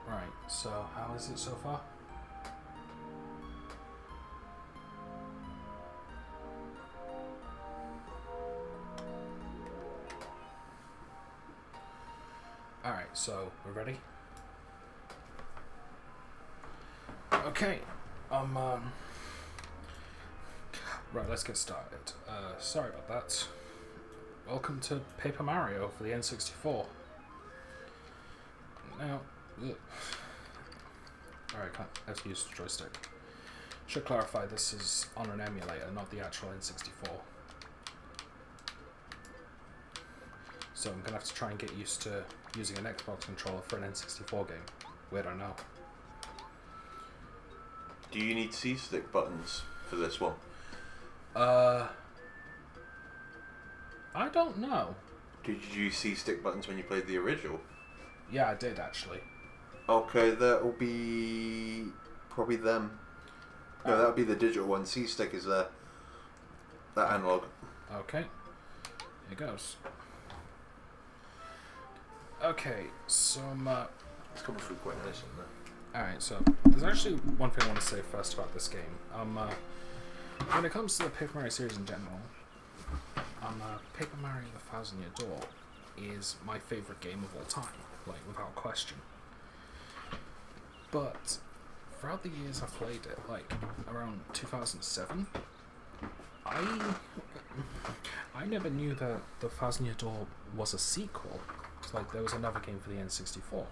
Right, so how is it so far? Alright, so we're ready? Okay, right, let's get started. Sorry about that. Welcome to Paper Mario for the N64. Now, alright, I have to use the joystick. Should clarify, this is on an emulator, not the actual N64. So I'm gonna have to try and get used to using an Xbox controller for an N64 game. Weird, I know. Do you need C-stick buttons for this one? I don't know. Did you use C-stick buttons when you played the original? Yeah, I did actually. Okay, that will be probably them. No, that would be the digital one. C-stick is that analog. Okay, here goes. Okay, so It's coming through quite nice, isn't it? alright, so there's actually one thing I want to say first about this game. When it comes to the Paper Mario series in general, Paper Mario The Thousand Year Door is my favourite game of all time, like without question. But throughout the years I've played it, like around 2007, I never knew that The Thousand Year Door was a sequel. It's like there was another game for the N64.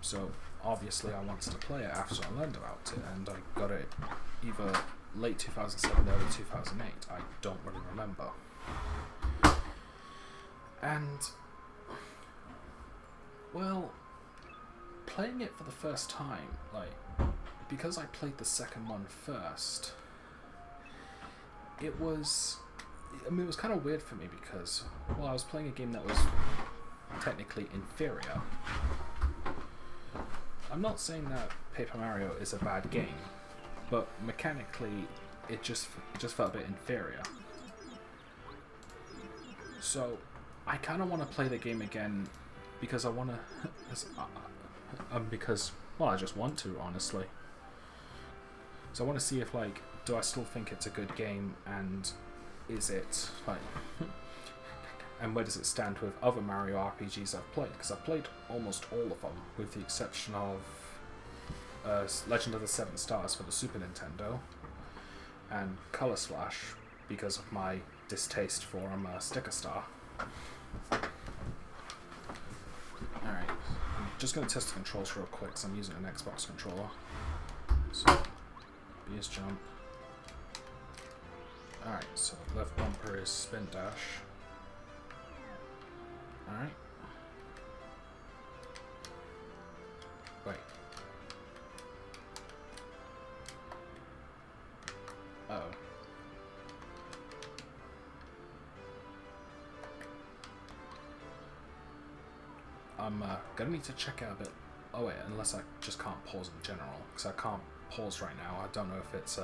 So obviously I wanted to play it after I learned about it, and I got it either late 2007, early 2008. I don't really remember. And, well, playing it for the first time, like, because I played the second one first, it was kind of weird for me because, well, I was playing a game that was technically inferior. I'm not saying that Paper Mario is a bad game, but mechanically it just felt a bit inferior. So I kind of want to play the game again because I want to, because, well, I just want to, honestly. So I want to see if, like, do I still think it's a good game, and is it, like, and where does it stand with other Mario RPGs I've played? Because I've played almost all of them, with the exception of Legend of the Seven Stars for the Super Nintendo, and Color Splash, because of my distaste for Sticker Star. Alright, I'm just going to test the controls real quick, because I'm using an Xbox controller. So, B is jump. Alright, so left bumper is spin dash. Alright. Wait. Uh-oh. I'm gonna need to check out a bit. Oh wait, unless I just can't pause in general, because I can't pause right now. I don't know if it's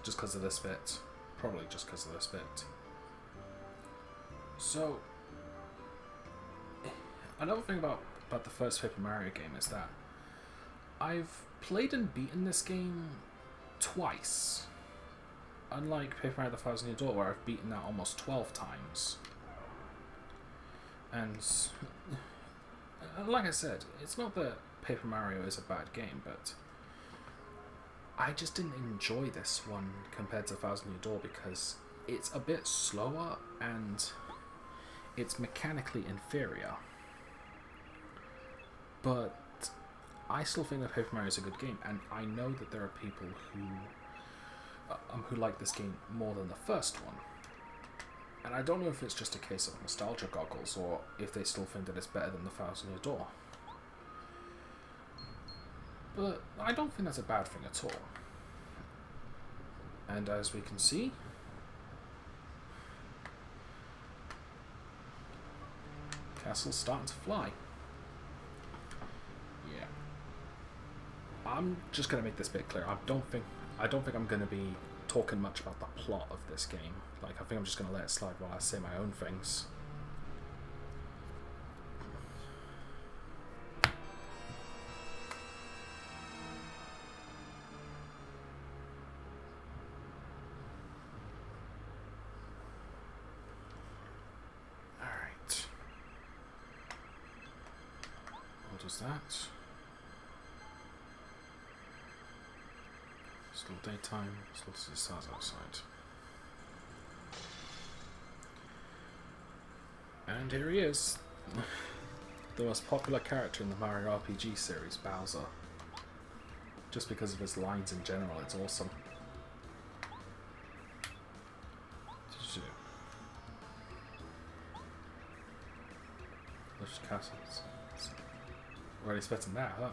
just because of this bit. Probably just because of this bit. So, another thing about the first Paper Mario game is that I've played and beaten this game twice. Unlike Paper Mario: The Thousand Year Door, where I've beaten that almost 12 times. And like I said, it's not that Paper Mario is a bad game, but I just didn't enjoy this one compared to Thousand Year Door because it's a bit slower and it's mechanically inferior. But I still think that Paper Mario is a good game, and I know that there are people who like this game more than the first one. And I don't know if it's just a case of nostalgia goggles or if they still think that it's better than the Thousand Year Door. But I don't think that's a bad thing at all. And as we can see, castle's starting to fly. Yeah. I'm just gonna make this bit clear. I don't think I'm gonna be talking much about the plot of this game. Like, I think I'm just gonna let it slide while I say my own things. Alright. What does that? Still daytime, still see the stars outside. And here he is. The most popular character in the Mario RPG series, Bowser. Just because of his lines in general, it's awesome. Lush castles. Weren't expecting that, huh?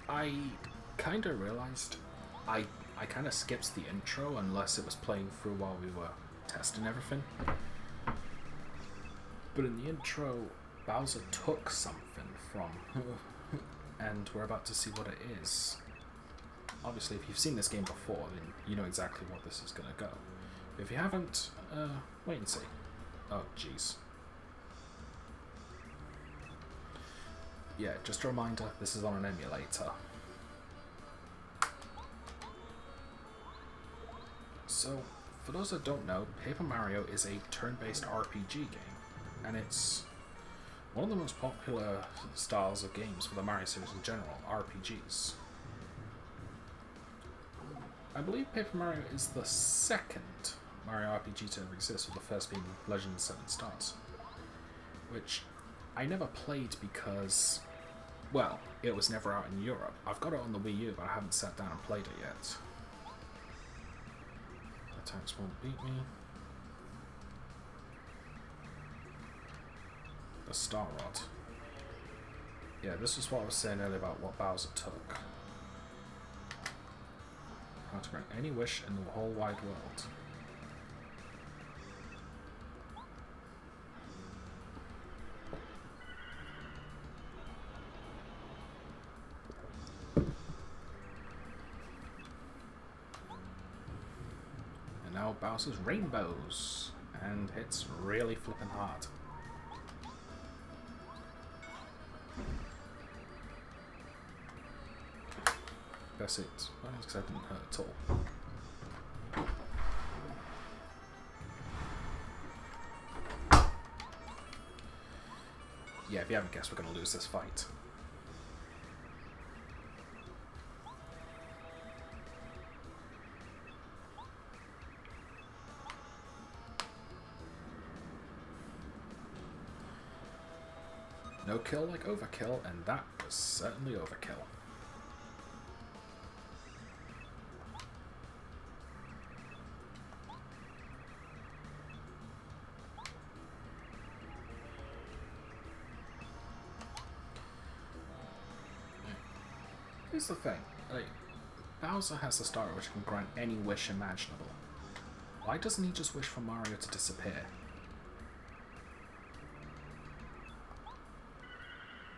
I kind of realized I kind of skipped the intro unless it was playing through while we were testing everything. But in the intro, Bowser took something from, and we're about to see what it is. Obviously, if you've seen this game before, then you know exactly what this is going to go. If you haven't, wait and see. Oh, jeez. Yeah, just a reminder, this is on an emulator. So, for those that don't know, Paper Mario is a turn-based RPG game, and it's one of the most popular styles of games for the Mario series in general, RPGs. I believe Paper Mario is the second Mario RPG to ever exist, with the first being Legend of the Seven Stars, which I never played because, well, it was never out in Europe. I've got it on the Wii U, but I haven't sat down and played it yet. Attacks won't beat me. The Star Rod. Yeah, this is what I was saying earlier about what Bowser took. How to grant any wish in the whole wide world. And now Bowser's rainbows, and hits really flippin' hard. That's it. Well, because I didn't hurt at all. Yeah, if you haven't guessed, we're going to lose this fight. No kill like overkill, and that was certainly overkill. Here's the thing, like, Bowser has the star which can grant any wish imaginable. Why doesn't he just wish for Mario to disappear?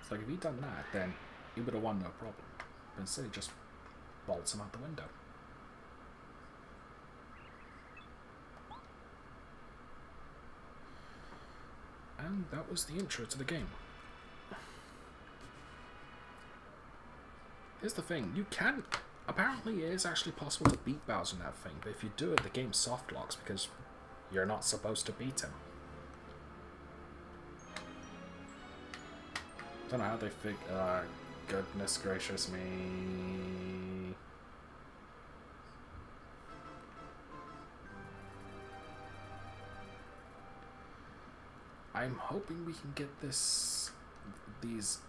It's like, if he'd done that, then he would have won no problem. But instead he just bolts him out the window. And that was the intro to the game. Here's the thing, you can... Apparently it is actually possible to beat Bowser in that thing, but if you do it, the game soft locks because you're not supposed to beat him. Don't know how they goodness gracious me. I'm hoping we can get these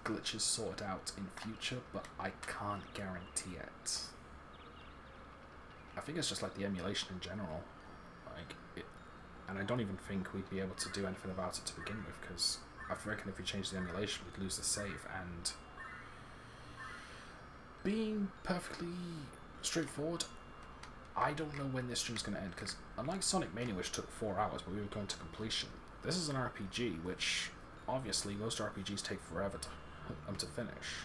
glitches sorted out in future, but I can't guarantee it. I think it's just like the emulation in general, and I don't even think we'd be able to do anything about it to begin with, because I reckon if we change the emulation, we'd lose the save. And being perfectly straightforward, I don't know when this stream's going to end, because unlike Sonic Mania, which took 4 hours, but we were going to completion, this is an RPG, which obviously most RPGs take forever to finish.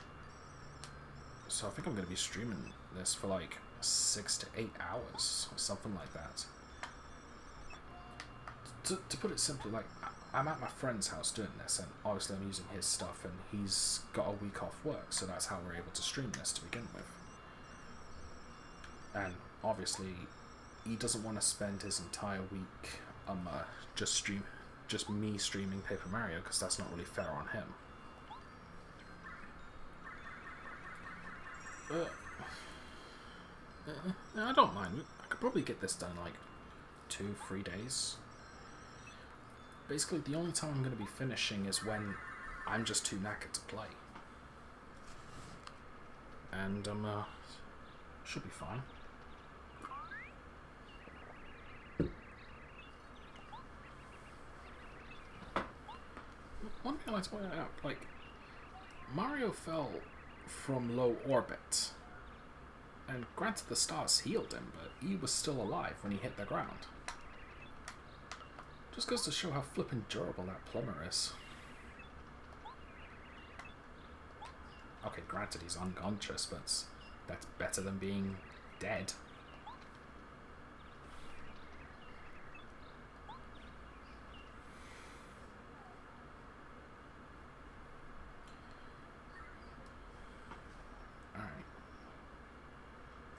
So I think I'm going to be streaming this for like 6 to 8 hours, or something like that. To put it simply, like, I'm at my friend's house doing this, and obviously I'm using his stuff, and he's got a week off work, so that's how we're able to stream this to begin with. And obviously, he doesn't want to spend his entire week just me streaming Paper Mario, because that's not really fair on him. I don't mind. I could probably get this done in like 2-3 days. Basically, the only time I'm going to be finishing is when I'm just too knackered to play. And should be fine. One thing I like to point out, like, Mario fell from low orbit, and granted the stars healed him, but he was still alive when he hit the ground. Just goes to show how flippin' durable that plumber is. Okay, granted he's unconscious, but that's better than being dead.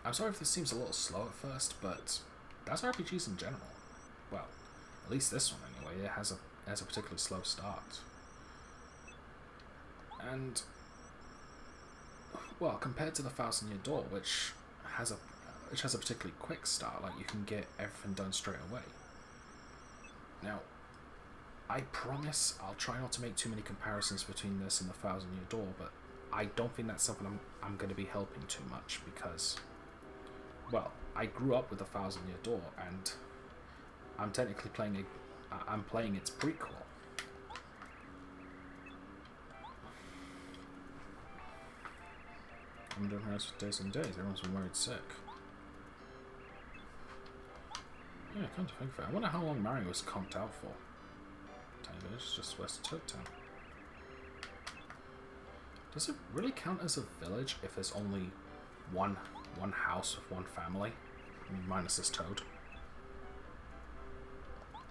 I'm sorry if this seems a little slow at first, but that's RPGs in general. Well, at least this one anyway. It has a particularly slow start. And, well, compared to the Thousand Year Door, which has a particularly quick start, like you can get everything done straight away. Now, I promise I'll try not to make too many comparisons between this and the Thousand Year Door, but I don't think that's something I'm going to be helping too much because, well, I grew up with the Thousand Year Door, and I'm technically playing I'm playing its prequel. I'm doing house for days and days. Everyone's been worried sick. Yeah, come to think of it, I wonder how long Mario was comped out for. Tiny village, just west of Toad Town. Does it really count as a village if there's only one house with one family? I mean, minus this Toad. I'm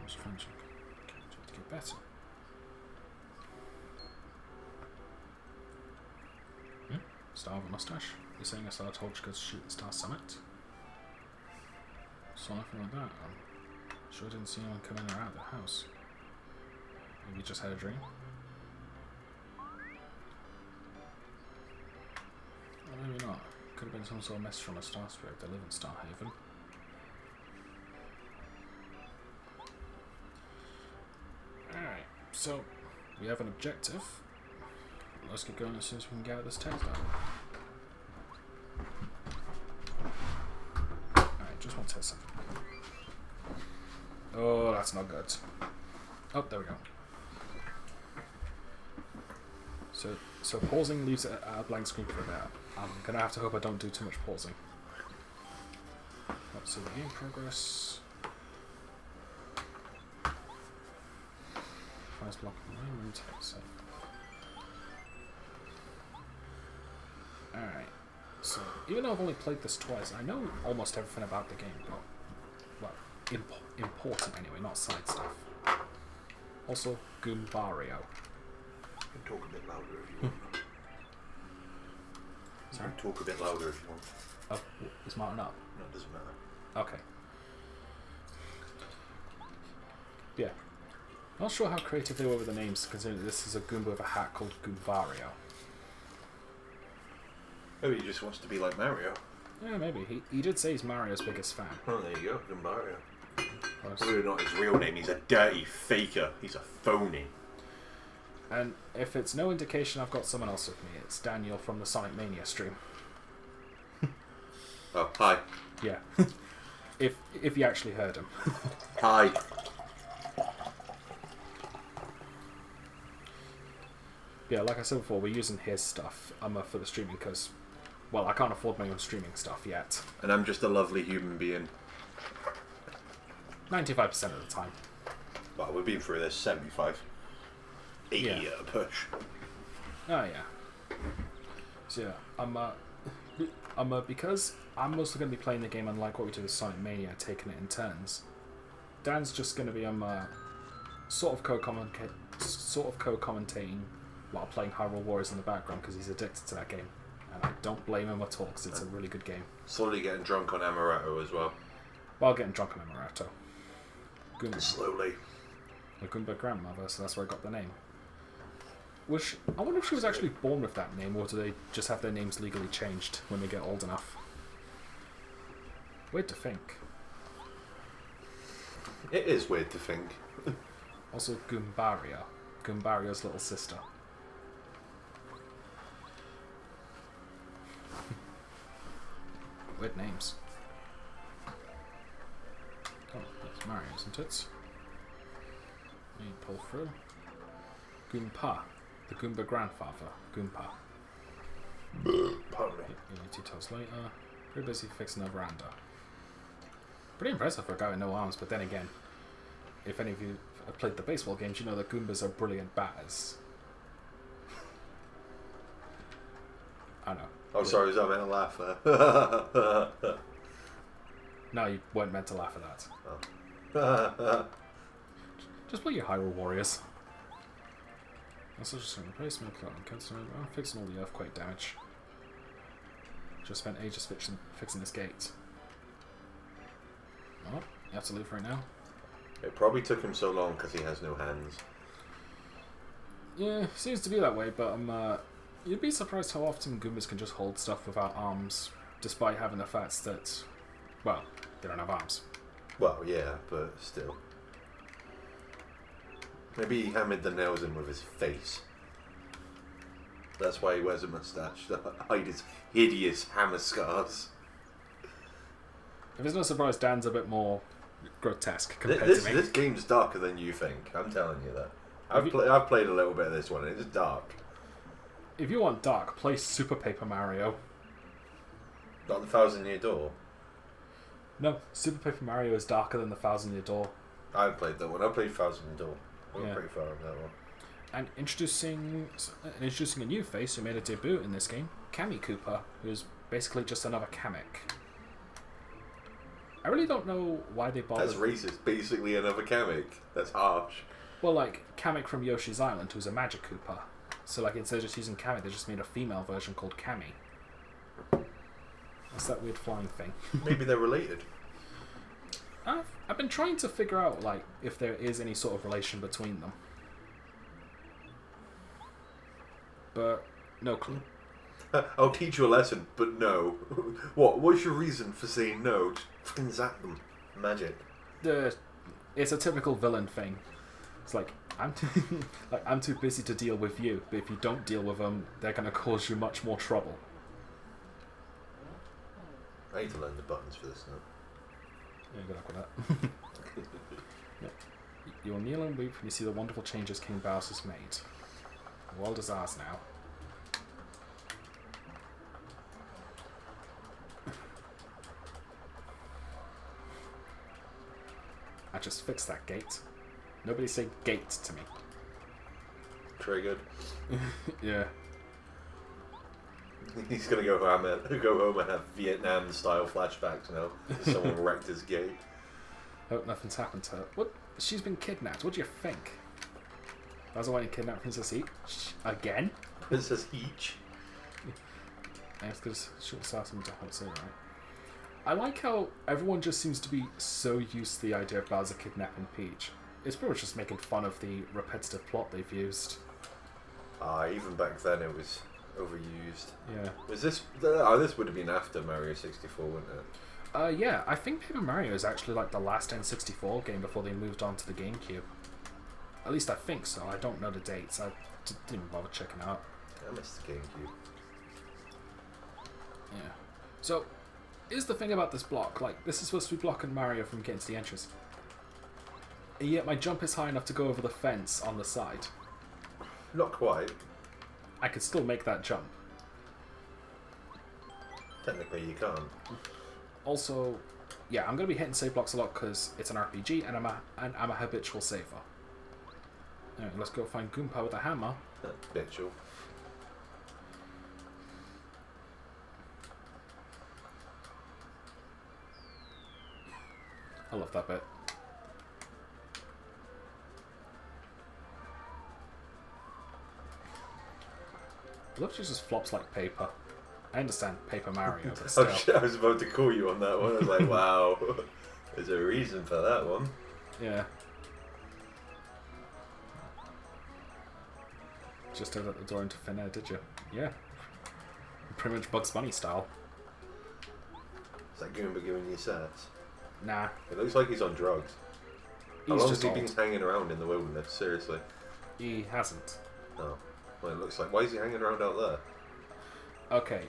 just trying to get better. Star with a mustache? You're saying I saw a torch go to shoot the Star Summit? Saw nothing like that. Sure didn't see anyone come in or out of the house. Maybe you just had a dream? Or maybe not. Could have been some sort of message from a star spirit that live in Star Haven. Alright, so we have an objective. Let's get going as soon as we can get out of this text out. Alright, just want to test something. Oh, that's not good. Oh, there we go. So pausing leaves a blank screen for a bit. I'm gonna have to hope I don't do too much pausing. Let's see the game progress. First block environment. So. Alright. So, even though I've only played this twice, I know almost everything about the game, but, well, important anyway, not side stuff. Also, Goombario. You can talk a bit louder if you want. Sorry? You can talk a bit louder if you want. Oh, is Martin up? No, it doesn't matter. Okay. Yeah. Not sure how creative they were with the names, considering this is a Goomba with a hat called Goombario. Maybe he just wants to be like Mario. Yeah, maybe. He did say he's Mario's biggest fan. Oh, there you go, Mario. Plus. Probably not his real name. He's a dirty faker. He's a phony. And if it's no indication I've got someone else with me, it's Daniel from the Sonic Mania stream. Oh, hi. Yeah. if you actually heard him. Hi. Yeah, like I said before, we're using his stuff for the streaming because, well, I can't afford my own streaming stuff yet. And I'm just a lovely human being. 95% of the time. Well, we've been through this 75. 80 Yeah. at a push. Oh yeah. So yeah, because I'm mostly going to be playing the game unlike what we did with Sonic Mania, taking it in turns. Dan's just going to be sort of co-commentating while playing Hyrule Warriors in the background because he's addicted to that game, and I don't blame him at all because it's a really good game. Slowly getting drunk on Amaretto as well. While getting drunk on Amaretto. Goomba. Slowly. The Goomba grandmother, so that's where I got the name. Which, I wonder if she was actually born with that name, or do they just have their names legally changed when they get old enough? Weird to think. It is weird to think. Also, Goombaria. Goombario's little sister. Weird names. Oh, that's Mario, isn't it? You pull through. Goompa. The Goomba grandfather. Goompa. Pardon me. Details later. Pretty busy fixing a veranda. Pretty impressive for a guy with no arms, but then again, if any of you have played the baseball games, you know that Goombas are brilliant batters. I know. Oh, sorry, was I meant to laugh there? No, you weren't meant to laugh at that. Oh. Just play your Hyrule Warriors. Also just going to replace my plot and cancel. I'm fixing all the earthquake damage. Just spent ages fixing this gate. Oh, you have to leave right now. It probably took him so long because he has no hands. Yeah, seems to be that way, but you'd be surprised how often Goombas can just hold stuff without arms, despite having the fact that, well, they don't have arms. Well, yeah, but still. Maybe he hammered the nails in with his face. That's why he wears a moustache, to hide his hideous hammer scars. If it's no surprise, Dan's a bit more grotesque compared This, to me. this game's darker than you think. I'm telling you that. I've played a little bit of this one. It's dark. If you want dark, play Super Paper Mario. Not the 1,000-Year Door. No, Super Paper Mario is darker than the 1,000-Year Door. I haven't played that one. I played 1,000-Year Door. We're Yeah. pretty far on that one. And introducing a new face who made a debut in this game, Kami Koopa, who's basically just another Kamek. I really don't know why they bothered. That's racist. Basically another Kamek. That's harsh. Well, like Kamek from Yoshi's Island, who's a Magic Koopa. So, like, instead of just using Kamek, they just made a female version called Kami. What's that weird flying thing? Maybe they're related. I've been trying to figure out, like, if there is any sort of relation between them. But no clue. I'll teach you a lesson, but no. What? What's your reason for saying no? Just fucking zap them. Magic. It's a typical villain thing. It's like I'm too busy to deal with you, but if you don't deal with them, they're gonna cause you much more trouble. I need to learn the buttons for this now. Yeah, good luck with that. Yeah. You'll kneel and weep when you see the wonderful changes King Bowser's made. The world is ours now. I just fixed that gate. Nobody say gate to me. Triggered. Yeah. He's gonna go home and have Vietnam-style flashbacks now. Someone wrecked his gate. Hope nothing's happened to her. What? She's been kidnapped. What do you think? Bowser went and kidnapped Princess Peach again? Princess Peach. I was gonna shoot something to help say right. I like how everyone just seems to be so used to the idea of Bowser kidnapping Peach. It's pretty much just making fun of the repetitive plot they've used. Even back then it was overused. Yeah. Was this? This would have been after Mario 64, wouldn't it? Yeah, I think Paper Mario is actually like the last N64 game before they moved on to the GameCube. At least I think so. I don't know the dates. I didn't even bother checking out. I missed the GameCube. Yeah. So, here's the thing about this block. Like, this is supposed to be blocking Mario from getting to the entrance. And yet my jump is high enough to go over the fence on the side. Not quite. I could still make that jump. Technically, you can't. Also, yeah, I'm going to be hitting save blocks a lot because it's an RPG and I'm a habitual saver. Anyway, let's go find Goomba with a hammer. Habitual. I love that bit. I love she just flops like paper. I understand Paper Mario, but still. Oh shit, I was about to call you on that one. I was like, wow. There's a reason for that one. Yeah. Just out at the door into thin air, did you? Yeah. Pretty much Bugs Bunny style. Is that Goomba giving you sats? Nah. It looks like he's on drugs. How He's long just has he old. been hanging around in the wilderness? Seriously. He hasn't. No. Well, it looks like. Why is he hanging around out there? Okay,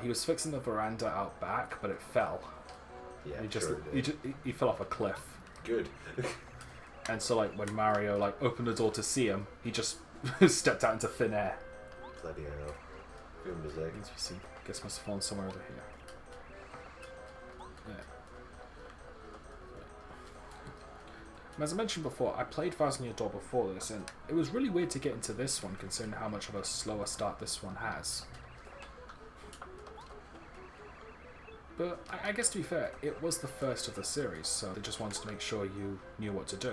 he was fixing the veranda out back, but it fell. Yeah, He fell off a cliff. Good. And so, like, when Mario, like, opened the door to see him, he just stepped out into thin air. Bloody hell. Goomba's egg. As we see, guess must have fallen somewhere over here. Yeah. As I mentioned before, I played 1,000-Year Door before this, and it was really weird to get into this one, considering how much of a slower start this one has. But I guess to be fair, it was the first of the series, so they just wanted to make sure you knew what to do.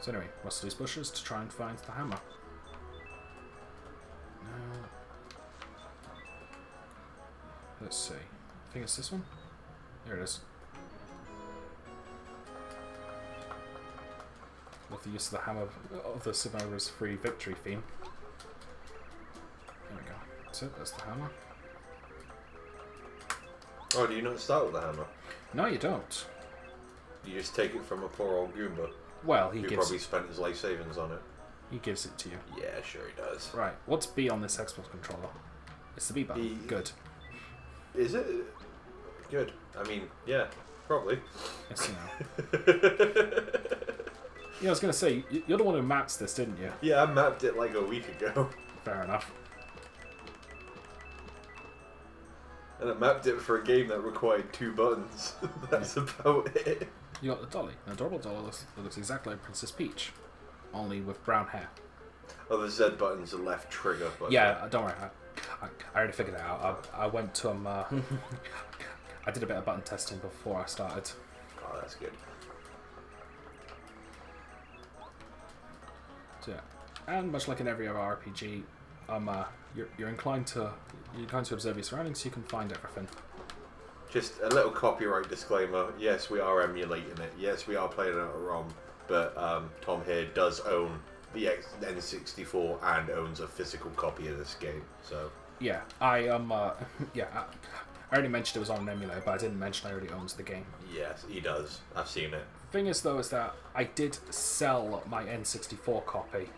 So anyway, rustle these bushes to try and find the hammer. Now, let's see. I think it's this one. There it is. With the use of the hammer of the Super Mario Bros. 3 victory theme. There we go. That's it. That's the hammer. Oh, do you not start with the hammer? No, you don't. You just take it from a poor old Goomba. Well, he He gives probably spent his life savings on it. he gives it to you. Yeah, sure he does. Right. What's B on this Xbox controller? It's the B button. B. Good. Is it? Good. I mean, yeah, probably. Yes, you know. Yeah, I was gonna say you're the one who maps this, didn't you? Yeah, I mapped it like a week ago. Fair enough. And I mapped it for a game that required 2 buttons. That's about it. You got the dolly. An adorable dolly that looks exactly like Princess Peach, only with brown hair. Oh, the Z button's the left trigger button. Yeah, don't worry. I already figured it out. I went to I did a bit of button testing before I started. Oh, that's good. So yeah, and much like in every other RPG, you're inclined to observe your surroundings, so you can find everything. Just a little copyright disclaimer. Yes, we are emulating it. Yes, we are playing it at ROM. But Tom here does own the N64 and owns a physical copy of this game. So yeah, I already mentioned it was on an emulator, but I didn't mention I already owns the game. yes, he does. I've seen it. Thing is, though, is that I did sell my N64 copy,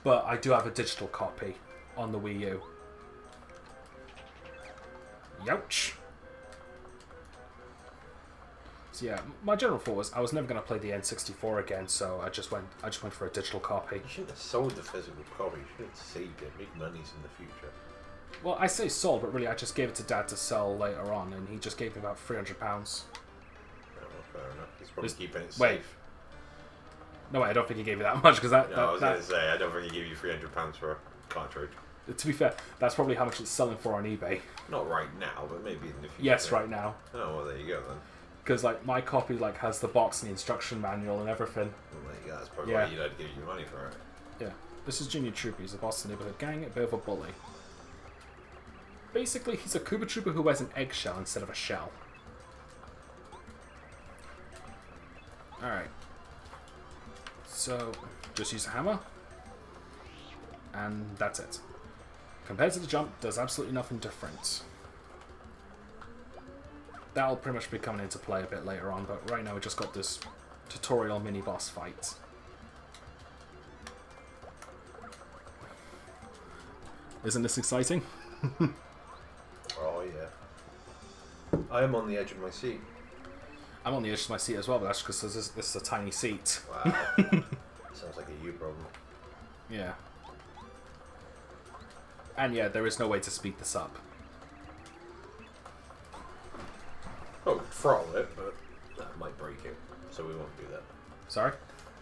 but I do have a digital copy on the Wii U. Youch. So yeah, my general thought was I was never going to play the N64 again, so I just went for a digital copy. You shouldn't have sold the physical copy. You should have saved it. Make monies in the future. Well, I say sold, but really I just gave it to Dad to sell later on, and he just gave me about £300. Oh, well, fair enough. He's probably keeping it safe. Wait. No, wait, I don't think he gave you that much, because that... No, I was going to say, I don't think he gave you £300 for a cartridge. To be fair, that's probably how much it's selling for on eBay. Not right now, but maybe in the future. Yes, right now. Oh, well, there you go then. Because like my copy like has the box and the instruction manual and everything. Well, there you go. That's probably Yeah. why you'd have to give you money for it. Yeah. This is Junior Trooper. He's a boss of the neighborhood gang, a bit of a bully. Basically, he's a Koopa Trooper who wears an eggshell instead of a shell. Alright. So, just use a hammer. And that's it. Compared to the jump, does absolutely nothing different. That'll pretty much be coming into play a bit later on, but right now we just got this tutorial mini-boss fight. Isn't this exciting? Oh, yeah. I am on the edge of my seat. I'm on the edge of my seat as well, but that's because this is a tiny seat. Wow. Sounds like a you problem. Yeah. And yeah, there is no way to speed this up. Oh, we could throttle it, but that might break it, so we won't do that. Sorry?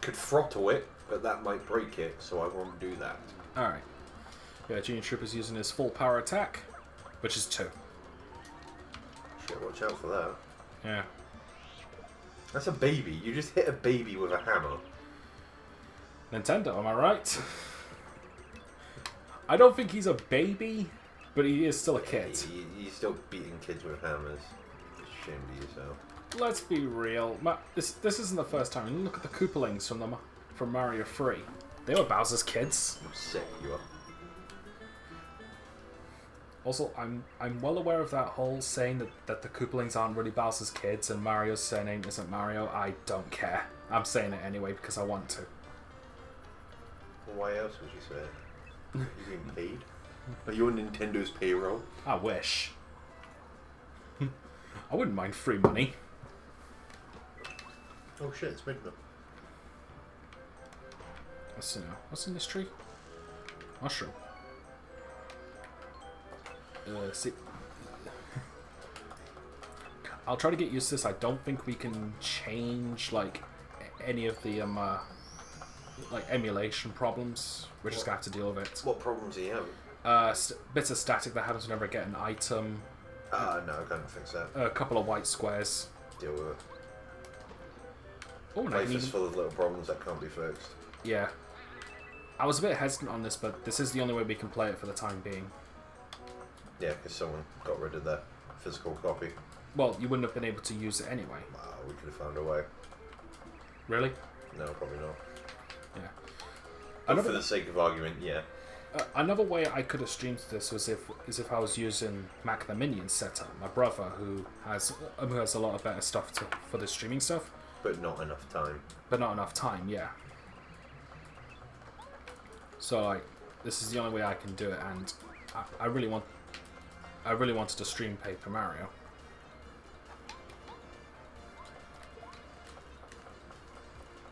Could throttle it, but that might break it, so I won't do that. Alright. Yeah, Junior Trooper's using his full power attack, which is 2. Shit, watch out for that. Yeah. That's a baby. You just hit a baby with a hammer. Nintendo, am I right? I don't think he's a baby, but he is still a kid. You're still beating kids with hammers. Shame to yourself. Let's be real. This isn't the first time. Look at the Koopalings from Mario 3. They were Bowser's kids. How sick you are. Also, I'm well aware of that whole saying that the Koopalings aren't really Bowser's kids and Mario's surname isn't Mario. I don't care. I'm saying it anyway because I want to. Well, why else would you say it? You being paid? Are you on Nintendo's payroll? I wish. I wouldn't mind free money. Oh shit, it's midnight. Let's see now. What's in this tree? Mushroom. See. I'll try to get used to this. I don't think we can change like any of the like emulation problems. We're just gonna have to deal with it. What problems do you have? Bits of static that happens whenever I get an item. No, I can't fix that. A couple of white squares. Deal with it. Oh, no, Life is full of little problems that can't be fixed. Yeah. I was a bit hesitant on this, but this is the only way we can play it for the time being. Yeah, because someone got rid of their physical copy. Well, you wouldn't have been able to use it anyway. Wow, we could have found a way. Really? No, probably not. Yeah. But for the sake of argument, yeah. Another way I could have streamed this was if I was using Mac the Minions setup. My brother, who has a lot of better stuff for the streaming stuff, But not enough time. But not enough time, yeah. So like, this is the only way I can do it, and I really wanted to stream Paper Mario.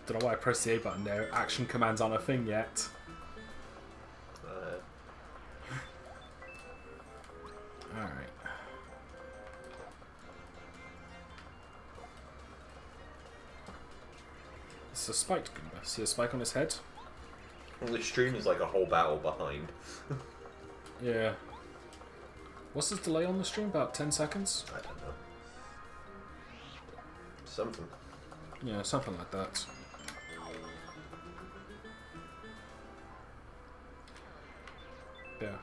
Don't know why I pressed the A button there. Action commands aren't a thing yet. Alright. It's a spiked Goomba. See a spike on his head? Well, the stream is like a whole battle behind. Yeah. What's the delay on the stream? About 10 seconds? I don't know. Something. Yeah, something like that. Yeah.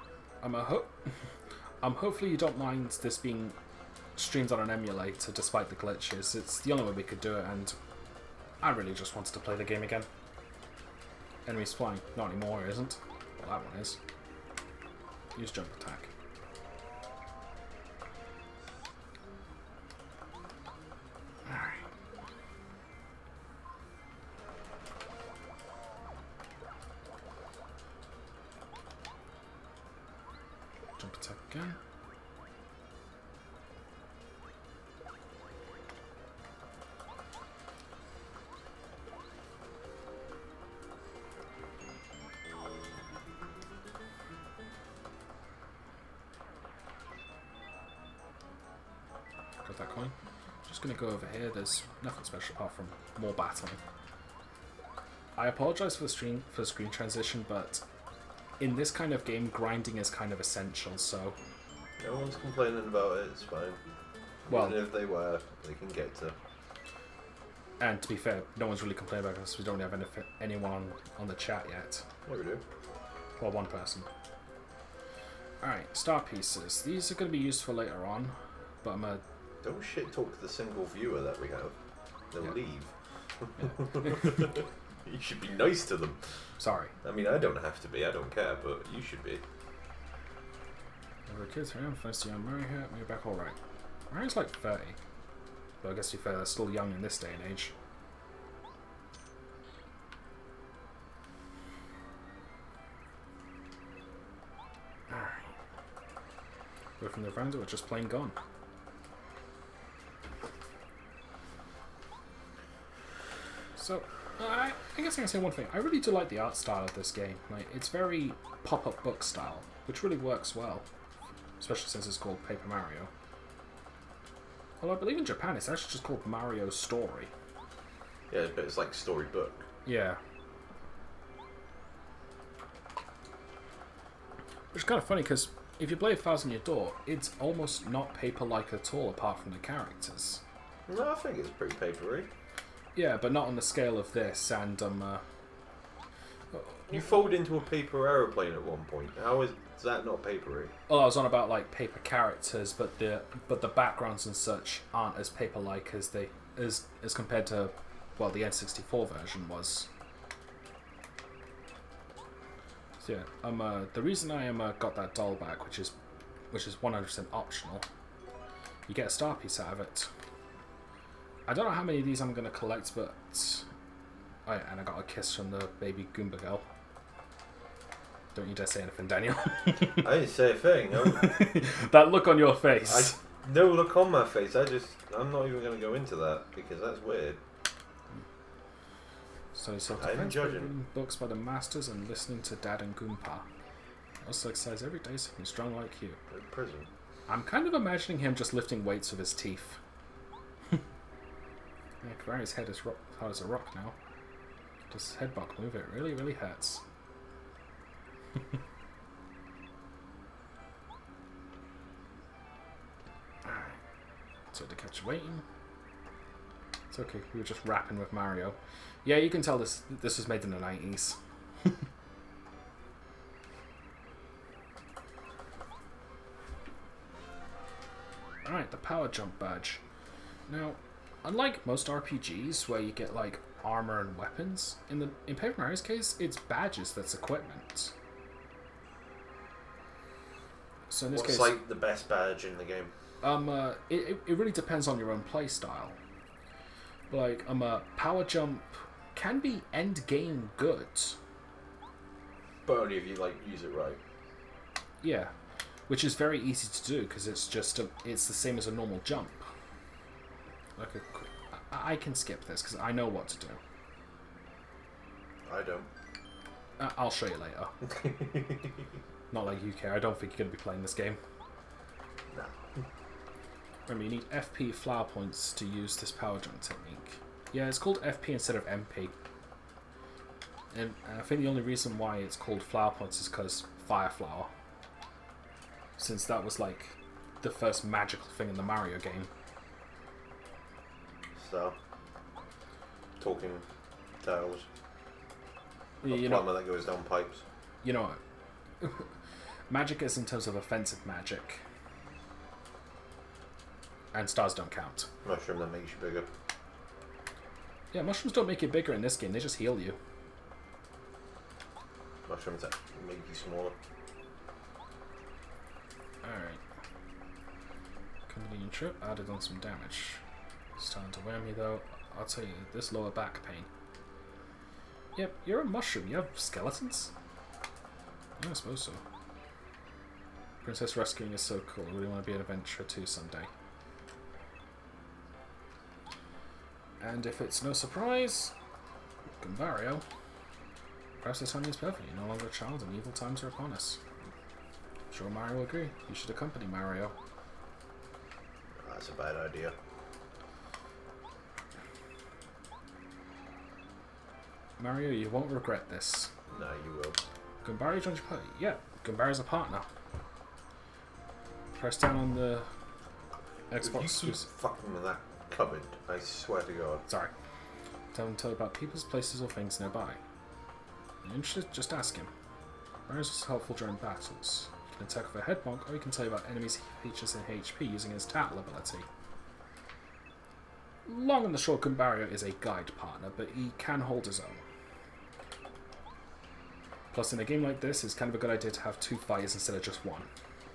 Hopefully you don't mind this being streamed on an emulator despite the glitches. It's the only way we could do it, and I really just wanted to play the game again. Enemies flying. Not anymore, it isn't. Well, that one is. Use jump attack. Alright. Jump attack again. Got that coin. Just gonna go over here. There's nothing special apart from more battling. I apologize for the screen transition, but in this kind of game, grinding is kind of essential. So no one's complaining about it. It's fine. Well, even if they were, they can get to. And to be fair, no one's really complaining about us. We don't have anyone on the chat yet. Yeah, we do. Well, one person. Alright, star pieces. These are going to be useful later on, but I'm Don't shit talk to the single viewer that we have. They'll leave. Yeah. You should be nice to them. Sorry. I mean, I don't have to be. I don't care, but you should be. Over kids here, I'm first young Murray here. Maybe back all right. Murray's like 30. But I guess to be fair, they're still young in this day and age. Alright. Go from the veranda or just plain gone. So, I guess I can say one thing. I really do like the art style of this game. Like, it's very pop-up book style, which really works well, especially since it's called Paper Mario. Although I believe in Japan it's actually just called Mario Story. Yeah, but it's like storybook. Yeah. Which is kind of funny because if you play A Thousand Year Door, it's almost not paper-like at all apart from the characters. No, I think it's pretty papery. Yeah, but not on the scale of this, and You fold into a paper aeroplane at one point. How is that not papery? Oh, I was on about like paper characters, but the backgrounds and such aren't as paper-like as as compared to, well, the N64 version was. So yeah, the reason I got that doll back, which is 100% optional, you get a star piece out of it. I don't know how many of these I'm going to collect, but... Oh yeah, and I got a kiss from the baby Goomba girl. Don't you dare say anything, Daniel. I didn't say a thing. No. That look on your face. No look on my face. I'm not even going to go into that, because that's weird. So I'm judging. reading books by the masters and listening to Dad and Goompa. I also exercise every day so I'm strong like you. In prison. I'm kind of imagining him just lifting weights with his teeth. Yeah, Kavari's head is hard as a rock now. Does his head buck move? It really, really hurts. Alright. So to catch waiting. It's okay, we were just rapping with Mario. Yeah, you can tell this was made in the 90s. Alright, the power jump badge. Now, unlike most RPGs where you get like armor and weapons, in Paper Mario's case, it's badges that's equipment. So in this case, What's like the best badge in the game? it really depends on your own play style. Like, a power jump can be end game good. But only if you like use it right. Yeah, which is very easy to do because it's just it's the same as a normal jump. Like I can skip this because I know what to do. I don't. I'll show you later. Not like you care. I don't think you're going to be playing this game. No. Remember, you need FP flower points to use this power jump technique. Yeah, it's called FP instead of MP. And I think the only reason why it's called flower points is because fire flower. Since that was like the first magical thing in the Mario game. So, talking tales. You A plumber that goes down pipes. You know what? Magic is in terms of offensive magic. And stars don't count. Mushroom that makes you bigger. Yeah, mushrooms don't make you bigger in this game, they just heal you. Mushrooms that make you smaller. Alright. Convenient trip, added on some damage. Starting to wear me though. I'll tell you, this lower back pain. Yep, you're a mushroom. You have skeletons? Yeah, I suppose so. Princess rescuing is so cool. I really want to be an adventurer too someday. And if it's no surprise, Gumbario. Perhaps the timing is perfect. You're no longer a child and evil times are upon us. I'm sure Mario will agree. You should accompany Mario. That's a bad idea. Mario, you won't regret this. No, you will. Gumbario joins your party. Yeah, Gumbario's a partner. Press down on the Xbox. If you keep fucking with that cupboard, I swear to God. Sorry. Tell him to tell you about people's places or things nearby. You're interested? Just ask him. Mario's helpful during battles. He can attack with a head bonk, or he can tell you about enemies' features and HP using his tattle ability. Long and the short, Gumbario is a guide partner, but he can hold his own. Plus, in a game like this, it's kind of a good idea to have two fighters instead of just one.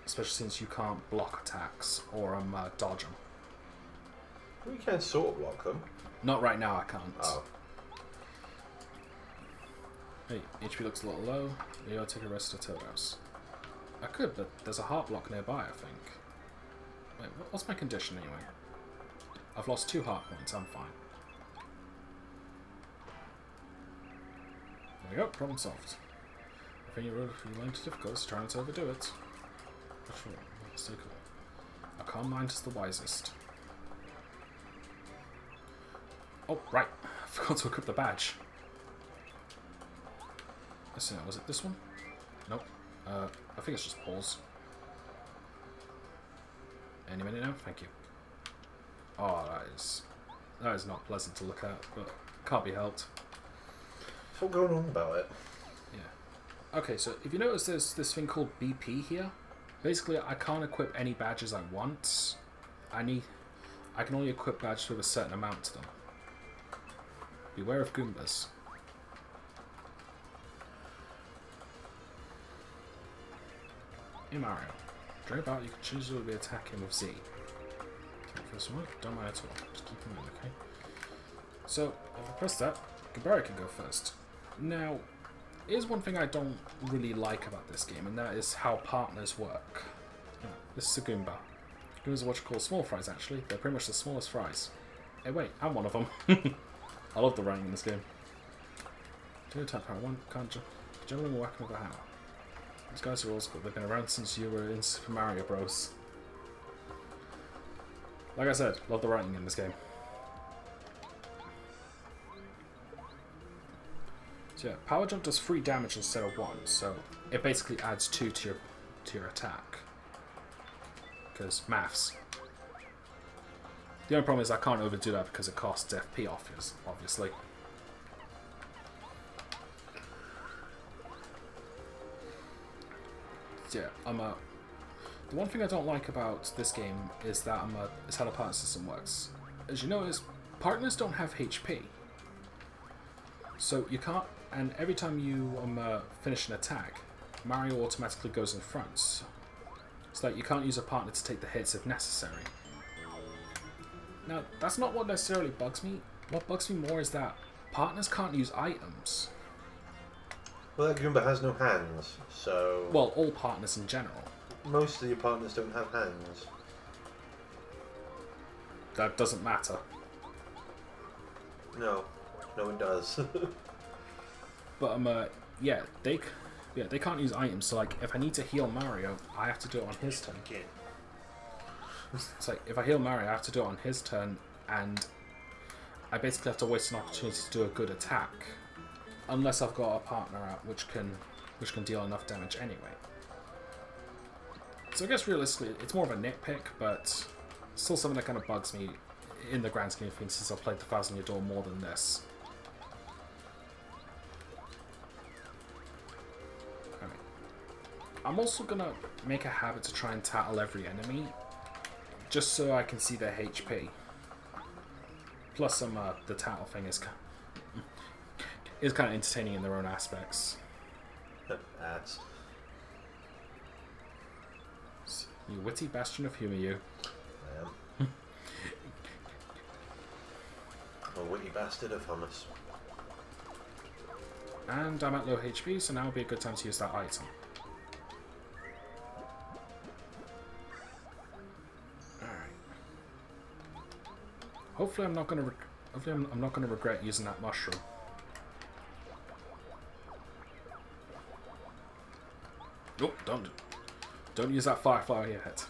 Especially since you can't block attacks or dodge them. We can sort of block them. Not right now, I can't. Oh. Hey, HP looks a little low. Maybe I'll take a rest of Toados. I could, but there's a heart block nearby, I think. Wait, what's my condition anyway? I've lost 2 heart points, I'm fine. There we go, problem solved. I think you're feeling too difficult, so try not to overdo it. Sure, stay cool. A calm mind is the wisest. Oh, right. I forgot to equip the badge. Let's see, was it this one? Nope. I think it's just pause. Any minute now? Thank you. Oh, that is not pleasant to look at, but can't be helped. What's going on about it? Yeah. Okay, so if you notice there's this thing called BP here. Basically, I can't equip any badges I want. I can only equip badges with a certain amount to them. Beware of Goombas. Hey Mario. During about, you can choose to be attacking with Z. First one, don't mind at all. Just keep them in, okay? So, if I press that, Gumbario can go first. Now, here's one thing I don't really like about this game, and that is how partners work. Yeah, this is a Goomba. Goombas are what you call small fries, actually. They're pretty much the smallest fries. Hey, wait, I'm one of them. I love the writing in this game. 2 attack power, 1 can't generally whack with a hammer. These guys are old school. They've been around since you were in Super Mario Bros. Like I said, love the writing in this game. So yeah, power jump does 3 damage instead of 1, so it basically adds 2 to your attack. Because maths. The only problem is I can't overdo that because it costs FP obviously. So yeah, the one thing I don't like about this game is that is how the partner system works. As you notice, partners don't have HP. So you can't, and every time you finish an attack, Mario automatically goes in front. So that you can't use a partner to take the hits if necessary. Now, that's not what necessarily bugs me. What bugs me more is that partners can't use items. Well, that Goomba has no hands, so... Well, all partners in general. Most of your partners don't have hands. That doesn't matter. No. No, it does. But, yeah, they can't use items, so, like, if I need to heal Mario, I have to do it on his turn. It's like, if I heal Mario, I have to do it on his turn, and I basically have to waste an opportunity to do a good attack. Unless I've got a partner out which can deal enough damage anyway. So I guess realistically, it's more of a nitpick, but still something that kind of bugs me in the grand scheme of things since I've played the Thousand Year Door more than this. Alright. I'm also gonna make a habit to try and tattle every enemy, just so I can see their HP. Plus, the tattle thing is kind of entertaining in their own aspects. Ads. You witty bastion of humour, you. I am. A witty bastard of hummus. And I'm at low HP, so now would be a good time to use that item. Alright. Hopefully I'm not gonna regret using that mushroom. Nope, don't use that firefly yet.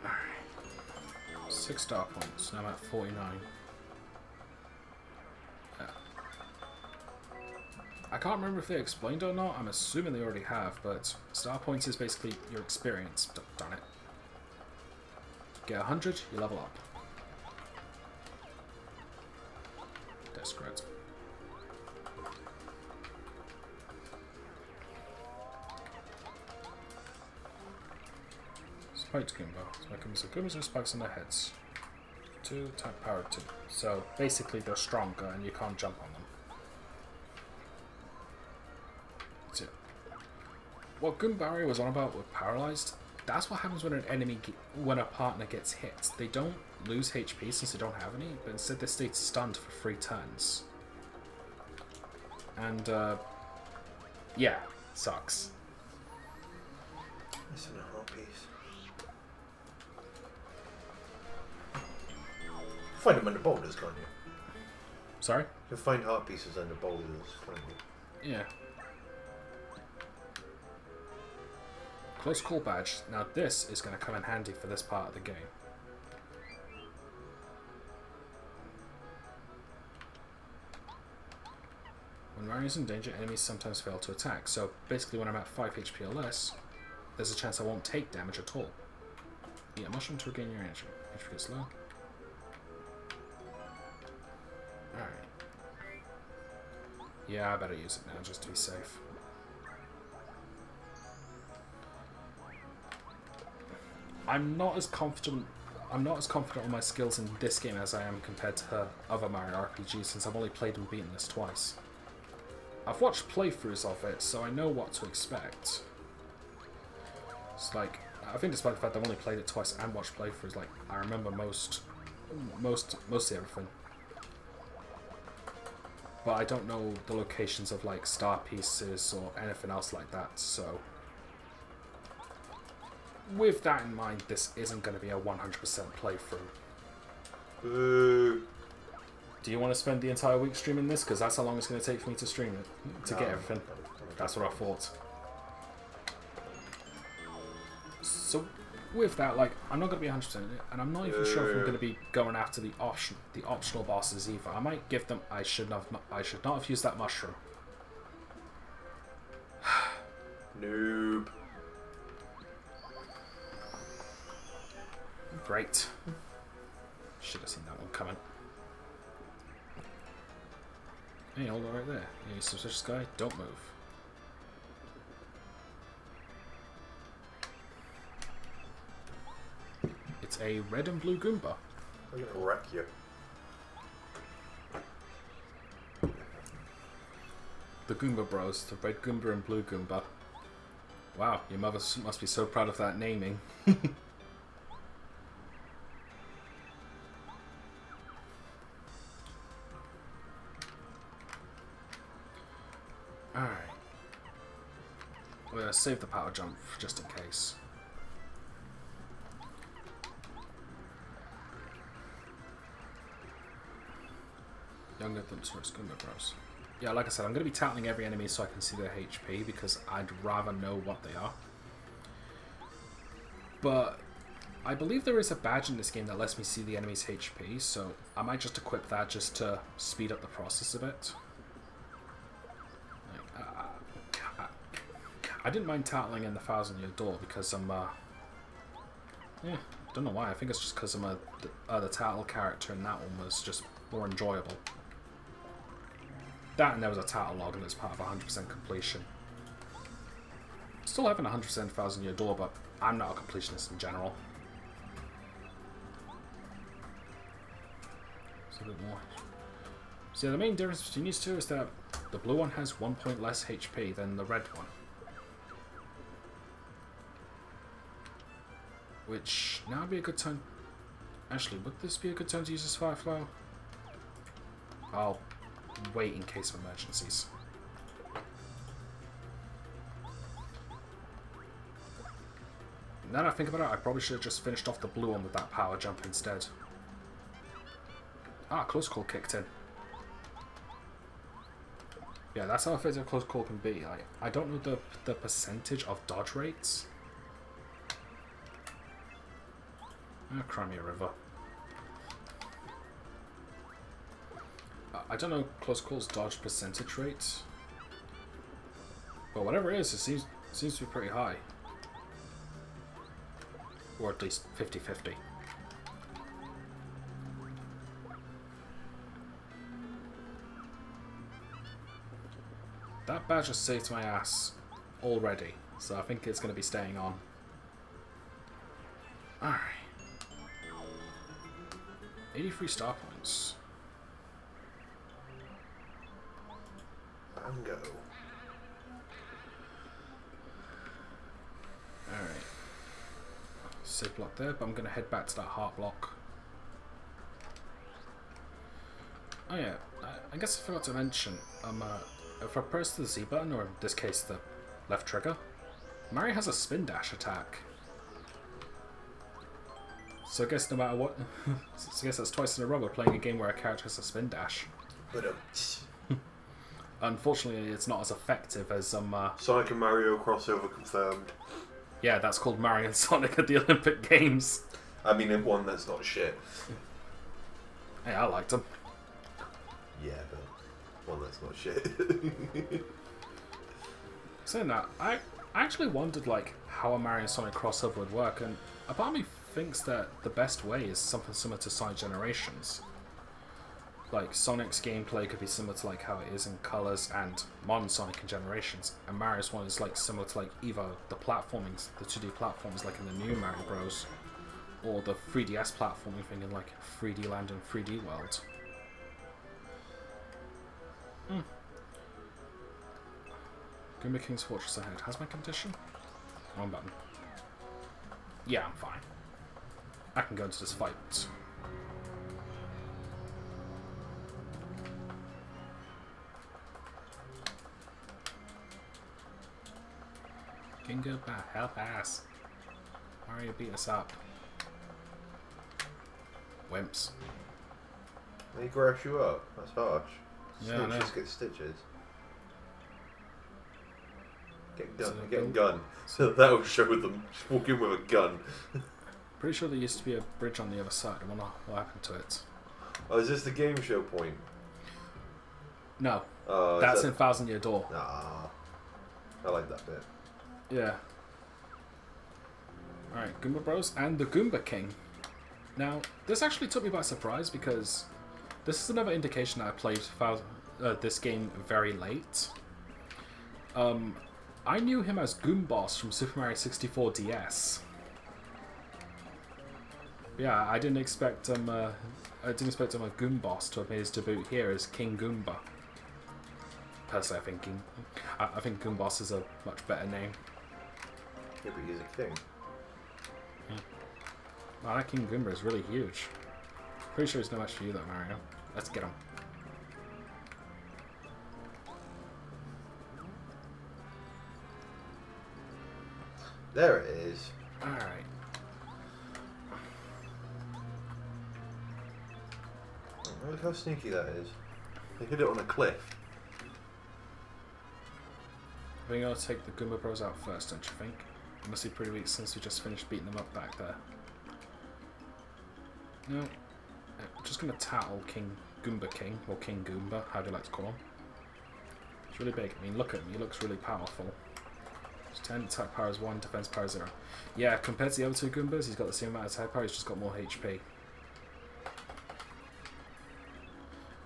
Alright. 6 star points. Now I'm at 49. Yeah. I can't remember if they explained it or not. I'm assuming they already have, but star points is basically your experience. Darn it. Get 100, you level up. Great. Spiked Goomba. So Goombas have spikes on their heads. 2, type power 2. So basically they're stronger and you can't jump on them. That's it. What Goombari was on about with paralyzed, that's what happens when when a partner gets hit. They don't lose HP since they don't have any, but instead they stay stunned for 3 turns. And, yeah, sucks. Missing a heart piece. Find them under boulders, can't you? Sorry? You can find heart pieces under boulders, can't you? Yeah. Close call badge. Now this is going to come in handy for this part of the game. When Mario's in danger, enemies sometimes fail to attack. So basically when I'm at 5 HP or less, there's a chance I won't take damage at all. Eat a mushroom to regain your energy. HP gets low. Alright. Yeah, I better use it now just to be safe. I'm not as confident on my skills in this game as I am compared to other Mario RPGs since I've only played and beaten this twice. I've watched playthroughs of it, so I know what to expect. It's like, I think despite the fact I've only played it twice and watched playthroughs, like, I remember mostly everything. But I don't know the locations of, like, star pieces or anything else like that, so... With that in mind, this isn't going to be a 100% playthrough. Boo. Do you want to spend the entire week streaming this? Because that's how long it's going to take for me to stream it. To get everything. That's what I thought. So, with that, like, I'm not going to be 100% in it, and I'm not even sure if I'm going to be going after the optional bosses either. I might give them... I should not have used that mushroom. Noob. Great. Should have seen that one coming. Hey, hold on right there. You suspicious guy, don't move. It's a red and blue Goomba. I'm gonna wreck you. The Goomba Bros, the red Goomba and blue Goomba. Wow, your mother must be so proud of that naming. Alright. We're going to save the power jump just in case. Younger than Source Goomba Bros. Yeah, like I said, I'm going to be tackling every enemy so I can see their HP because I'd rather know what they are. But I believe there is a badge in this game that lets me see the enemy's HP, so I might just equip that just to speed up the process a bit. I didn't mind tackling in the 1,000-Year Door because I'm, yeah, don't know why. I think it's just because I'm the tattle character and that one was just more enjoyable. That and there was a tattle log and it's part of 100% completion. Still having 100% 1,000-Year Door, but I'm not a completionist in general. So a bit more. So the main difference between these two is that the blue one has 1 point less HP than the red one. Which, now would be a good time... Actually, would this be a good time to use this fire flow? I'll wait in case of emergencies. Now that I think about it, I probably should have just finished off the blue one with that power jump instead. Ah, close call kicked in. Yeah, that's how effective close call can be. I don't know the percentage of dodge rates. Crimea River. I don't know close calls dodge percentage rate. But whatever it is, it seems to be pretty high. Or at least 50-50. That badge has saved my ass already, so I think it's going to be staying on. Alright. 83 star points. Bango. Alright. Save block there, but I'm going to head back to that heart block. Oh yeah, I guess I forgot to mention, if I press the Z button, or in this case the left trigger, Mario has a spin dash attack. So I guess no matter what, so I guess that's twice in a row we're playing a game where a character has a spin dash. Unfortunately, it's not as effective as Sonic and Mario crossover confirmed. Yeah, that's called Mario and Sonic at the Olympic Games. I mean, one that's not shit. Hey, I liked them. Yeah, but one that's not shit. Saying that, I actually wondered like how a Mario and Sonic crossover would work, and a part of me thinks that the best way is something similar to Sonic Generations. Like Sonic's gameplay could be similar to like how it is in Colors and modern Sonic and Generations, and Mario's one is like similar to like either the platformings, the 2D platforms like in the new Mario Bros, or the 3DS platforming thing in like 3D Land and 3D World. Goomba King's Fortress ahead. Has my condition? Wrong button. Yeah, I'm fine. I can go into this fight. Ginga, help ass. Mario beat us up. Wimps. They grass you up. That's harsh. Yeah, Snitches get stitches. Get gun. Get gun. So that'll show them. Just walk in with a gun. Pretty sure there used to be a bridge on the other side. I wonder what happened to it. Oh, is this the game show point? No. That's in 1,000-Year Door. Nah. I like that bit. Yeah. Alright, Goomba Bros and the Goomba King. Now, this actually took me by surprise because this is another indication that I played this game very late. I knew him as Goomboss from Super Mario 64 DS. Yeah, I didn't expect him a Goomboss to have made his debut here as King Goomba. Personally, I think Goomboss is a much better name. Yeah, but he's a king. Wow, that King Goomba is really huge. Pretty sure it's no match for you though, Mario. Let's get him. There it is. Alright. Look how sneaky that is. They hit it on a cliff. I think I'll take the Goomba Bros out first, don't you think? It must be pretty weak since we just finished beating them up back there. No. I'm just gonna tattle King King, or King Goomba, how do you like to call him? It's really big. I mean, look at him, he looks really powerful. It's 10 attack power is 1, defense power is 0. Yeah, compared to the other two Goombas, he's got the same amount of attack power, he's just got more HP.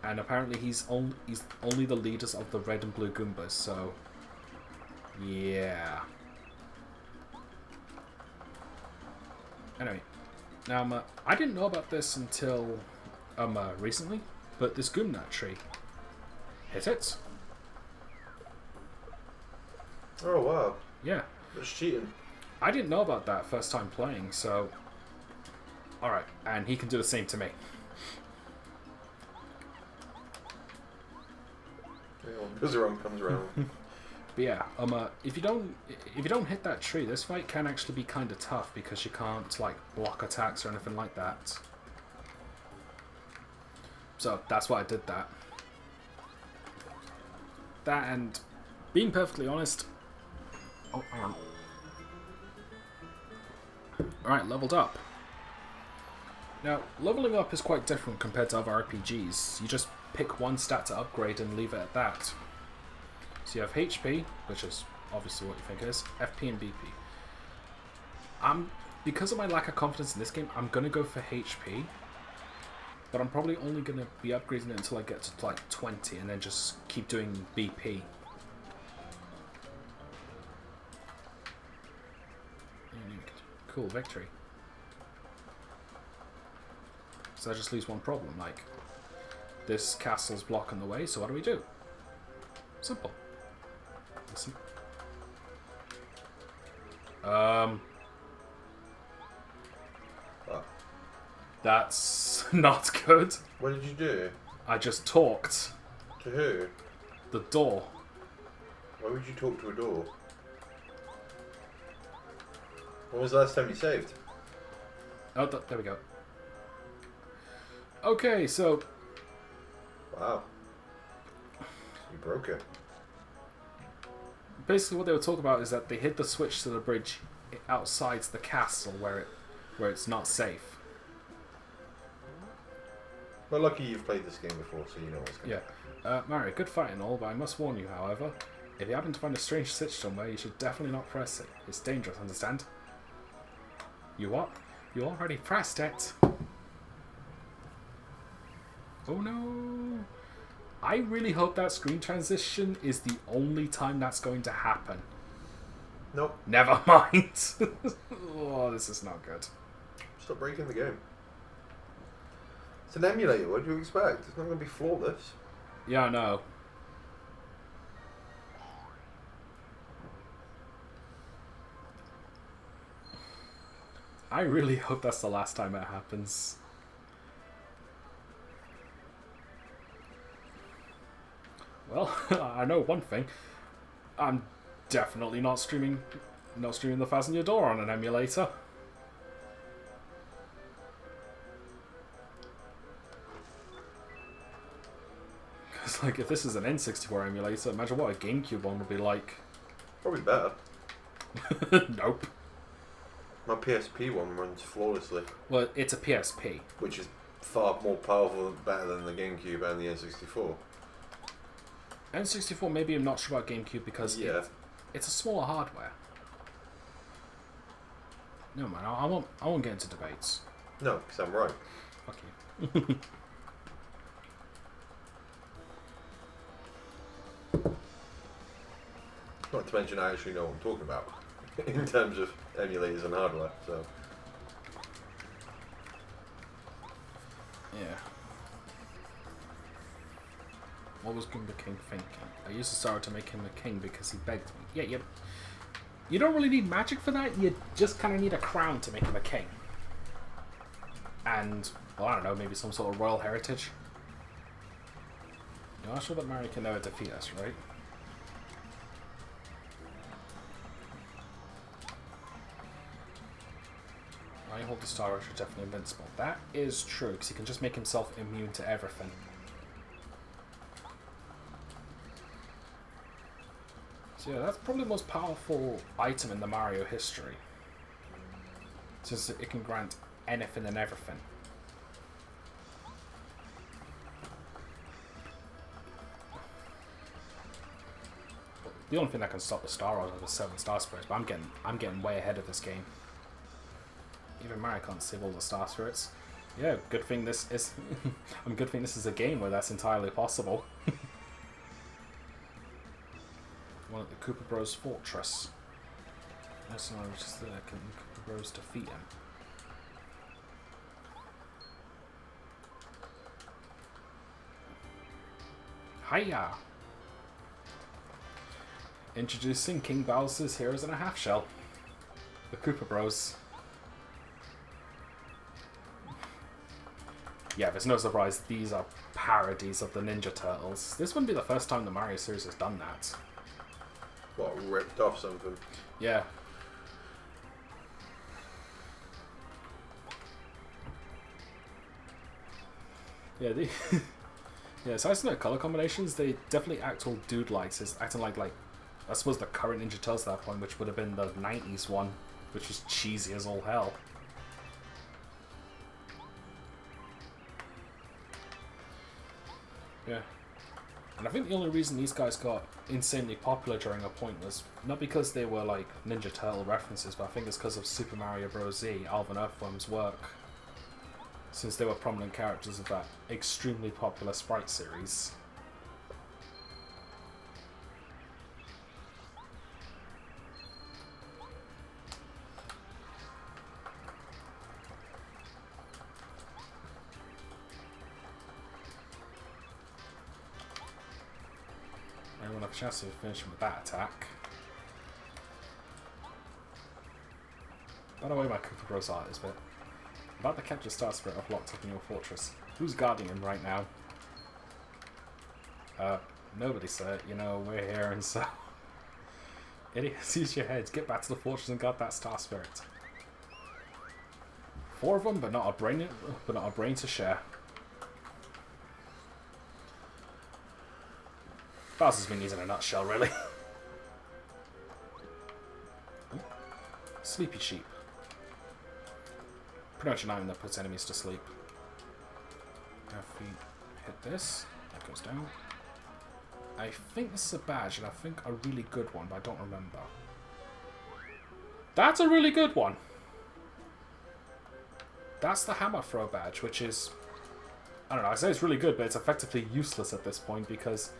And apparently he's only the leaders of the red and blue Goombas, so... yeah. Anyway, now I didn't know about this until recently, but this Goomnut tree, hit it. Oh wow. Yeah. That's cheating. I didn't know about that first time playing, so... alright, and he can do the same to me. What goes around comes around. But yeah, if you don't hit that tree, this fight can actually be kind of tough because you can't like block attacks or anything like that. So that's why I did that. That and being perfectly honest. Oh, hang on. All right, leveled up. Now, leveling up is quite different compared to other RPGs. You just pick one stat to upgrade and leave it at that. So you have HP, which is obviously what you think it is, FP and BP. Because of my lack of confidence in this game, I'm going to go for HP, but I'm probably only going to be upgrading it until I get to like 20 and then just keep doing BP. Cool, victory. So that just leaves one problem, like, this castle's blocking the way, so what do? Simple. Listen. Oh. That's not good. What did you do? I just talked. To who? The door. Why would you talk to a door? When was the last time you saved? Oh, there we go. Okay, so... wow. You broke it. Basically what they were talking about is that they hid the switch to the bridge outside the castle where it's not safe. Well, lucky you've played this game before, so you know what's going to happen. Yeah. Mario, good fight and all, but I must warn you, however, if you happen to find a strange switch somewhere, you should definitely not press it. It's dangerous, understand? You what? You already pressed it. Oh no! I really hope that screen transition is the only time that's going to happen. Nope. Never mind. Oh, this is not good. Stop breaking the game. It's an emulator, what do you expect? It's not going to be flawless. Yeah, I know. I really hope that's the last time it happens. Well, I know one thing. I'm definitely not streaming the Fasten Your Door on an emulator. Because, like, if this is an N64 emulator, imagine what a GameCube one would be like. Probably better. Nope. My PSP one runs flawlessly. Well, it's a PSP. Which is far more powerful and better than the GameCube and the N64. N64, maybe I'm not sure about GameCube because it's a smaller hardware. No man, I won't get into debates. No, because I'm right. Fuck you. Not to mention I actually know what I'm talking about in terms of emulators and hardware, so... yeah. What was Goomba King thinking? I used the sorrow to make him a king because he begged me. Yeah, yep. You don't really need magic for that. You just kind of need a crown to make him a king. And, well, I don't know, maybe some sort of royal heritage. You're not sure that Mario can never defeat us, right? I hold the Star Rush are definitely invincible. That is true, because he can just make himself immune to everything. So yeah, that's probably the most powerful item in the Mario history. Since it can grant anything and everything. The only thing that can stop the Star Wars are the 7 Star Spirits, but I'm getting way ahead of this game. Even Mario can't save all the Star Spirits. Yeah, good thing this is good thing this is a game where that's entirely possible. One at the Koopa Bros Fortress. That's not just there. Can Koopa Bros defeat him? Hiya! Introducing King Bowser's Heroes in a Half Shell. The Koopa Bros. Yeah, there's no surprise these are parodies of the Ninja Turtles. This wouldn't be the first time the Mario series has done that. What, ripped off something? Yeah. Yeah, yeah, aside from the color combinations, they definitely act all dude-like. It's acting like, I suppose the current Ninja Turtles at that point, which would have been the 90s one, which was cheesy as all hell. Yeah. And I think the only reason these guys got insanely popular during a point was not because they were like Ninja Turtle references, but I think it's because of Super Mario Bros. Z, Alvin Earthworm's work. Since they were prominent characters of that extremely popular sprite series. I won't have a chance to finish him with that attack. By the way, my Koopa Bros art is a bit about to capture Star Spirit I've locked up in your fortress. Who's guarding him right now? Nobody, sir. You know, we're here and so... Idiots, use your heads. Get back to the fortress and guard that Star Spirit. 4 of them, but not a brain to share. Bowser's Minions in a nutshell, really. Sleepy Sheep. Pretty much an item that puts enemies to sleep. If we hit this, that goes down. I think this is a badge, and I think a really good one, but I don't remember. That's a really good one! That's the hammer throw badge, which is... I don't know, I say it's really good, but it's effectively useless at this point, because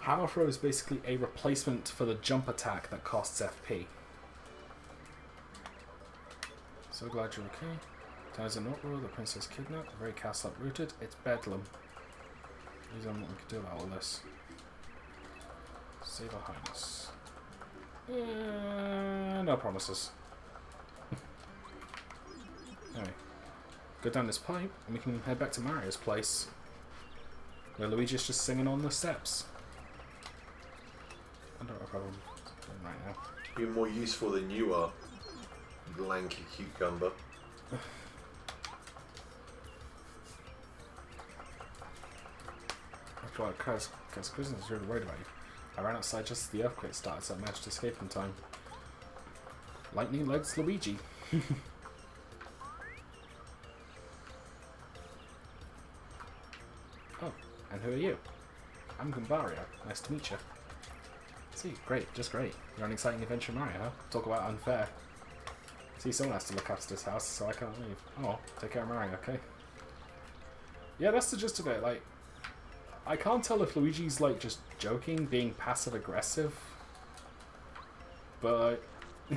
hammer throw is basically a replacement for the jump attack that costs FP. So glad you're okay. There's an uproar, the princess kidnapped, the very castle uprooted. It's bedlam. There's nothing we can do about all this. Save our highness. No promises. Anyway, go down this pipe and we can head back to Mario's place. Where Luigi's just singing on the steps. I don't have a problem doing right now. You're more useful than you are. Lanky cucumber. After all, Kaz Kristen is really worried about you. I ran outside just as the earthquake started, so I managed to escape in time. Lightning legs Luigi. Oh, and who are you? I'm Gumbario. Nice to meet you. See, great, just great. You're an exciting adventure Mario, huh? Talk about unfair. See, someone has to look after this house, so I can't leave. Oh, take care of Mario, okay? Yeah, that's the gist of it. Like, I can't tell if Luigi's, like, just joking, being passive-aggressive. But... I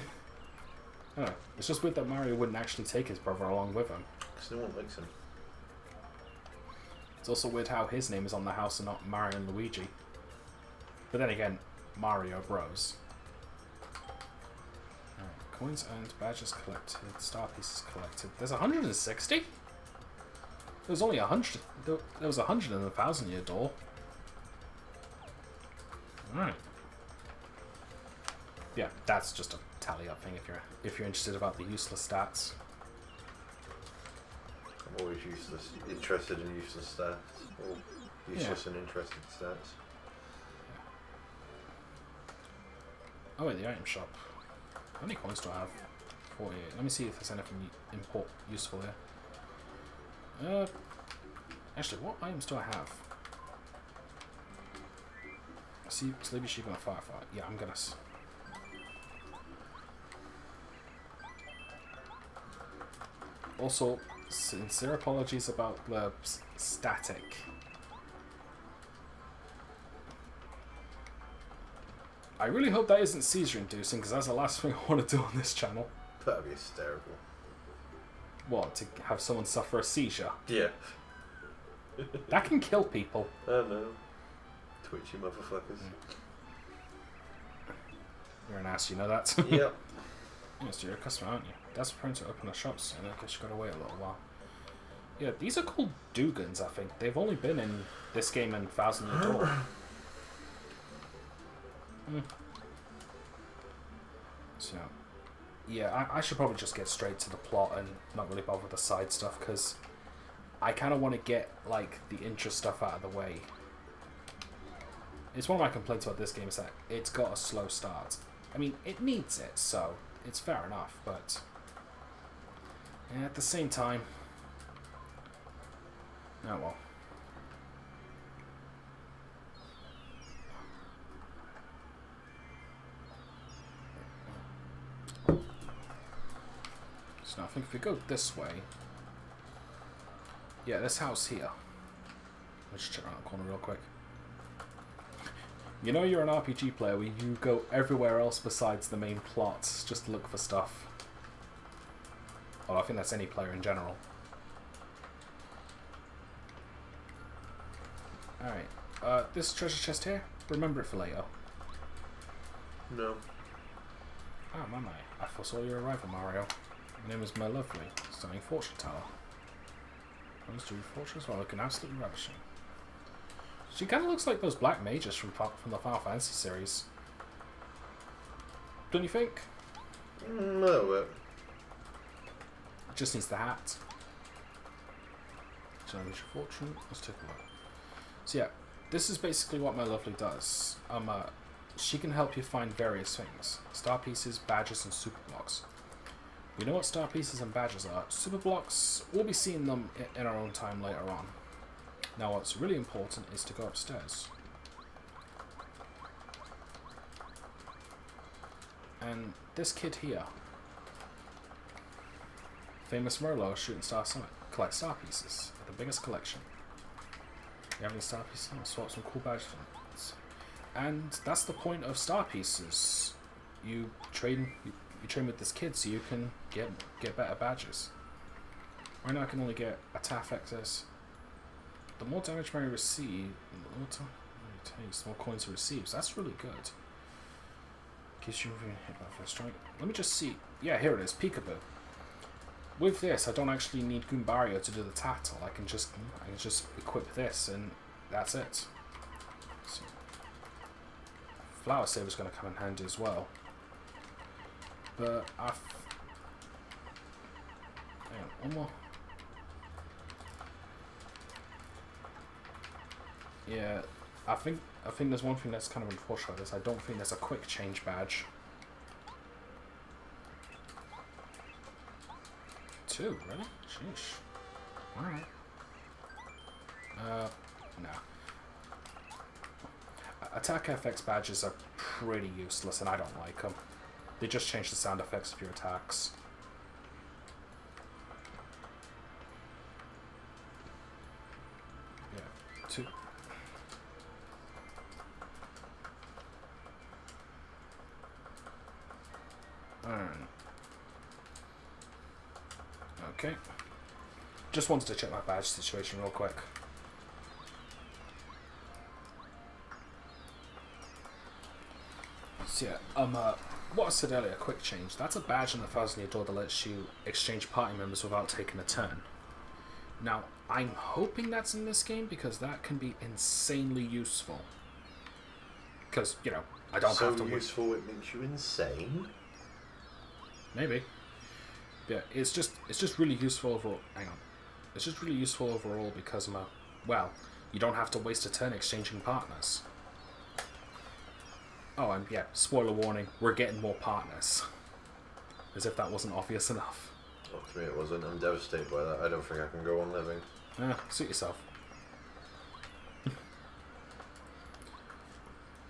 don't know. It's just weird that Mario wouldn't actually take his brother along with him. Because no one likes him. It's also weird how his name is on the house and not Mario and Luigi. But then again, Mario Bros. coins and badges collected, star pieces collected. There's 160? There was only 100. There was 100 in the 1,000-year door. Alright. Yeah, that's just a tally up thing if you're interested about the useless stats. I'm always interested in useless stats. Or useless and interested stats. Oh wait, the item shop. How many coins do I have? 48. Let me see if there's anything useful here. Actually, what items do I have? See, Sleepy Sheep and a Firefight. Yeah, I'm gonna... Also, sincere apologies about the static. I really hope that isn't seizure-inducing, because that's the last thing I want to do on this channel. That'd be hysterical. What, to have someone suffer a seizure? Yeah. That can kill people. I know. Twitchy motherfuckers. You're an ass, you know that? Yep. Yes, you're a customer, aren't you? That's preparing to open the shops, and I guess you gotta wait a little while. Yeah, these are called Dugans, I think. They've only been in this game in 1,000-year door. So, yeah, I should probably just get straight to the plot and not really bother with the side stuff, because I kind of want to get, like, the intro stuff out of the way. It's one of my complaints about this game is that it's got a slow start. I mean, it needs it, so it's fair enough, but at the same time, oh well. So now I think if we go this way, yeah, this house here. Let's check around the corner real quick. You know you're an RPG player where you go everywhere else besides the main plots just to look for stuff. Well, I think that's any player in general. Alright, this treasure chest here, remember it for later. No. Ah, my. I foresaw your arrival, Mario. My name is My Lovely, stunning fortune teller. Comes to your fortress while looking absolutely ravishing. She kind of looks like those black mages from the Final Fantasy series. Don't you think? A little bit. Just needs the hat. So reach your fortune. Let's take a look. So yeah, this is basically what My Lovely does. She can help you find various things. Star pieces, badges, and super blocks. We know what star pieces and badges are. Super blocks, we'll be seeing them in our own time later on. Now what's really important is to go upstairs. And this kid here, Famous Merlot, Shooting Star Summit, collect star pieces, the biggest collection. You have any star pieces? I'll swap some cool badges for them. And that's the point of star pieces. You train with this kid so you can get better badges. Right now I can only get attack access. The more damage Mary receives, the more coins he receives. That's really good. Keeps you hit by first strike. Let me just see. Yeah, here it is. Peekaboo. With this, I don't actually need Goombario to do the tattle. I can just equip this, and that's it. So, Flower Saber's going to come in handy as well. But hang on, one more. Yeah, I think there's one thing that's kind of unfortunate about this. I don't think there's a quick change badge. 2, really? Sheesh. Alright. No. Attack FX badges are pretty useless and I don't like them. They just change the sound effects of your attacks. Yeah, 2. Okay. Just wanted to check my badge situation real quick. So yeah, what I said earlier, quick change. That's a badge in the Thousand Year Door that lets you exchange party members without taking a turn. Now, I'm hoping that's in this game because that can be insanely useful. Because, you know, I don't have to... So useful it makes you insane? Maybe. Yeah, it's just really useful overall. Hang on. It's just really useful overall because, well, you don't have to waste a turn exchanging partners. Oh, and yeah, spoiler warning, we're getting more partners. As if that wasn't obvious enough. Well, to me it wasn't. I'm devastated by that. I don't think I can go on living. Suit yourself.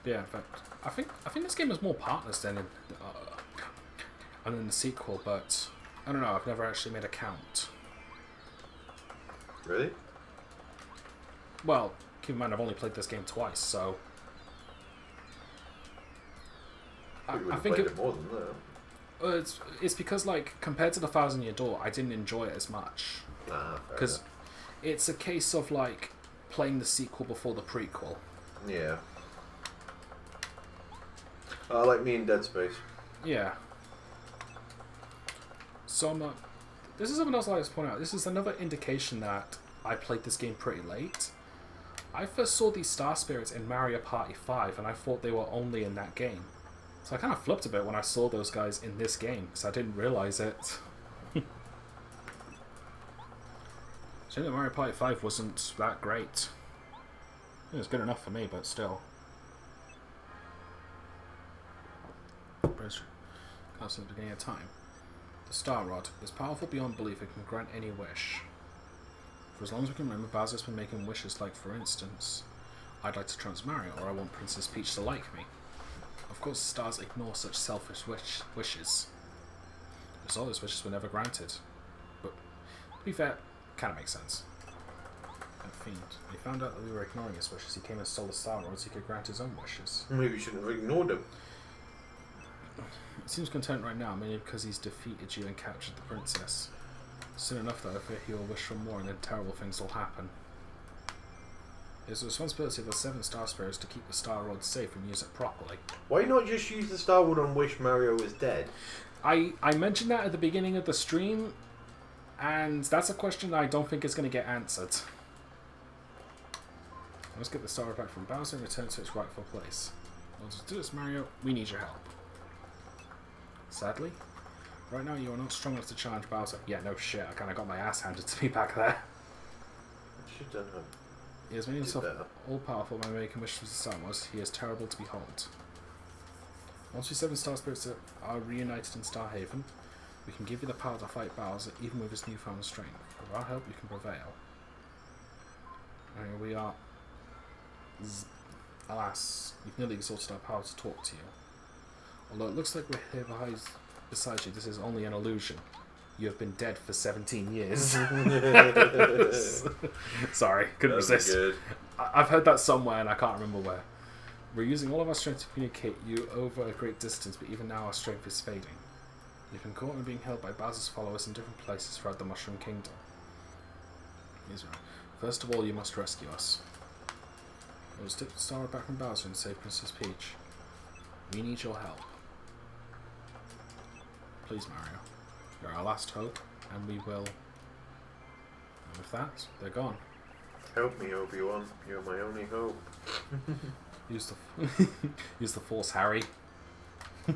Yeah, in fact, I think this game has more partners than in the sequel, but I don't know. I've never actually made a count. Really? Well, keep in mind I've only played this game twice, so I think think it more than that. it's because, like, compared to the Thousand Year Door, I didn't enjoy it as much. Because it's a case of, like, playing the sequel before the prequel. Yeah. Like me in Dead Space. Yeah. So, this is something else I like to point out. This is another indication that I played this game pretty late. I first saw these Star Spirits in Mario Party 5, and I thought they were only in that game. So I kind of flipped a bit when I saw those guys in this game, because I didn't realise it. So that Mario Party 5 wasn't that great. It was good enough for me, but still. Can't the beginning of time. The Star Rod is powerful beyond belief. It can grant any wish. For as long as we can remember, Bowser's been making wishes like, for instance, I'd like to trans Mario, or I want Princess Peach to like me. Of course, the stars ignore such selfish wishes. Because all those wishes were never granted. But, to be fair, kind of makes sense. And Fiend, when he found out that we were ignoring his wishes, he came and stole the Star Rods so he could grant his own wishes. Maybe we shouldn't have ignored him. He seems content right now, mainly because he's defeated you and captured the princess. Soon enough, though, I fear he will wish for more, and then terrible things will happen. It is the responsibility of the 7 Star Spirits to keep the Star Rod safe and use it properly. Why not just use the Star Rod and wish Mario was dead? I mentioned that at the beginning of the stream, and that's a question I don't think is going to get answered. Let's get the Star Rod back from Bowser and return to its rightful place. Well, to do this, Mario, we need your help. Sadly, right now you are not strong enough to challenge Bowser. Yeah, no shit, I kind of got my ass handed to me back there. I should have done him. He has made himself all-powerful by making wishes for the stars. He is terrible to behold. Once we 7 Star Spirits are reunited in Star Haven, we can give you the power to fight Bowser, even with his newfound strength. With our help, you can prevail. And here we are. Alas, you've nearly exhausted our power to talk to you. Although it looks like we're here beside you, this is only an illusion. You have been dead for 17 years. Sorry, couldn't resist. Good. I've heard that somewhere and I can't remember where. We're using all of our strength to communicate you over a great distance, but even now our strength is fading. You've been caught and being held by Bowser's followers in different places throughout the Mushroom Kingdom. He's right. First of all, you must rescue us. We'll take the Star Rod back from Bowser and save Princess Peach. We need your help. Please, Mario. You're our last hope, and we will... And with that, they're gone. Help me, Obi-Wan. You're my only hope. Use the use the Force, Harry. Do you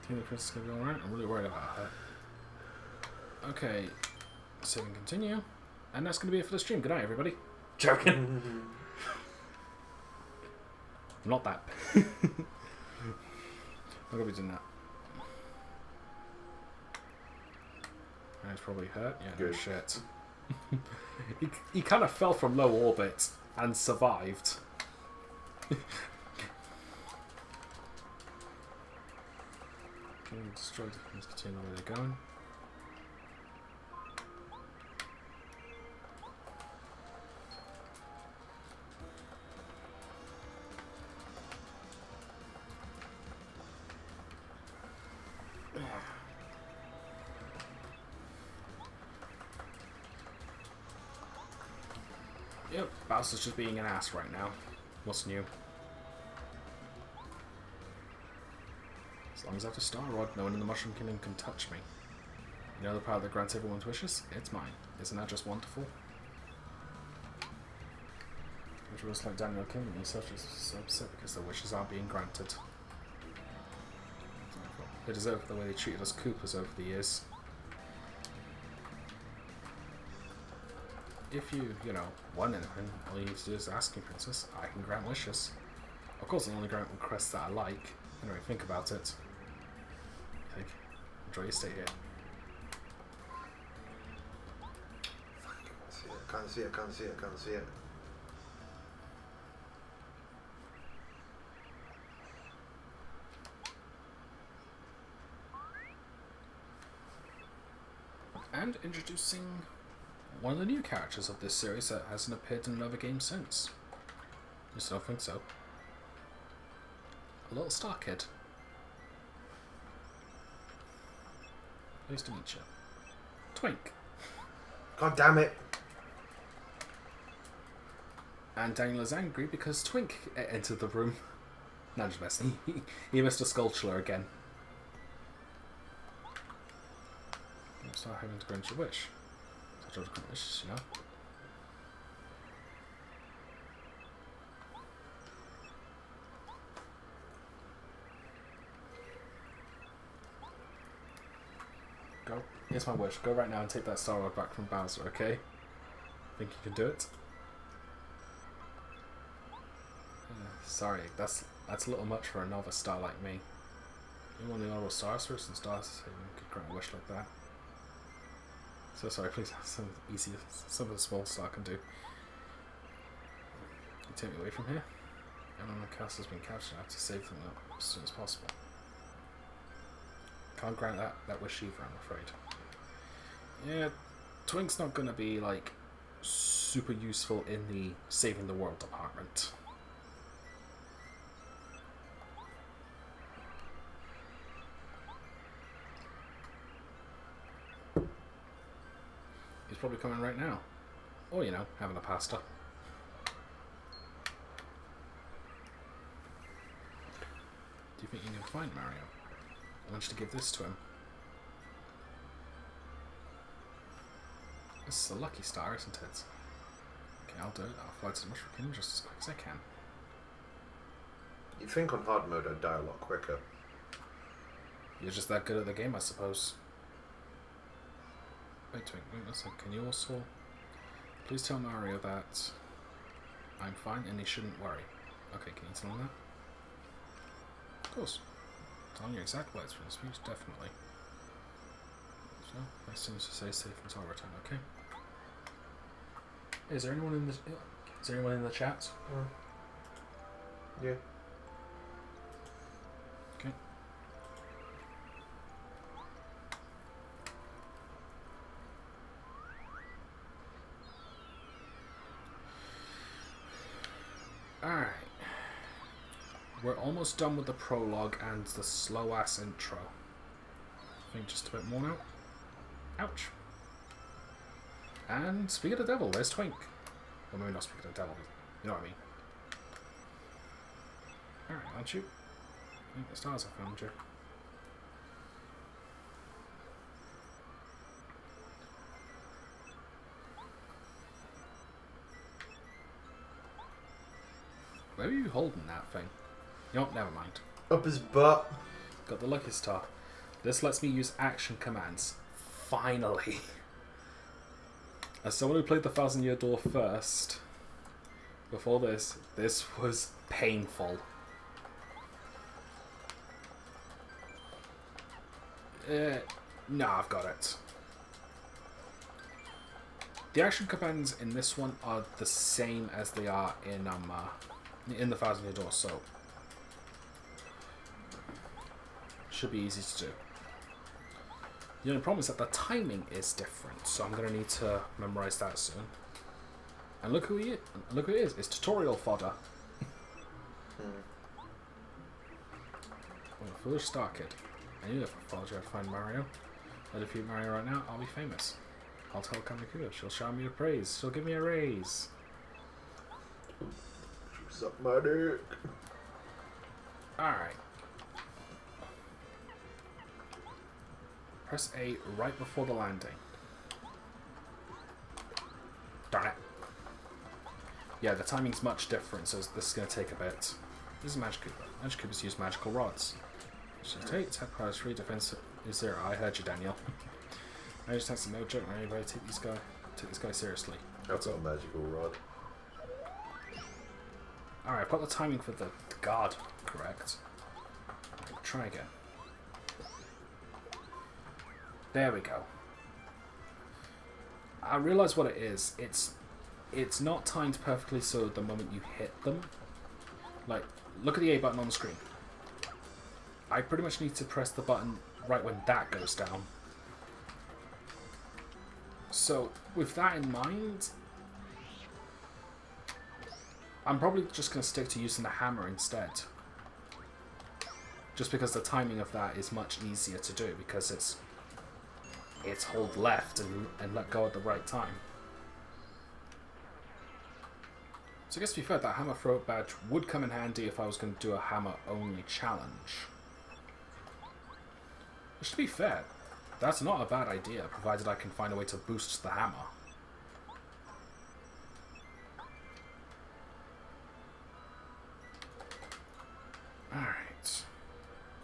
think the princess is going to be alright? I'm really worried about her. Okay, save and continue. And that's going to be it for the stream. Good night, everybody. Joking. Not that. I'm going to be doing that. And it's probably hurt. Yeah, good. No shit. he kind of fell from low orbit and survived. Destroyed. Let's continue where they're going. Yep, Bowser's just being an ass right now. What's new? long as I have a Star Rod, no one in the Mushroom Kingdom can touch me. You know the power that grants everyone's wishes? It's mine. Isn't that just wonderful? Which was like Daniel King, he's so upset because their wishes aren't being granted. They deserve the way they treated us Koopas over the years. If you know, want anything, all you need to do is ask me, Princess. I can grant wishes. Of course, I'll only grant requests that I like. Anyway, think about it. Enjoy your stay here. Can't see it. And introducing one of the new characters of this series that hasn't appeared in another game since. Just don't think so. A little star kid. Nice to meet you. Twink. God damn it. And Daniel is angry because Twink entered the room. No, just messing. He missed a sculpture again. Start having to grant your wish. Such a different wishes, you know. Go. Here's my wish. Go right now and take that Star Rod back from Bowser, okay? Think you can do it? Sorry, that's a little much for a novice star like me. You want the honorable stars first and stars so you could grant a wish like that. So sorry, please have some easy, something a small star can do. You take me away from here? Everyone in the castle has been captured. I have to save them up as soon as possible. Can't grant that wish either, I'm afraid. Yeah, Twink's not gonna be like super useful in the saving the world department. He's probably coming right now. Or, you know, having a pasta. Do you think you can find Mario? I want you to give this to him. This is a lucky star, isn't it? Okay, I'll do it. I'll fly to the Mushroom Kingdom just as quick as I can. You'd think on hard mode I'd die a lot quicker. You're just that good at the game, I suppose. Wait, Twink, listen, can you also please tell Mario that I'm fine and he shouldn't worry? Okay, can you tell him that? Of course. Telling your exact words for the speech, definitely. So, best thing is to stay safe until our return, okay? Hey, is there anyone in the chat? Yeah. Okay. Alright. We're almost done with the prologue and the slow-ass intro. I think just a bit more now. Ouch. And speak of the devil, there's Twink. Well, maybe not speak of the devil, you know what I mean. Alright, aren't you? I think the stars have found you. Where are you holding that thing? You know what, never mind. Up his butt. Got the lucky star. This lets me use action commands. Finally. As someone who played the 1000-Year Door first, before this was painful. No, I've got it. The action commands in this one are the same as they are in the 1000-Year Door, so should be easy to do. The only problem is that the timing is different, so I'm going to need to memorize that soon. And look who he is. Look who it is. It's tutorial fodder. What a foolish star kid. I knew if I followed you I'd find Mario. If I defeat Mario right now, I'll be famous. I'll tell Kamikuta. She'll shower me with praise. She'll give me a raise. Suck my dick. Alright. Press A right before the landing. Darn it. Yeah, the timing's much different, so this is going to take a bit. This is Magic Cooper. Magic Coopers use magical rods. Attack power is 3, defense is 0. I heard you, Daniel. I just have no joke. Anybody take this guy seriously. I've got a magical rod. Alright, I've got the timing for the guard correct. Try again. There we go. I realise what it is. It's not timed perfectly so the moment you hit them. Like, look at the A button on the screen. I pretty much need to press the button right when that goes down. So, with that in mind, I'm probably just going to stick to using the hammer instead. Just because the timing of that is much easier to do, because it's hold left and let go at the right time. So I guess to be fair, that hammer throw badge would come in handy if I was going to do a hammer only challenge. Which, to be fair, that's not a bad idea, provided I can find a way to boost the hammer. Alright.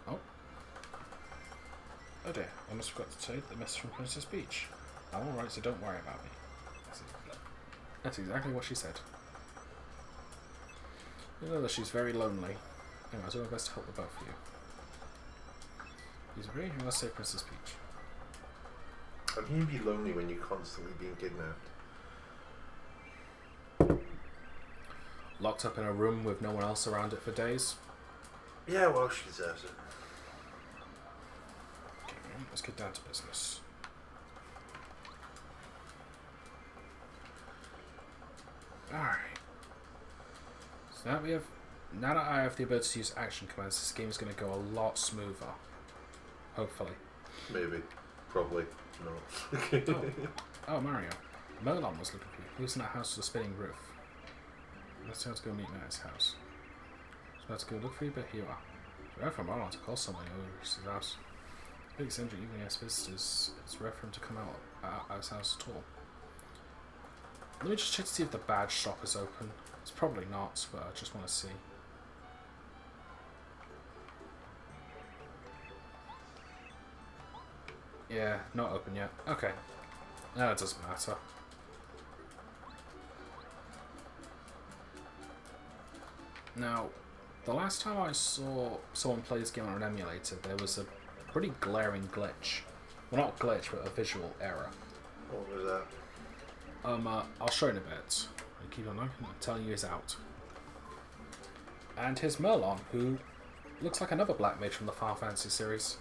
Oh. Oh dear, I almost forgot to say the message from Princess Peach. I'm alright, so don't worry about me. That's exactly what she said. You know that she's very lonely. Anyway, I'll do my best to help the both of you. He's agree? You must say Princess Peach. How can you be lonely when you're constantly being kidnapped? Locked up in a room with no one else around it for days? Yeah, well, she deserves it. Okay, let's get down to business. Alright. So now that I have the ability to use action commands, this game is going to go a lot smoother. Hopefully. Maybe. Probably. No. Oh, Mario. Merlon was looking for you. He was in that house with a spinning roof. Let's have to go meet him at his house. I was about to go look for you, but here you are. It's rare for Merlon to call someone over his house. Big Sindri, even as visitors, it's rare for him to come out at his house at all. Let me just check to see if the badge shop is open. It's probably not, but I just want to see. Yeah, not open yet. Okay. No, it doesn't matter. Now, the last time I saw someone play this game on an emulator, there was a pretty glaring glitch. Well, not glitch, but a visual error. What was that? I'll show you in a bit. I keep on telling you he's out. And here's Merlon, who looks like another Black Mage from the Final Fantasy series.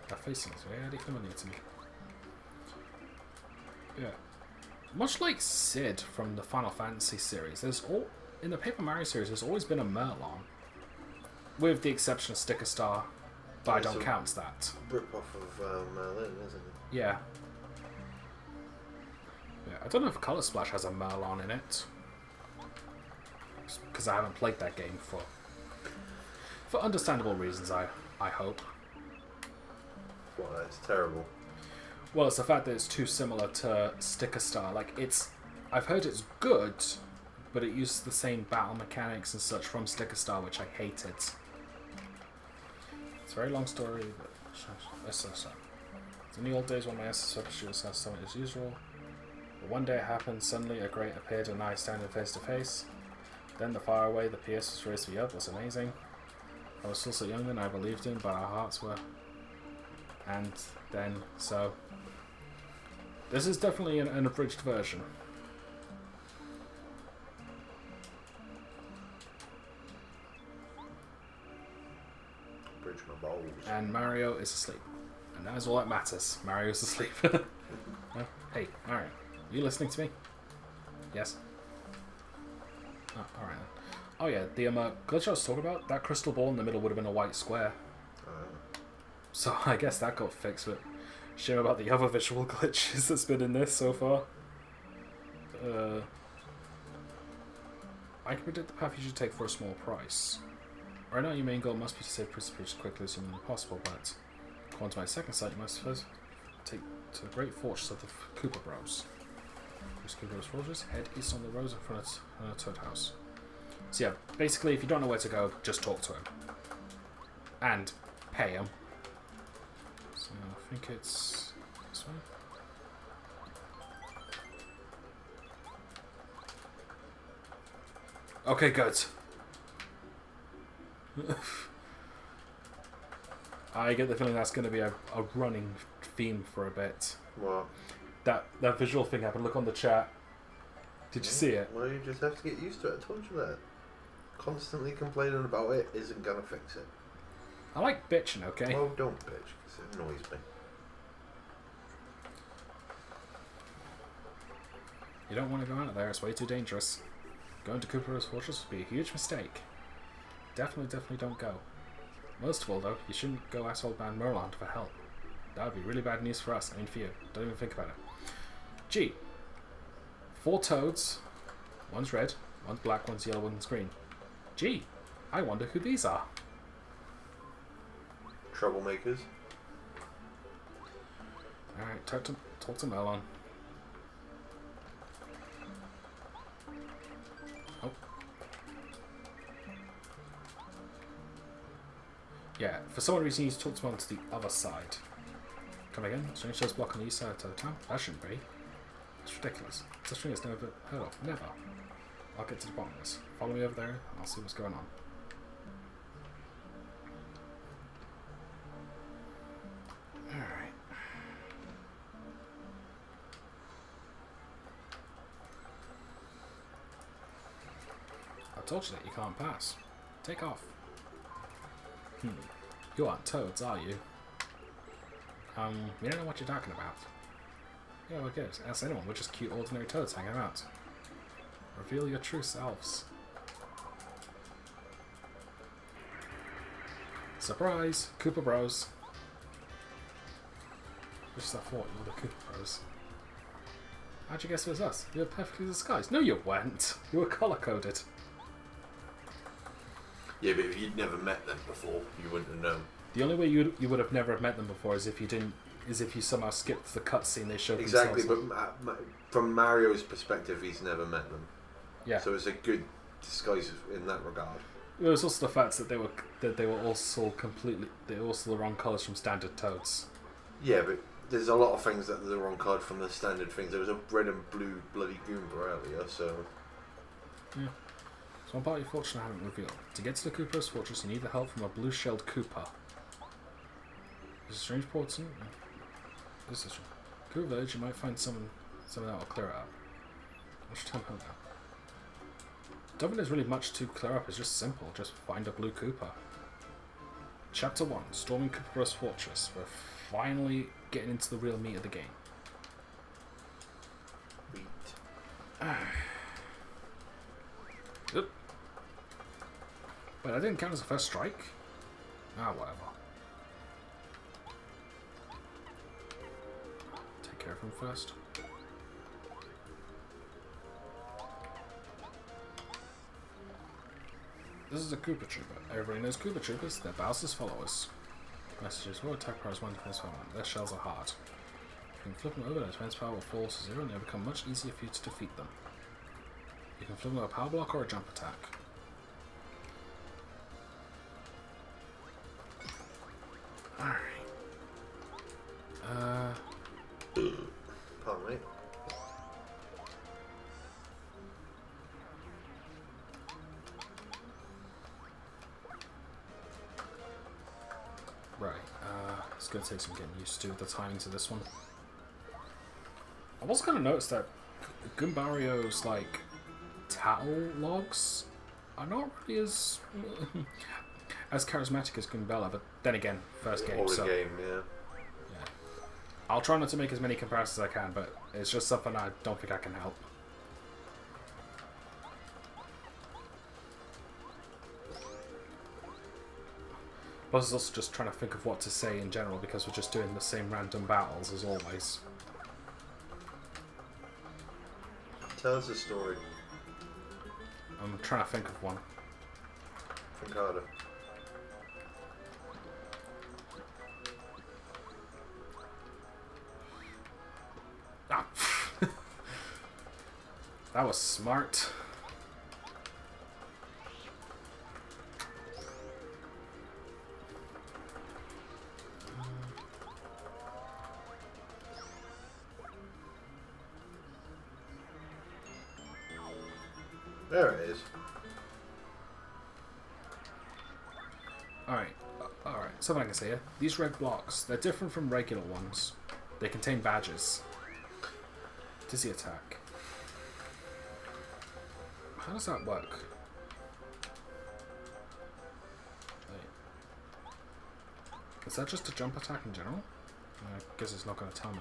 That face is very familiar to me. Yeah. Much like Sid from the Final Fantasy series, in the Paper Mario series, there's always been a Merlon. With the exception of Sticker Star, but I don't count that. Rip off of Merlin, isn't it? Yeah. Yeah, I don't know if Color Splash has a Merlon in it. Because I haven't played that game for understandable reasons, I hope. Well, that's terrible. Well, it's the fact that it's too similar to Sticker Star. Like, I've heard it's good, but it uses the same battle mechanics and such from Sticker Star, which I hated. It's a very long story, but so. In the old days when my ancestors was something as usual. But one day it happened, suddenly a great appeared and I standing face to face. Then the far away, the PS was raised me up, was amazing. I was still so young then, I believed in, but our hearts were... And then, so... This is definitely an abridged version. Bridge my balls. And Mario is asleep. And that is all that matters. Mario's asleep. Hey, Mario, are you listening to me? Yes? Oh, alright then. Oh yeah, the glitch I was talking about, that crystal ball in the middle would have been a white square. So I guess that got fixed, but shame about the other visual glitches that's been in this so far. I can predict the path you should take for a small price. Right now your main goal must be to save Princess Peach as quickly as humanly possible, but According to my second sight, you must first take to the great fortress of the Cooper Bros. Use Cooper Bros fortress, head east on the roads in front of Toad House. So yeah, basically if you don't know where to go, just talk to him. And pay him. So I think it's this one. Okay, good. I get the feeling that's going to be a running theme for a bit. What? That visual thing happened. Look on the chat. Did you see it? Well, you just have to get used to it. I told you that. Constantly complaining about it isn't going to fix it. I like bitching, okay? Well, don't bitch, because it annoys me. You don't want to go out there. It's way too dangerous. Going to Cooper's Fortress would be a huge mistake. Definitely don't go. Most of all, though, you shouldn't go ask old man Merlon for help. That would be really bad news for us, I mean for you. Don't even think about it. Gee. 4 toads. One's red, one's black, one's yellow, one's green. Gee, I wonder who these are. Troublemakers. Alright, talk to Merlon. Oh. Yeah, for some reason you need to talk to him on to the other side. Come again? Strange shows block on the east side of the town? That shouldn't be. It's ridiculous. It's a string it's never heard of. Never. I'll get to the bottom of this. Follow me over there, I'll see what's going on. Alright. I told you that you can't pass. Take off. You aren't toads, are you? You don't know what you're talking about. Yeah, well, good. Ask anyone, we're just cute ordinary toads hanging out. Reveal your true selves. Surprise! Cooper Bros. Just I thought you were the Cooper Bros. How'd you guess it was us? You were perfectly disguised. No, you weren't. You were color-coded. Yeah, but if you'd never met them before, you wouldn't have known. The only way you would have never met them before is if you didn't. Is if you somehow skipped the cutscene they showed exactly, themselves. but from Mario's perspective, he's never met them. Yeah. So it's a good disguise in that regard. It was also the fact that they were also the wrong colours from standard toads. Yeah, but there's a lot of things that are the wrong colour from the standard things. There was a red and blue bloody Goomba earlier, so. Yeah. So one part of your fortune I haven't revealed. To get to the Koopa's fortress, you need the help from a blue-shelled Koopa. There's a strange portion. This is Koopa Village. You might find someone that will clear it up. I should tell him now. Don't think there's really much to clear up. It's just simple. Just find a blue Koopa. Chapter 1: Storming Koopa's fortress. We're finally getting into the real meat of the game. Oop. Wait, that didn't count as a first strike? Ah, whatever. Take care of him first. This is a Koopa Trooper. Everybody knows Koopa Troopers. They're Bowser's followers. Messages. Will attack powers 1 defense power 1. Their shells are hard. You can flip them over, their defense power will fall to 0 and they'll become much easier for you to defeat them. You can flip them with a power block or a jump attack. Alright. Pardon me. Right, it's going to take some getting used to the timings of this one. I was going to notice that Goombario's, like, tattle logs are not really as charismatic as Goombella, but then again, first game, so... game, yeah. I'll try not to make as many comparisons as I can, but it's just something I don't think I can help. Plus, it's also just trying to think of what to say in general because we're just doing the same random battles as always. Tell us a story. I'm trying to think of one. Think harder. That was smart. There it is. Alright, something I can say here. These red blocks, they're different from regular ones. They contain badges. Dizzy attack. How does that work? Wait. Is that just a jump attack in general? I guess it's not going to tell me.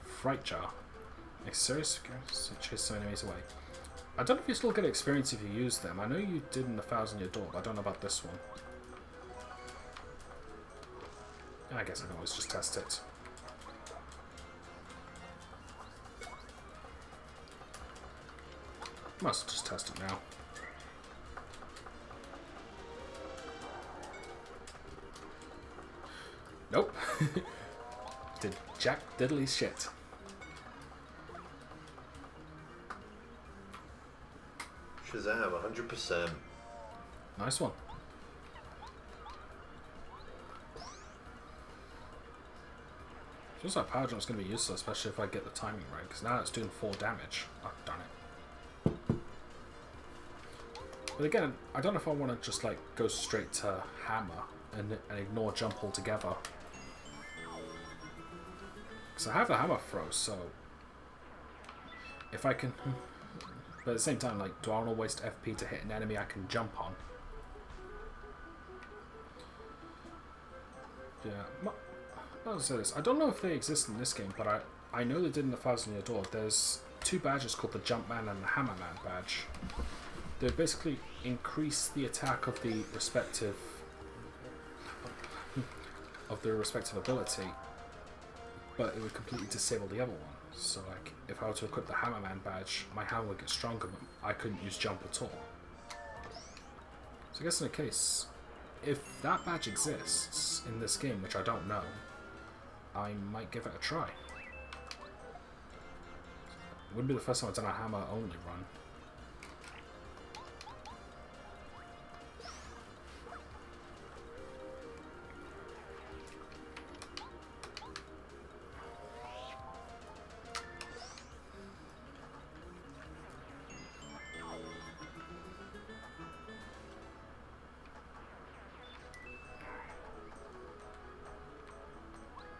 Fright jar. A serious chase some enemies away. I don't know if you still get experience if you use them. I know you did in the 1,000-Year Door, but I don't know about this one. I guess I can always just test it. Might as well just test it now. Nope. Did jack diddly shit. Shazam, 100%. Nice one. Feels like power jump's going to be useful, especially if I get the timing right, because now it's doing 4 damage. Oh, darn it. But again, I don't know if I want to just like go straight to hammer and ignore jump altogether. Because I have the hammer throw, so if I can... But at the same time, like, do I want to waste FP to hit an enemy I can jump on? Yeah. I'll say this. I don't know if they exist in this game, but I know they did in the 1,000-Year Door. There's 2 badges called the Jumpman and the Hammerman badge. They basically increase the attack of the respective ability, but it would completely disable the other one. So, like, if I were to equip the Hammerman badge, my hammer would get stronger, but I couldn't use jump at all. So I guess in a case, if that badge exists in this game, which I don't know, I might give it a try. It wouldn't be the first time I've done a hammer-only run.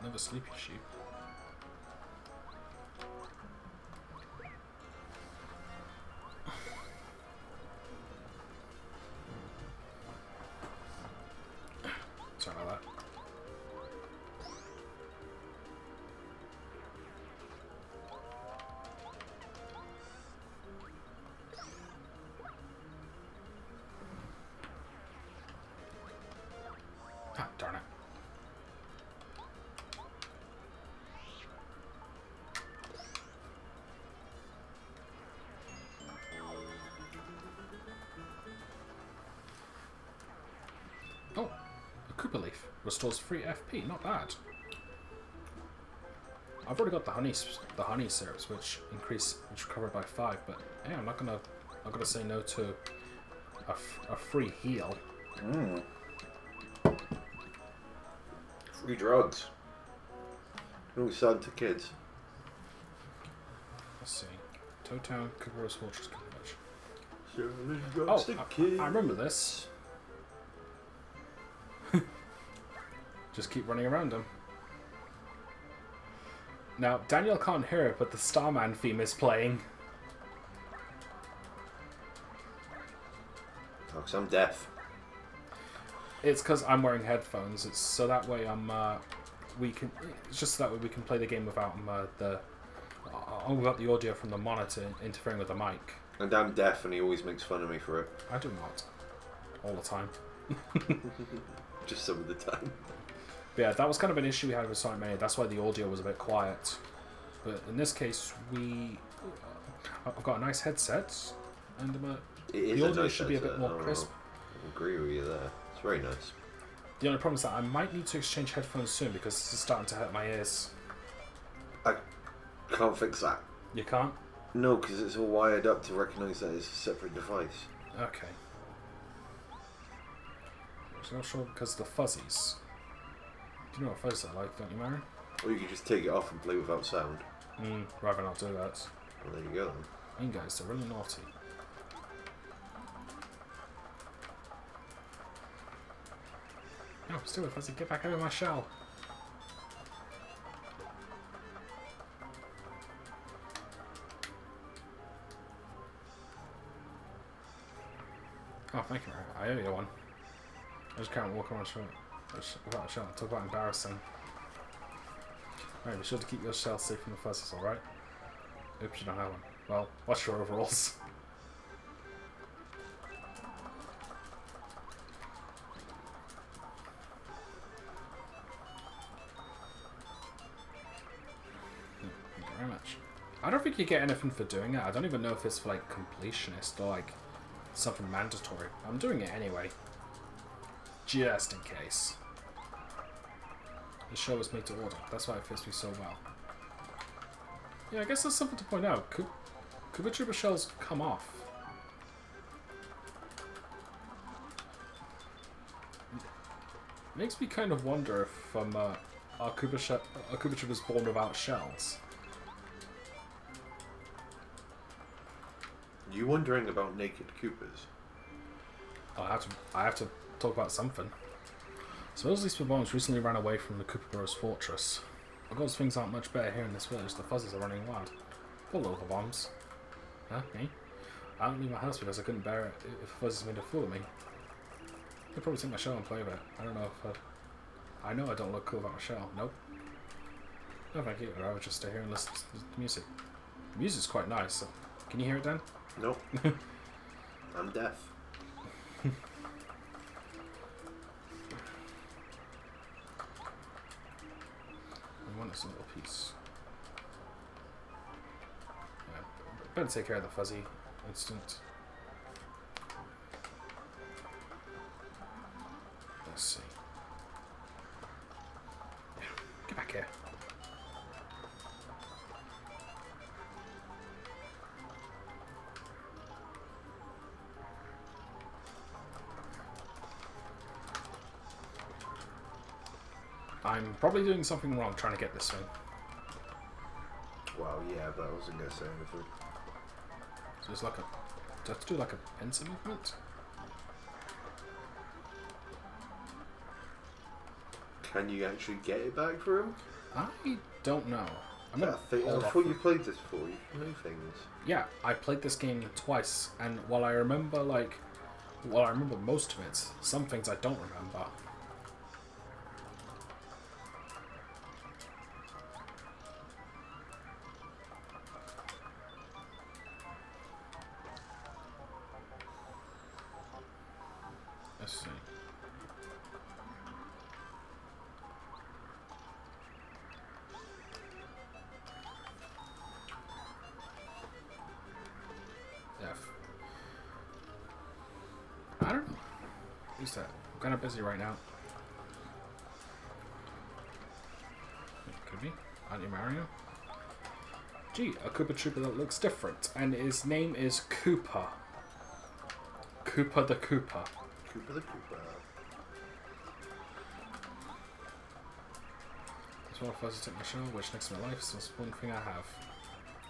Another sleepy sheep. Sorry about that. Ah, darn it. Oh, a Koopa Leaf restores free FP. Not bad. I've already got the honey syrups, which recover by 5. But yeah, I'm not gonna say no to a free heal. Free drugs. Always sold to kids. Let's see. Toetown, Koopa Rose Fortress Village. Selling Oh, drugs to kids. I remember this. Just keep running around him. Now, Daniel can't hear it, but the Starman theme is playing. Oh, 'cause I'm deaf. It's because I'm wearing headphones. It's so that way it's just so that way we can play the game without without the audio from the monitor interfering with the mic. And I'm deaf, and he always makes fun of me for it. I do not. All the time. Just some of the time. But yeah, that was kind of an issue we had with Sonic Mania. That's why the audio was a bit quiet. But in this case, I've got a nice headset, and It is the a audio nice should be a bit headset. more crisp. I agree with you there. It's very nice. The only problem is that I might need to exchange headphones soon because this is starting to hurt my ears. I can't fix that. You can't? No, because it's all wired up to recognise that it's a separate device. Okay. I'm not sure because the fuzzies. Do you know what fuzzies are like, don't you, Mary? Or you could just take it off and play without sound. Rather not do that. Well, there you go then. Mean guys, they're really naughty. No, still with fuzzy, get back out of my shell. Oh, thank you, Mary. I owe you one. I just can't walk around without a shell. Talk about embarrassing. Right, be sure to keep your shell safe from the fuzzies, alright? Oops, you don't have one. Well, wash your overalls. Thank you very much. I don't think you get anything for doing it. I don't even know if it's for like completionist or like something mandatory. I'm doing it anyway. Just in case. The show was made to order. That's why it fits me so well. Yeah, I guess there's something to point out. Koopa Troopa shells come off. Makes me kind of wonder if our Koopa Troopa's born without shells. You wondering about naked Koopas? I have to talk about something. Supposedly Spawn's recently ran away from the Koopa Bros fortress. Of course, things aren't much better here in this village. The fuzzies are running wild. Poor local bombs. Huh? Me? I don't leave my house because I couldn't bear it if the fuzzies made a fool of me. They'll probably take my shell and play with it. I don't know if I know I don't look cool without my shell. Nope. No thank you. I'd rather just stay here and listen to the music. The music's quite nice. So. Can you hear it, Dan? Nope. I'm deaf. I want this little piece. Yeah, better take care of the fuzzy instant. Let's see. Yeah, get back here. I'm probably doing something wrong trying to get this thing. Well, yeah, but I wasn't going to say anything. So it's like a... Do I have to do like a pincer movement? Can you actually get it back for him? I don't know. I'm I gonna thought you played this before. You know things. Yeah, I played this game twice, and while I remember most of it, some things I don't remember. Let's see. I don't know. Who's that? I'm kind of busy right now. Could be. Aren't you Mario? Gee, a Koopa Troopa that looks different, and his name is Koopa. Koopa the Koopa. Koopa the Koopa. As well, fuzzy took my shell, which next to my life is the most important thing I have.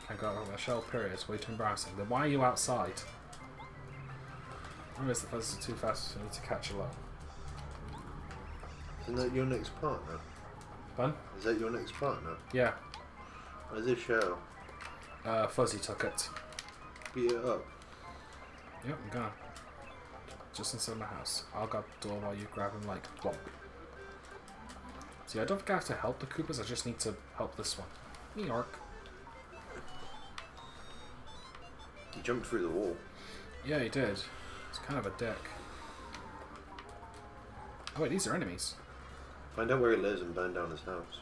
Can't go out with my shell, period. It's way too embarrassing. Then why are you outside? I guess the fuzzies are too fast, so I need to catch a lot. Isn't that your next partner? Fun? Is that your next partner? Yeah. Where's his shell? Fuzzy took it. Beat it up. Yep, I'm gonna. Just inside my house. I'll guard the door while you grab him like womp. See, I don't think I have to help the Koopas, I just need to help this one. New York. He jumped through the wall. Yeah, he did. It's kind of a dick. Oh wait, these are enemies. Find out where he lives and burn down his house.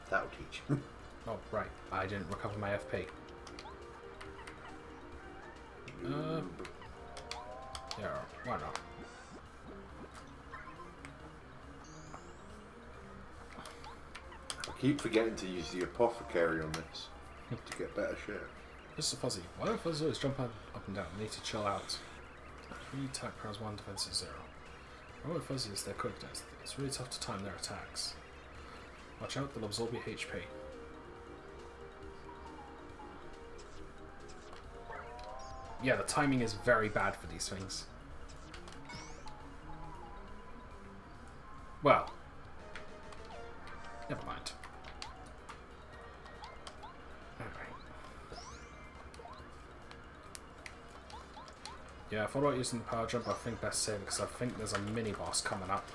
That'll teach you. Oh, right. I didn't recover my FP. Yeah, why not? keep forgetting to use the apothecary on this to get better shit. This is a fuzzy. Why do fuzzies always jump up and down? They need to chill out. 3 attack powers 1, defense is 0. Remember fuzzy is their quickness. It's really tough to time their attacks. Watch out, they'll absorb your HP. Yeah, the timing is very bad for these things. Well, never mind. Alright. Yeah, I thought about using the power jump. I think best save because I think there's a mini boss coming up.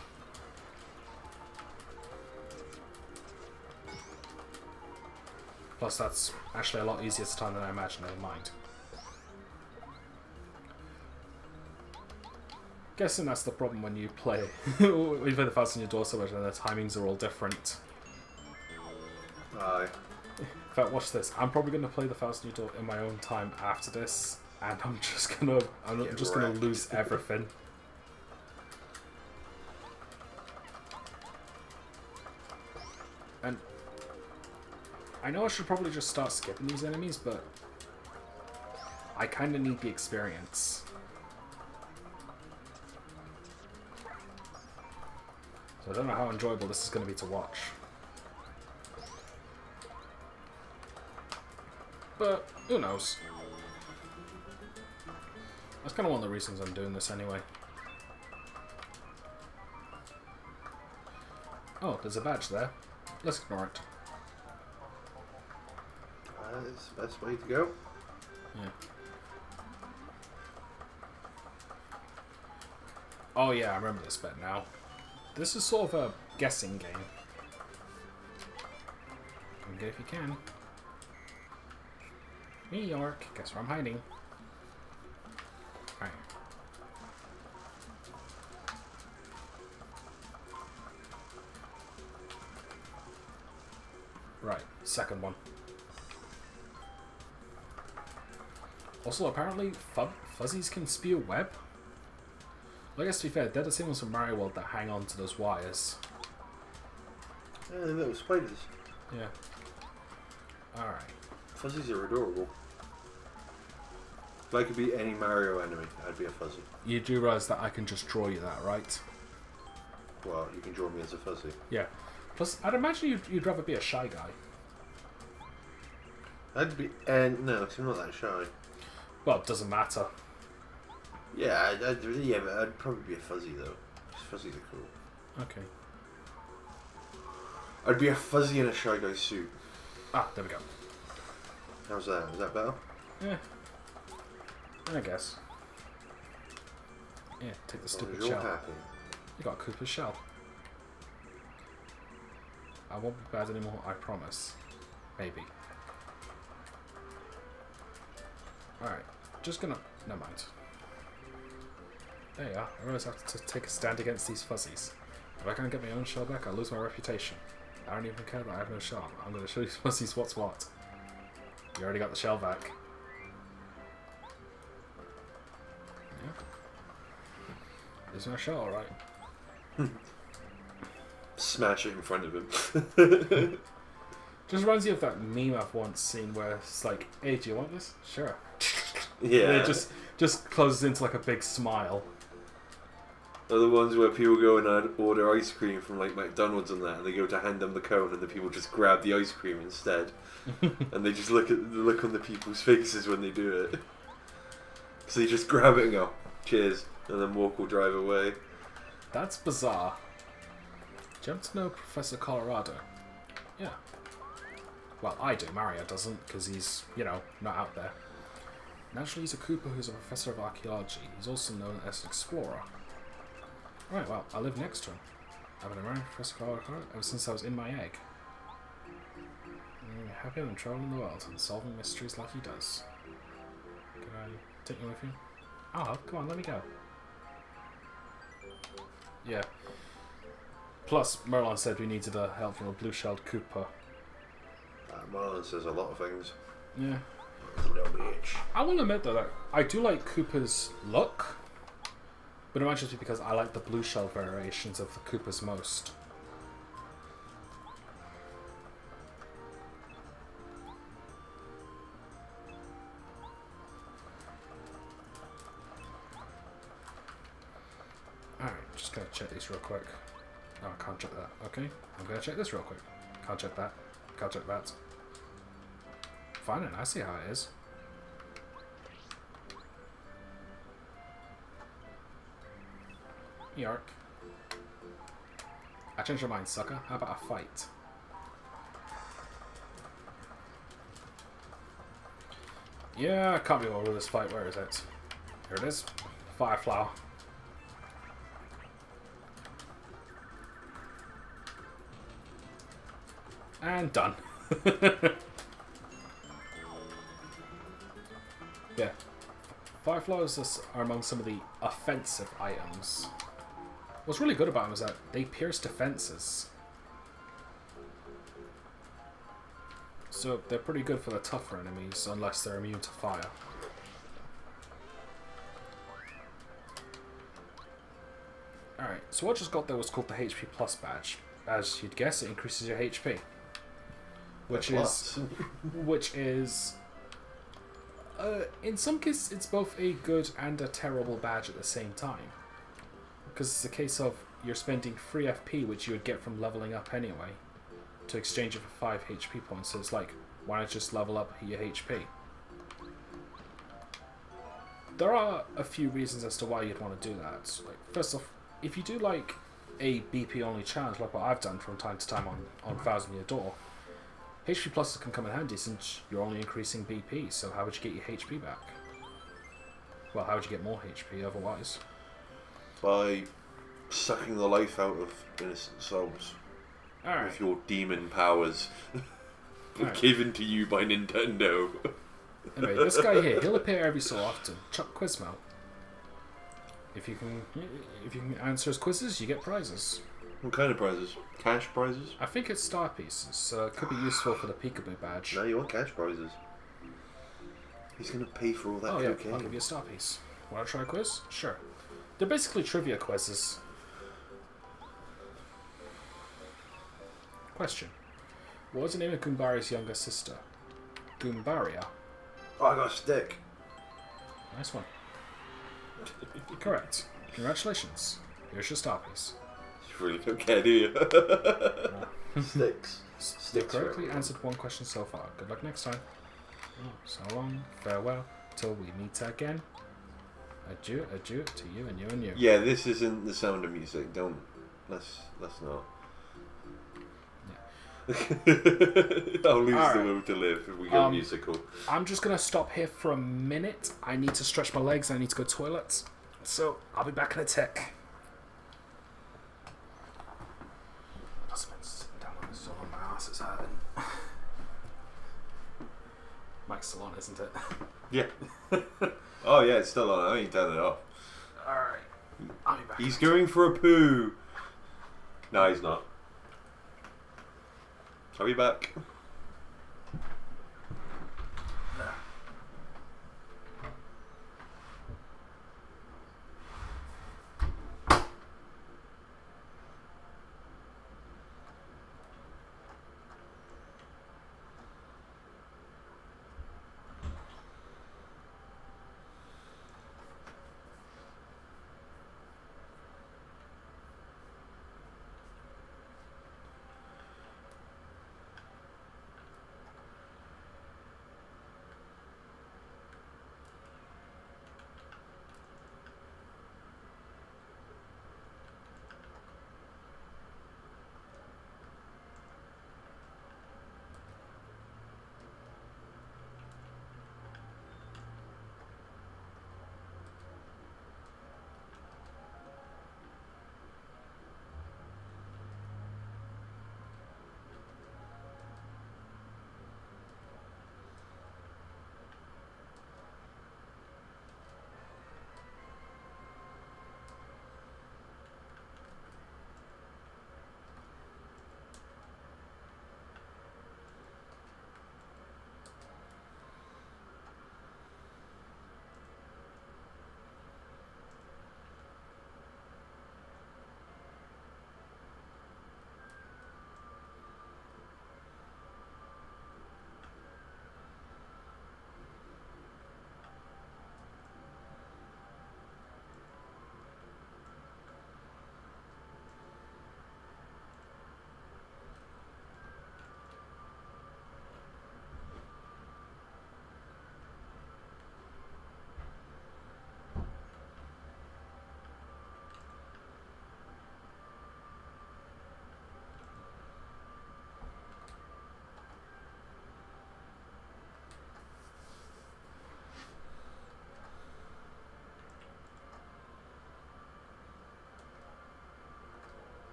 Plus, that's actually a lot easier to time than I imagined. Never mind. Guessing that's the problem when you play when you play the Fast on your door so much and the timings are all different. Aye. In fact, watch this. I'm probably going to play the Fast on your door in my own time after this, and I'm just gonna lose everything. And I know I should probably just start skipping these enemies, but I kind of need the experience. So I don't know how enjoyable this is going to be to watch. But, who knows? That's kind of one of the reasons I'm doing this anyway. Oh, there's a badge there. Let's ignore it. That's the best way to go. Yeah. Oh yeah, I remember this bit now. This is sort of a guessing game. Come get it if you can. New York, guess where I'm hiding. Alright. Right, second one. Also, apparently, fuzzies can spew a web. Well, I guess to be fair, they're the same ones from Mario World that hang on to those wires. Yeah, they're little spiders. Yeah. Alright. Fuzzies are adorable. If I could be any Mario enemy, I'd be a fuzzy. You do realise that I can just draw you that, right? Well, you can draw me as a fuzzy. Yeah. Plus, I'd imagine you'd rather be a shy guy. I'd be... no, because I'm not that shy. Well, it doesn't matter. Yeah, yeah, but I'd probably be a fuzzy, though. Because fuzzies are cool. Okay. I'd be a fuzzy in a shy guy suit. Ah, there we go. How's that? Is that better? Yeah. I guess. Yeah, take the stupid You're shell. happy. You got a Koopa's shell. I won't be bad anymore, I promise. Maybe. Alright, just gonna... Never mind. There you are. I realize I have to take a stand against these fuzzies. If I can't get my own shell back, I'll lose my reputation. I don't even care that I have no shell. I'm gonna show these fuzzies what's what. You already got the shell back. Yeah. Lose my shell, alright. Smash it in front of him. Just reminds you of that meme I've once seen where it's like, hey, do you want this? Sure. Yeah. And it just closes into like a big smile. Are the ones where people go and order ice cream from like McDonald's and that, and they go to hand them the cone, and the people just grab the ice cream instead, and they just look at the look on the people's faces when they do it. So they just grab it and go, "Cheers," and then walk or drive away. That's bizarre. Do you happen to know Professor Colorado? Yeah. Well, I do. Mario doesn't, because he's, you know, not out there. Naturally, he's a Koopa who's a professor of archaeology. He's also known as an explorer. Right, well, I live next to him. I've been around Professor Colorado ever since I was in my egg. I'm happier than traveling the world and solving mysteries like he does. Can I take you with me? Oh, come on, let me go. Yeah. Plus, Merlon said we needed help from a blue-shelled Koopa. Marlon says a lot of things. Yeah. Little bitch. I will admit though that I do like Koopa's look, but it might just be because I like the blue shell variations of the Koopas most. Alright, just gotta check these real quick. Oh, I can't check that. Okay, I'm gonna check this real quick. Can't check that. Can't check that. Fine, and I see how it is. Yark. I changed your mind, sucker. How about a fight? Yeah, I can't be over this fight. Where is it? Here it is. Fireflower. And done. Yeah. Fireflowers are among some of the offensive items. What's really good about them is that they pierce defenses. So they're pretty good for the tougher enemies, unless they're immune to fire. Alright, so what I just got there was called the HP Plus badge. As you'd guess, it increases your HP. Which is... in some cases, it's both a good and a terrible badge at the same time. Because it's a case of you're spending 3 FP, which you would get from leveling up anyway, to exchange it for 5 HP points. So it's like, why not just level up your HP? There are a few reasons as to why you'd want to do that. Like, first off, if you do like a BP only challenge, like what I've done from time to time on Thousand Year Door, HP pluses can come in handy since you're only increasing BP, so how would you get your HP back? Well, how would you get more HP otherwise? By sucking the life out of innocent souls. Alright. With your demon powers. Right. Given to you by Nintendo. Anyway, this guy here, he'll appear every so often. Chuck Quizmo. If you can answer his quizzes, you get prizes. What kind of prizes? Cash prizes? I think it's star pieces, so it could be useful for the Peekaboo badge. No, you want cash prizes. He's going to pay for all that cocaine. I'll give you a star piece. Want to try a quiz? Sure. They're basically trivia quizzes. Question. What was the name of Goombaria's younger sister? Goombaria? Oh, I got a stick. Nice one. Correct. Congratulations. Here's your star piece. You really don't care, do you? Sticks. You've correctly answered one question so far. Good luck next time. So long. Farewell. Till we meet again. Adieu, adieu to you and you and you. Yeah, this isn't the Sound of Music. Don't. Let's not. Yeah. I'll lose the will to live if we go musical. I'm just going to stop here for a minute. I need to stretch my legs. I need to go to the toilet. So, I'll be back in a tick. I've been sitting down on the zone. My ass is hurting. Mike's still on, isn't it? Yeah. Oh, yeah, it's still on. I ain't turning it off. Alright. I'll be back. He's going for a poo. No, he's not. I'll be back.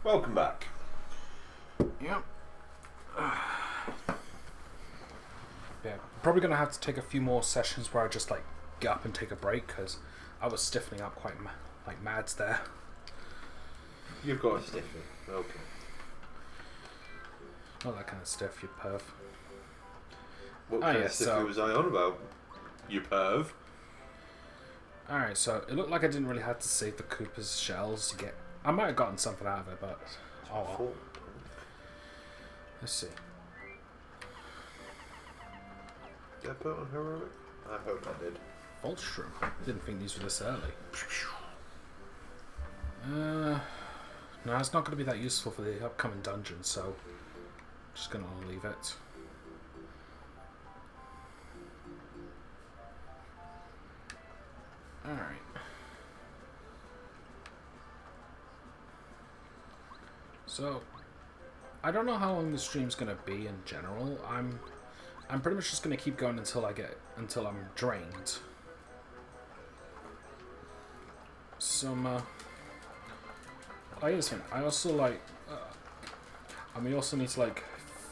Welcome back. Yep. Yeah, probably gonna have to take a few more sessions where I just like get up and take a break because I was stiffening up quite like mads there. You've got a stiffy. Okay. Not that kind of stiff, you perv. What kind of stiffy was I on about? You perv. Alright, so it looked like I didn't really have to save the Koopa's shells to get... I might have gotten something out of it, but... Oh well. Let's see. Did I put on heroic? I hope I did. Voltstrom. Didn't think these were this early. No, it's not going to be that useful for the upcoming dungeon, so... Just going to leave it. Alright. So, I don't know how long the stream's gonna be in general. I'm pretty much just gonna keep going until I'm drained. Oh yes, I also like. We also need to like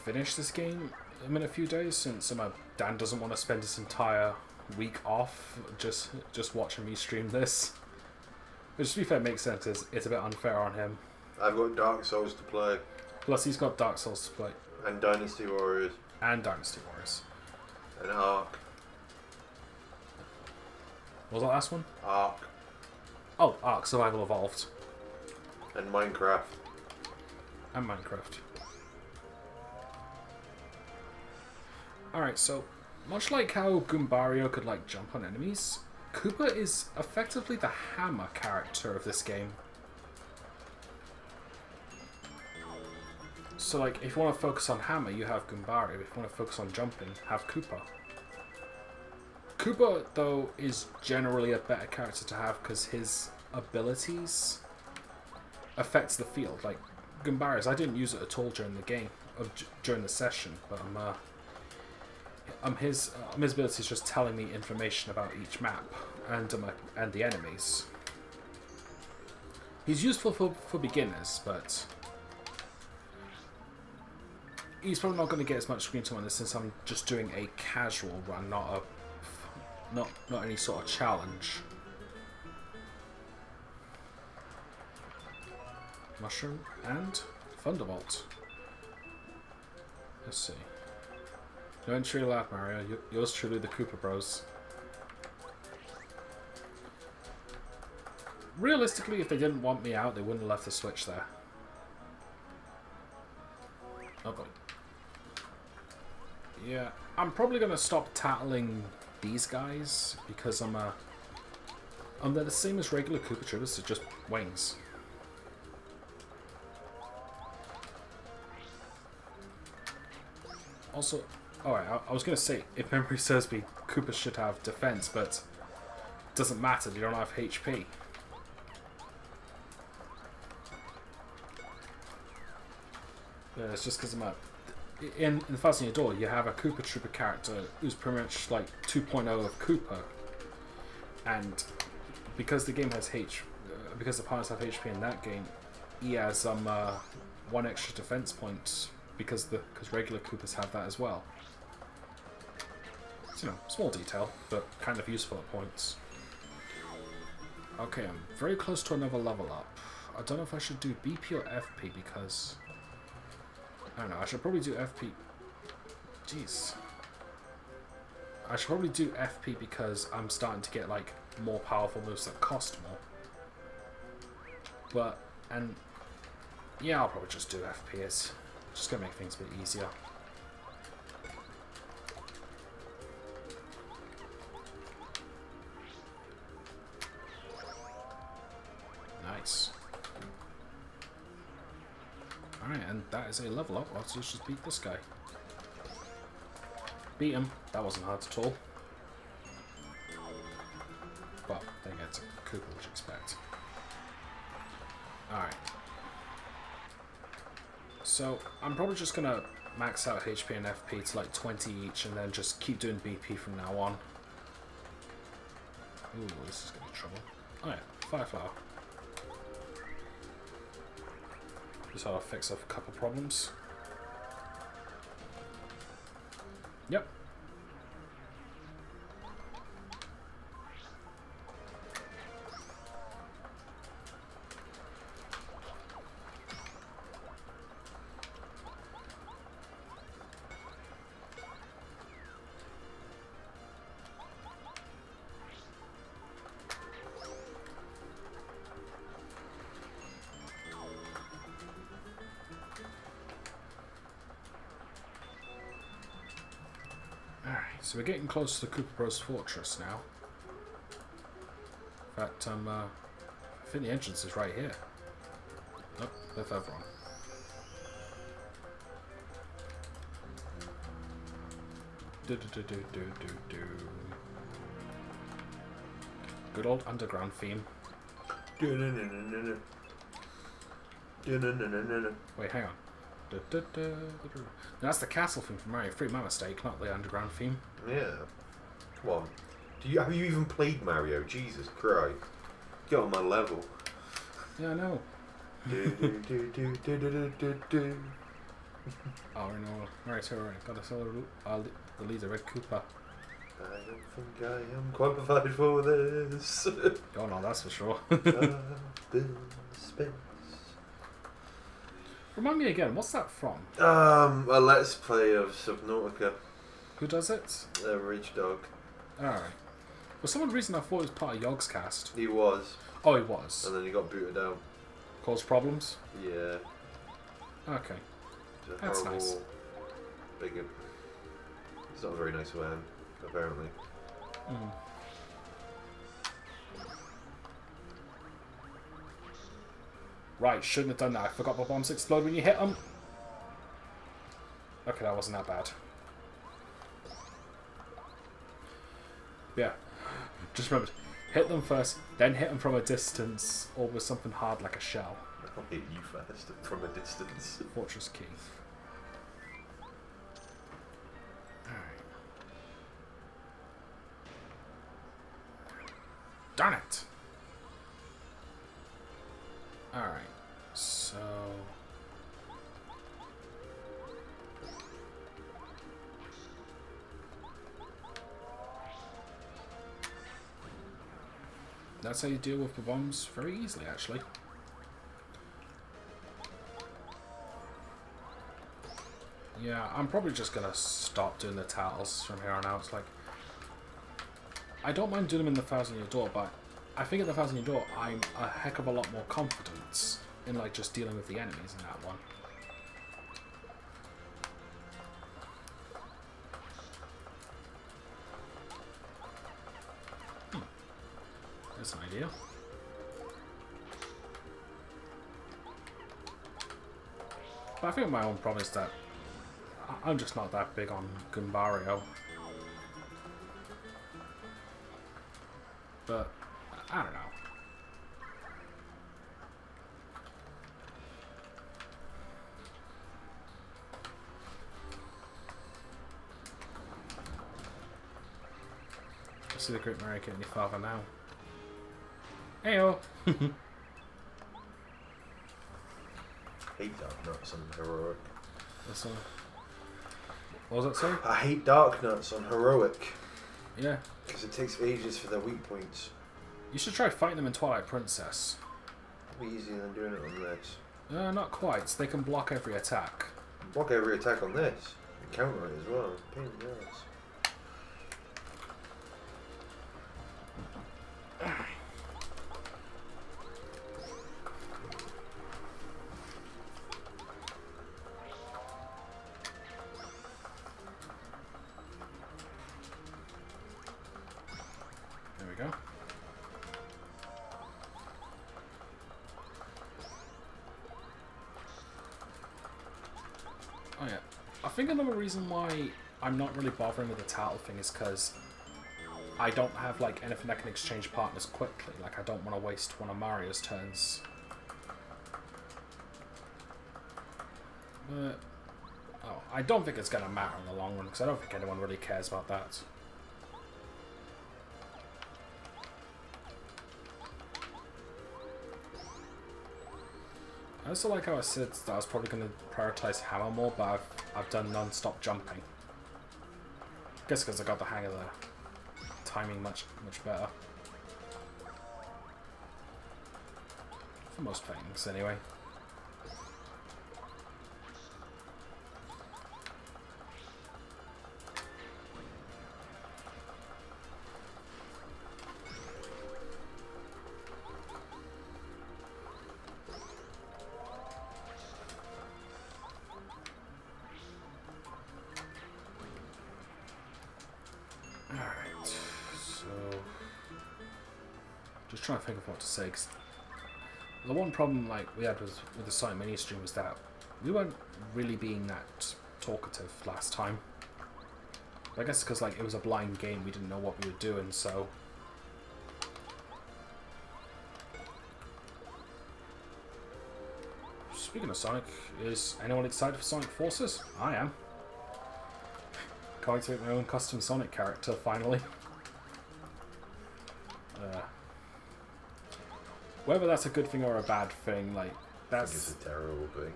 finish this game in a few days since Dan doesn't want to spend his entire week off just watching me stream this. Which, to be fair, makes sense. It's a bit unfair on him. I've got Dark Souls to play. Plus, he's got Dark Souls to play. And Dynasty Warriors. And Dynasty Warriors. And Ark. What was that last one? Ark. Oh, Ark, Survival Evolved. And Minecraft. And Minecraft. Alright, so, much like how Goombario could, like, jump on enemies, Koopa is effectively the hammer character of this game. So, like, if you want to focus on hammer, you have Goombario. If you want to focus on jumping, have Koopa. Koopa, though, is generally a better character to have because his abilities affects the field. Like, Goombario's, I didn't use it at all during the game, during the session, but his ability is just telling me information about each map and the enemies. He's useful for beginners, but he's probably not going to get as much screen time on this since I'm just doing a casual run, not any sort of challenge. Mushroom and Thunderbolt. Let's see. No entry allowed, Mario. Yours truly, the Koopa Bros. Realistically, if they didn't want me out, they wouldn't have left the switch there. Oh boy. Yeah, I'm probably gonna stop tattling these guys because they're the same as regular Koopa Troopers, they're just wings. Also, alright, I was gonna say, if memory serves me, Koopas should have defense, but it doesn't matter, they don't have HP. Yeah, it's just because in the Fasten Your Door, you have a Koopa Trooper character who's pretty much like 2.0 of Koopa, and because the game has because the partners have HP in that game, he has one extra defense point because regular Koopas have that as well. So, small detail, but kind of useful at points. Okay, I'm very close to another level up. I don't know if I should do BP or FP because I don't know, I should probably do FP. Jeez. I should probably do FP because I'm starting to get like more powerful moves that cost more. Yeah, I'll probably just do FP. It's just gonna make things a bit easier. Nice. Alright, and that is a level up. Let's just beat this guy. Beat him. That wasn't hard at all. Well, then it's a Koopa, which you expect. Alright. So, I'm probably just gonna max out HP and FP to like 20 each and then just keep doing BP from now on. Ooh, this is gonna be trouble. Oh yeah, Fireflower. Just ought to fix a couple problems. Yep. So we're getting close to the Cooper Bros Fortress now. In fact, I think the entrance is right here. Nope, they're further on. Good old underground theme. Wait, hang on. That's the castle theme from Mario 3, my mistake, not the underground theme. Yeah. Come on. Have you even played Mario? Jesus Christ. Get on my level. Yeah, I know. Oh, no. Right, alright. Gotta sell the leader, Red Koopa. I don't think I am qualified for this. Oh, no, that's for sure. Space. Remind me again, what's that from? A Let's Play of Subnautica. Who does it? Rich Dog. Alright. For some reason I thought it was part of Yogg's cast. He was. Oh, he was. And then he got booted out. Caused problems? Yeah. Okay. It's a That's horrible nice. bigot. He's not a very nice man, apparently. Mm. Right, shouldn't have done that. I forgot my bombs explode when you hit them. Okay, that wasn't that bad. Yeah. Just remember, hit them first, then hit them from a distance, or with something hard like a shell. I'll hit you first from a distance. Fortress key. Alright. Darn it! Alright, so... That's how you deal with the bombs very easily, actually. Yeah, I'm probably just gonna stop doing the titles from here on out. It's like, I don't mind doing them in the Thousand Year Door, but I think at the Thousand Year Door, I'm a heck of a lot more confident in like just dealing with the enemies in that one. That's an idea. But I think my own problem is that I'm just not that big on Goombario. But I don't know. I see the Great Mario getting your father now. Heyo! Hate Dark Nuts on Heroic. That's what was that, sorry? I hate Dark Nuts on Heroic. Yeah. Because it takes ages for their weak points. You should try fighting them in Twilight Princess. It'll be easier than doing it on this. Not quite. They can block every attack. Block every attack on this. And counter it as well. Pain in the ass. There we go. Oh yeah. I think another reason why I'm not really bothering with the title thing is because I don't have like anything that can exchange partners quickly. Like I don't want to waste one of Mario's turns. But oh, I don't think it's gonna matter in the long run because I don't think anyone really cares about that. I also like how I said that I was probably going to prioritize hammer more, but I've done non-stop jumping. I guess because I got the hang of the timing much better. For most things, anyway. Alright, so... just trying to think of what to say, 'cause the one problem like we had with the Sonic Mini stream was that we weren't really being that talkative last time. I guess because like it was a blind game, we didn't know what we were doing, so... Speaking of Sonic, is anyone excited for Sonic Forces? I am. Can't wait to make my own custom Sonic character, finally. Whether that's a good thing or a bad thing, like, that's... I think it's a terrible thing.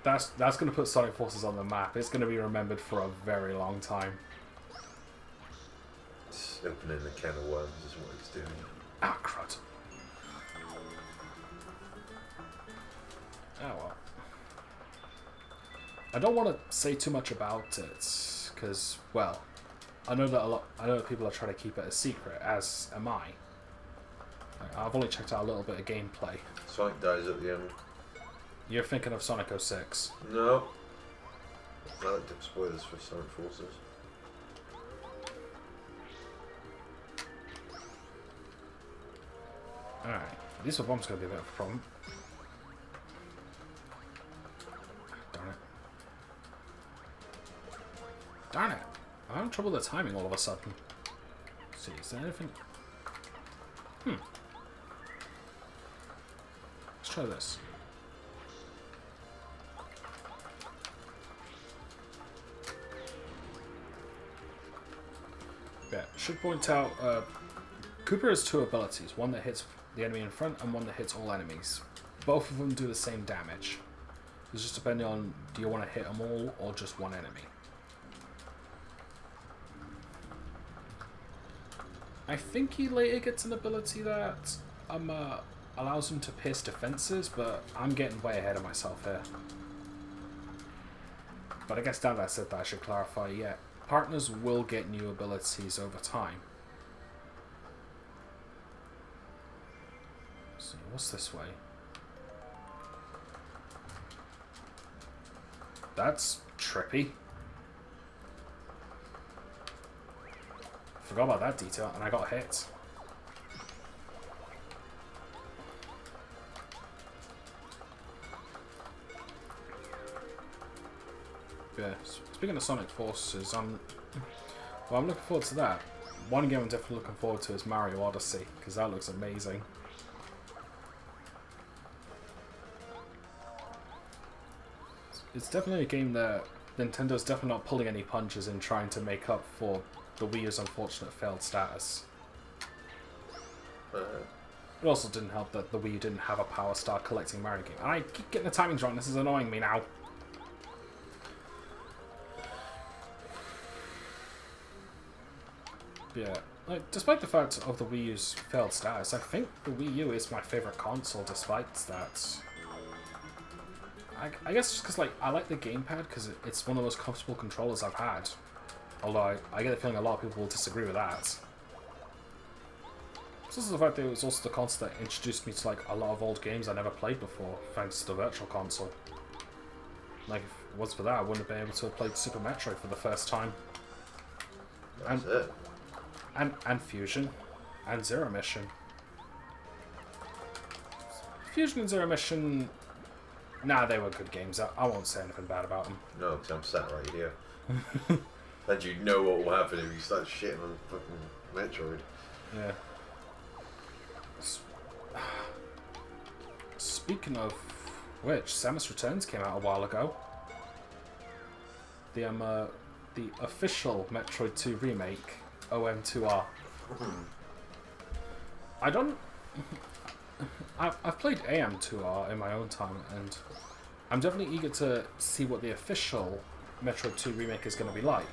That's going to put Sonic Forces on the map. It's going to be remembered for a very long time. It's opening the can of worms is what it's doing. Ah, crud. Oh well. I don't want to say too much about it, because, well, I know that people are trying to keep it a secret, as am I. I've only checked out a little bit of gameplay. Sonic dies at the end. You're thinking of Sonic 06. No. I like to spoilers for Sonic Forces. Alright, at least the bomb's going to be a bit of a problem. Darn it. Darn it! I'm having trouble with the timing all of a sudden. Let's see, is there anything... Let's try this. Yeah, should point out, Cooper has two abilities, one that hits the enemy in front and one that hits all enemies. Both of them do the same damage. It's just depending on, do you want to hit them all or just one enemy? I think he later gets an ability that allows him to pierce defenses, but I'm getting way ahead of myself here. But I guess now that I said that, I should clarify, yeah, partners will get new abilities over time. Let's see, what's this way? That's trippy. Forgot about that detail, and I got hit. Yeah, speaking of Sonic Forces, I'm looking forward to that. One game I'm definitely looking forward to is Mario Odyssey, because that looks amazing. It's definitely a game that Nintendo's definitely not pulling any punches in trying to make up for the Wii U's unfortunate failed status. It also didn't help that the Wii U didn't have a Power Star collecting Mario game. And I keep getting the timings wrong, this is annoying me now. Yeah, like, despite the fact of the Wii U's failed status, I think the Wii U is my favourite console despite that. I guess just because, like, I like the gamepad because it's one of the most comfortable controllers I've had. Although I get the feeling a lot of people will disagree with that. It's also the fact that it was also the console that introduced me to, like, a lot of old games I never played before, thanks to the Virtual Console. Like, if it was for that, I wouldn't have been able to have played Super Metroid for the first time. That's it. And Fusion. And Zero Mission. Fusion and Zero Mission... Nah, they were good games. I won't say anything bad about them. No, because I'm sat right here. And you know what will happen if you start shitting on fucking Metroid. Yeah. Speaking of which, Samus Returns came out a while ago. The official Metroid 2 remake, OM2R. I don't I've played AM2R in my own time, and I'm definitely eager to see what the official Metroid 2 remake is going to be like.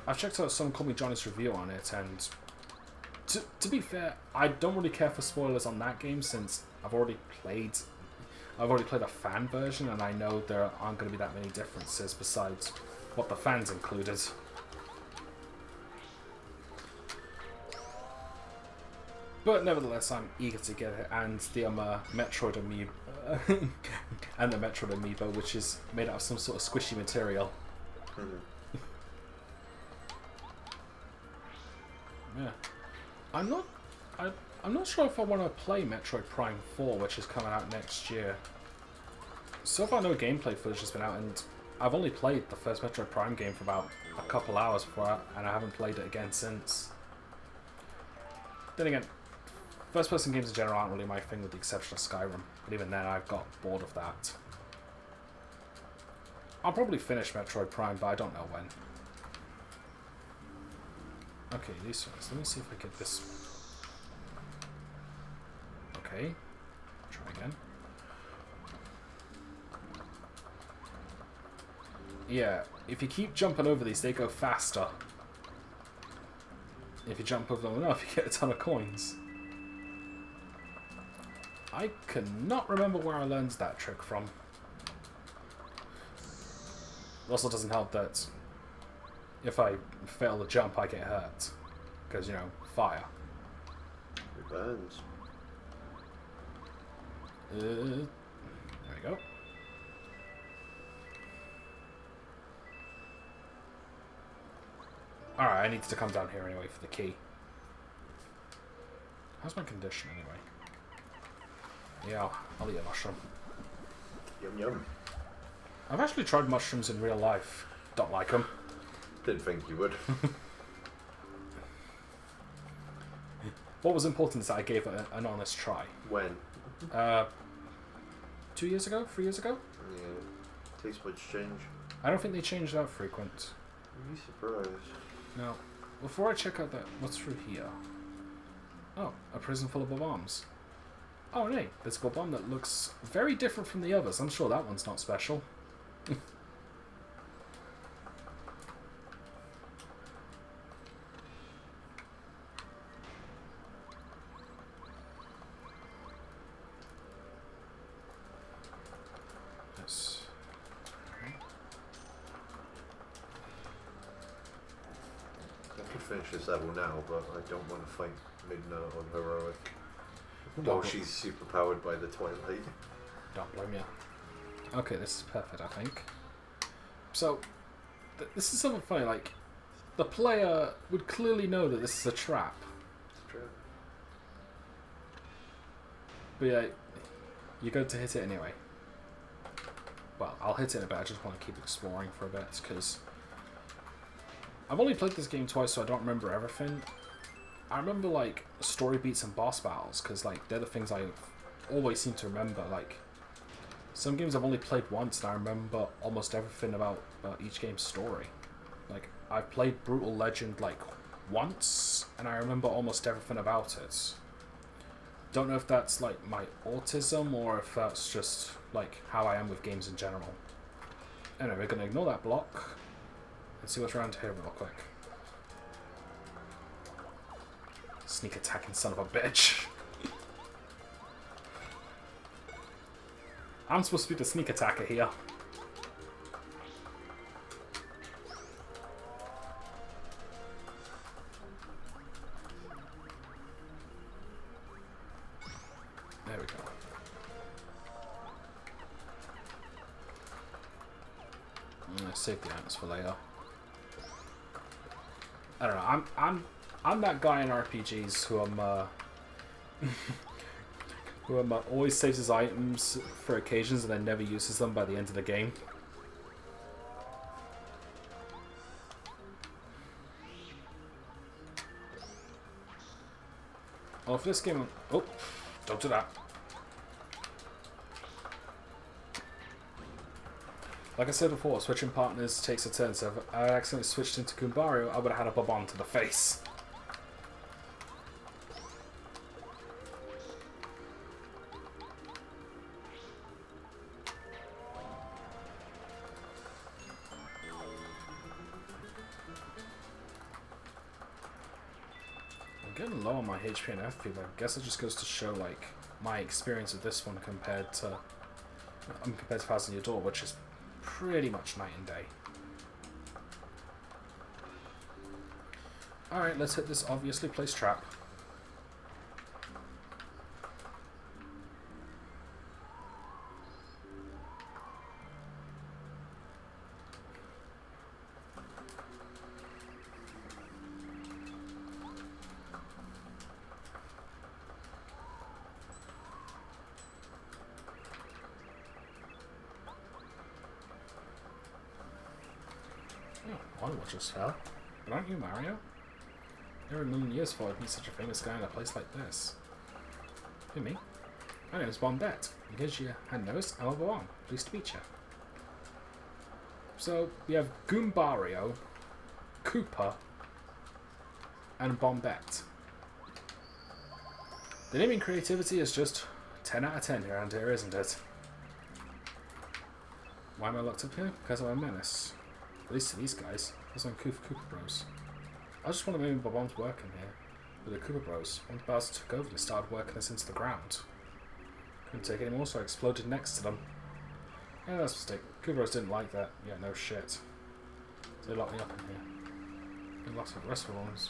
I've checked out some Call Me Johnny's review on it, and to be fair, I don't really care for spoilers on that game since I've already played a fan version, and I know there aren't going to be that many differences besides what the fans included. But nevertheless, I'm eager to get it, and the Metroid amiibo, and the Metroid amiibo, which is made out of some sort of squishy material. Yeah, I'm not sure if I want to play Metroid Prime 4, which is coming out next year. So far, no gameplay footage has been out, and I've only played the first Metroid Prime game for about a couple hours before, and I haven't played it again since. Then again, first-person games in general aren't really my thing, with the exception of Skyrim. But even then, I've got bored of that. I'll probably finish Metroid Prime, but I don't know when. Okay, these ones. Let me see if I get this. Okay. Try again. Yeah, if you keep jumping over these, they go faster. If you jump over them enough, you get a ton of coins. I cannot remember where I learned that trick from. It also doesn't help that if I fail to jump, I get hurt. Because, you know, fire. It burns. There we go. Alright, I need to come down here anyway for the key. How's my condition anyway? Yeah, I'll eat a mushroom. Yum yum. I've actually tried mushrooms in real life. Don't like them. Didn't think you would. What was important is that I gave it an honest try. When? 2 years ago? 3 years ago? Yeah. Taste buds change. I don't think they changed that frequent. Are you surprised? No. Before I check out that, what's through here? Oh, a prison full of bombs. Oh, hey, there's a bomb that looks very different from the others. I'm sure that one's not special. Yes. I could finish this level now, but I don't want to fight Midna on heroic. Don't While she's super powered by the Twilight. Don't blame you. Okay, this is perfect, I think. So, this is something funny, like, the player would clearly know that this is a trap. It's true. But yeah, you're going to hit it anyway. Well, I'll hit it in a bit, I just want to keep exploring for a bit, because I've only played this game twice, so I don't remember everything. I remember, like, story beats and boss battles, because, like, they're the things I always seem to remember. Like, some games I've only played once, and I remember almost everything about each game's story. Like, I've played Brutal Legend, like, once, and I remember almost everything about it. Don't know if that's, like, my autism, or if that's just, like, how I am with games in general. Anyway, we're going to ignore that block, and see what's around here real quick. Sneak attacking son of a bitch. I'm supposed to be the sneak attacker here. There we go. Save the items for later. I don't know. I'm that guy in RPGs who always saves his items for occasions and then never uses them by the end of the game. Oh, for this game, oh, don't do that. Like I said before, switching partners takes a turn, so if I accidentally switched into Kumbario, I would have had a bob-omb to the face. getting low on my HP and FP, but I guess it just goes to show like my experience of this one compared to Thousand Year Door, which is pretty much night and day. Alright, let's hit this obviously placed trap. Oh, one just fell. But aren't you Mario? Never a million years thought I'd meet such a famous guy in a place like this. Who, me? My name is Bombette. In case you hadn't noticed, I'm a Bon. Pleased to meet you. So, we have Goombario, Koopa, and Bombette. The naming creativity is just 10 out of 10 around here, isn't it? Why am I locked up here? Because I'm a menace. At least to these guys. Because I'm Koopa Bros. I just want to know my bombs working here. With the Koopa Bros, once Bowser took over, they started working us into the ground. Couldn't take it anymore, so I exploded next to them. Yeah, that's a mistake. Koopa Bros didn't like that. Yeah, no shit. So they locked me up in here. They locked the rest of the rooms.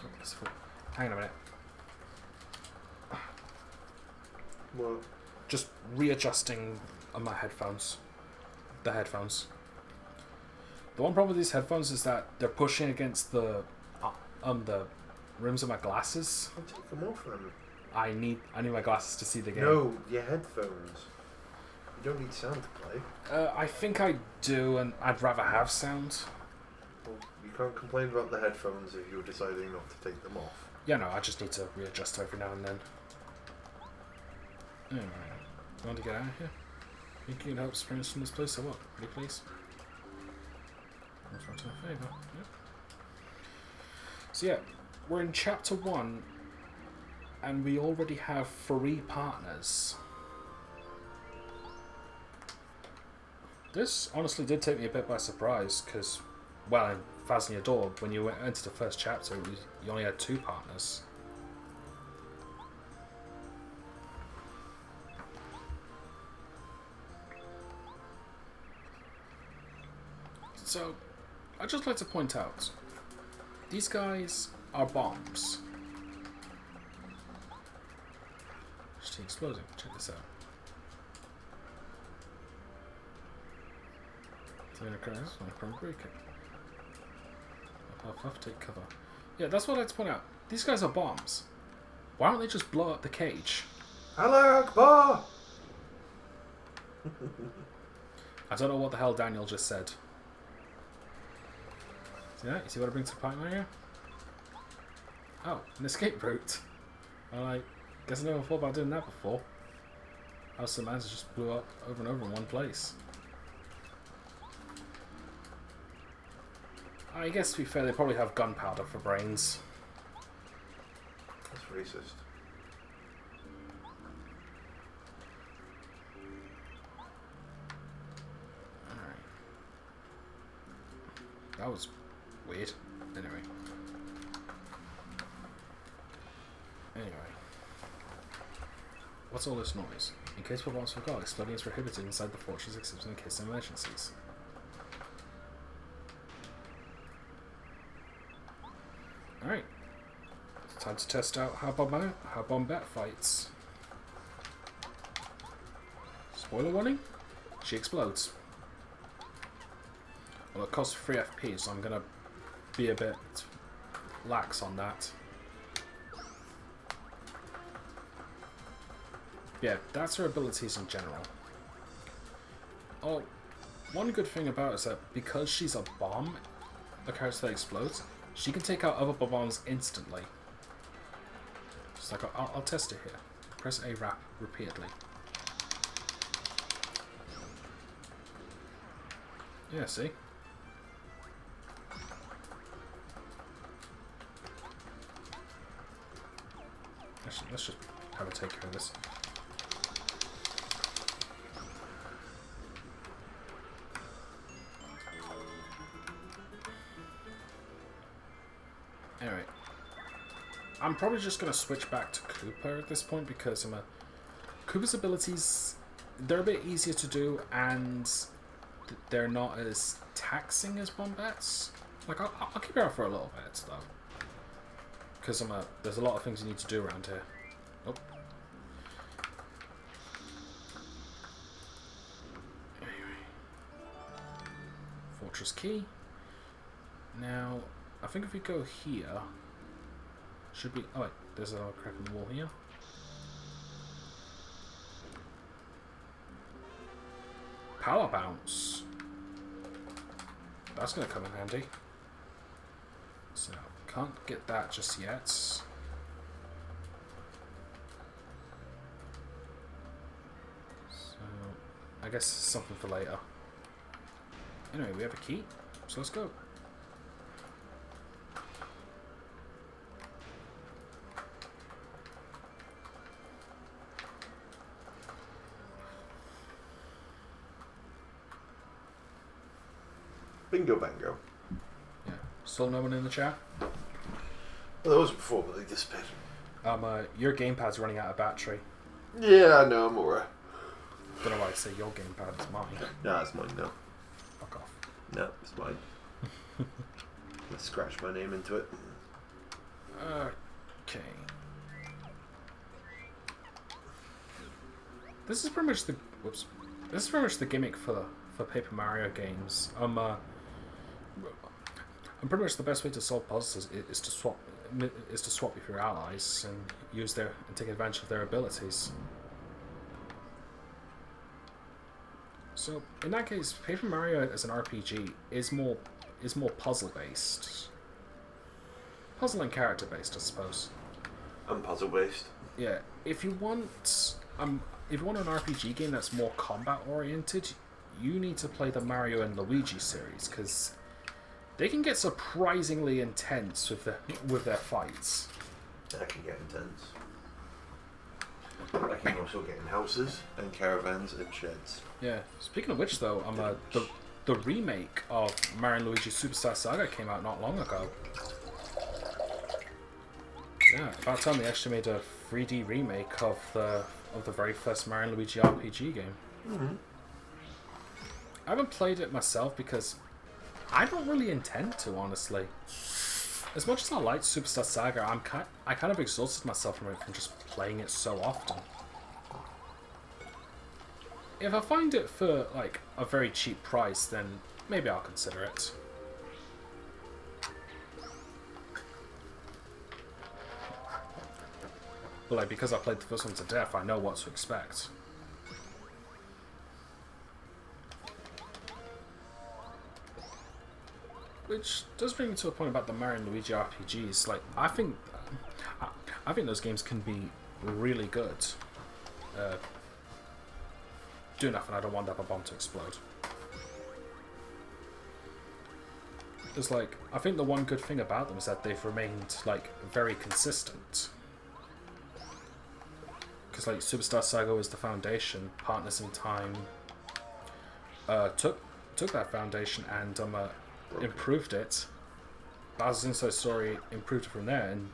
Hang on a minute. What? Just readjusting on my headphones. The headphones. The one problem with these headphones is that they're pushing against the rims of my glasses. I'll take them off then. I need my glasses to see the game. No, your headphones. You don't need sound to play. I think I do, and I'd rather have sound. Well, you can't complain about the headphones if you're deciding not to take them off. Yeah, no, I just need to readjust every now and then. Anyway, you want to get out of here? Think you can help experience from this place or what? Pretty please? That's right in favour. Yep. So yeah, we're in chapter 1, and we already have 3 partners. This honestly did take me a bit by surprise, because, well, in Thousand Year Door, when you went into the first chapter, you only had 2 partners. So, I'd just like to point out, these guys are bombs. Just exploding. Check this out. So occurs, I can break it. I'll have to take cover. Yeah, that's what I'd like to point out. These guys are bombs. Why don't they just blow up the cage? Allah Akbar! I don't know what the hell Daniel just said. See that? You see what I bring to the party, Mario? Oh, an escape route. I guess I never thought about doing that before. House of Mans just blew up over and over in one place. I guess to be fair, they probably have gunpowder for brains. That's racist. Alright. That was weird. Anyway. What's all this noise? In case for bombs forgot, exploding is prohibited inside the fortress except in case of emergencies. Alright. It's time to test out how Bombette fights. Spoiler warning? She explodes. Well, it costs 3 FP, so I'm gonna be a bit lax on that. Yeah, that's her abilities in general. Oh, one good thing about it is that because she's a bomb, the character that explodes, she can take out other bombs instantly. Just like, I'll test it here. Press A repeatedly. Yeah, see? Let's just have a take care of this. Anyway. I'm probably just going to switch back to Cooper at this point because Cooper's abilities, they're a bit easier to do and they're not as taxing as Wombat's. Like, I'll keep it out for a little bit, though. Because there's a lot of things you need to do around here. Oh. Anyway. Fortress Key. Now, I think if we go here... Should we... Oh wait, there's a crack in the wall here. Power Bounce. That's going to come in handy. So, can't get that just yet. So, I guess something for later. Anyway, we have a key, so let's go. Bingo bango. Yeah. Still no one in the chat? Well, there was before, but they disappeared. Your gamepad's running out of battery. Yeah, I know, I'm alright. Don't know why I say your gamepad, it's mine. Nah, it's mine now. Fuck off. No, it's mine. Let's scratch my name into it. Okay. This is pretty much the... Whoops. This is pretty much the gimmick for Paper Mario games. Pretty much the best way to solve puzzles is to swap with your allies and use and take advantage of their abilities. So in that case, Paper Mario as an RPG is more puzzle based, puzzle and character based, I suppose. I'm puzzle based. Yeah, if you want an RPG game that's more combat oriented, you need to play the Mario and Luigi series because they can get surprisingly intense with their fights. That can get intense. I can also get in houses and caravans and sheds. Yeah. Speaking of which, though, the remake of Mario and Luigi Superstar Saga came out not long ago. Yeah, about time they actually made a 3D remake of the very first Mario and Luigi RPG game. Mm-hmm. I haven't played it myself because I don't really intend to, honestly. As much as I liked Superstar Saga, I kind of exhausted myself from just playing it so often. If I find it for like a very cheap price, then maybe I'll consider it. But like, because I played the first one to death, I know what to expect. Which does bring me to a point about the Mario and Luigi RPGs. Like, I think those games can be really good. Do nothing. I don't want that bomb to explode. It's like, I think the one good thing about them is that they've remained like very consistent. Because like Superstar Saga was the foundation. Partners in Time took that foundation and improved it. Bowser's Inside Story improved it from there, and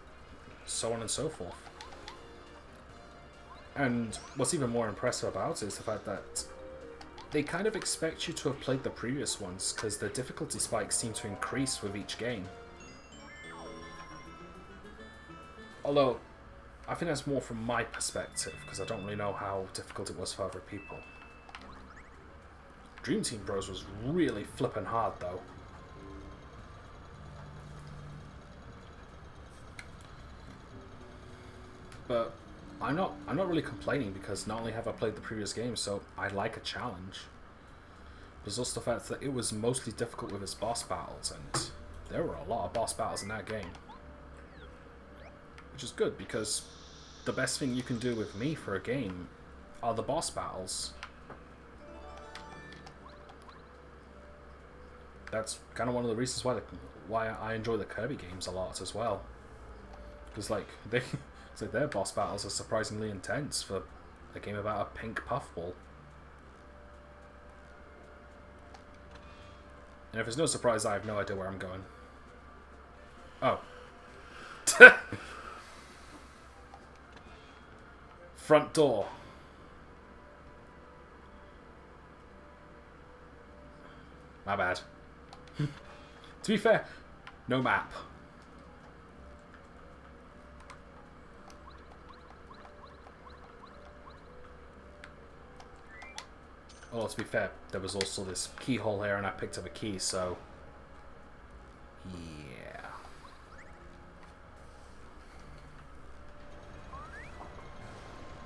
so on and so forth. And what's even more impressive about it is the fact that they kind of expect you to have played the previous ones, because the difficulty spikes seem to increase with each game. Although, I think that's more from my perspective, because I don't really know how difficult it was for other people. Dream Team Bros was really flippin' hard, though. But I'm not really complaining because not only have I played the previous game, so I like a challenge. There's also the fact that it was mostly difficult with its boss battles, and there were a lot of boss battles in that game. Which is good, because the best thing you can do with me for a game are the boss battles. That's kind of one of the reasons why I enjoy the Kirby games a lot as well. Because like their boss battles are surprisingly intense for a game about a pink puffball. And if it's no surprise, I have no idea where I'm going. Oh. front door. My bad. To be fair, no map. Oh, to be fair, there was also this keyhole here and I picked up a key, so... yeah.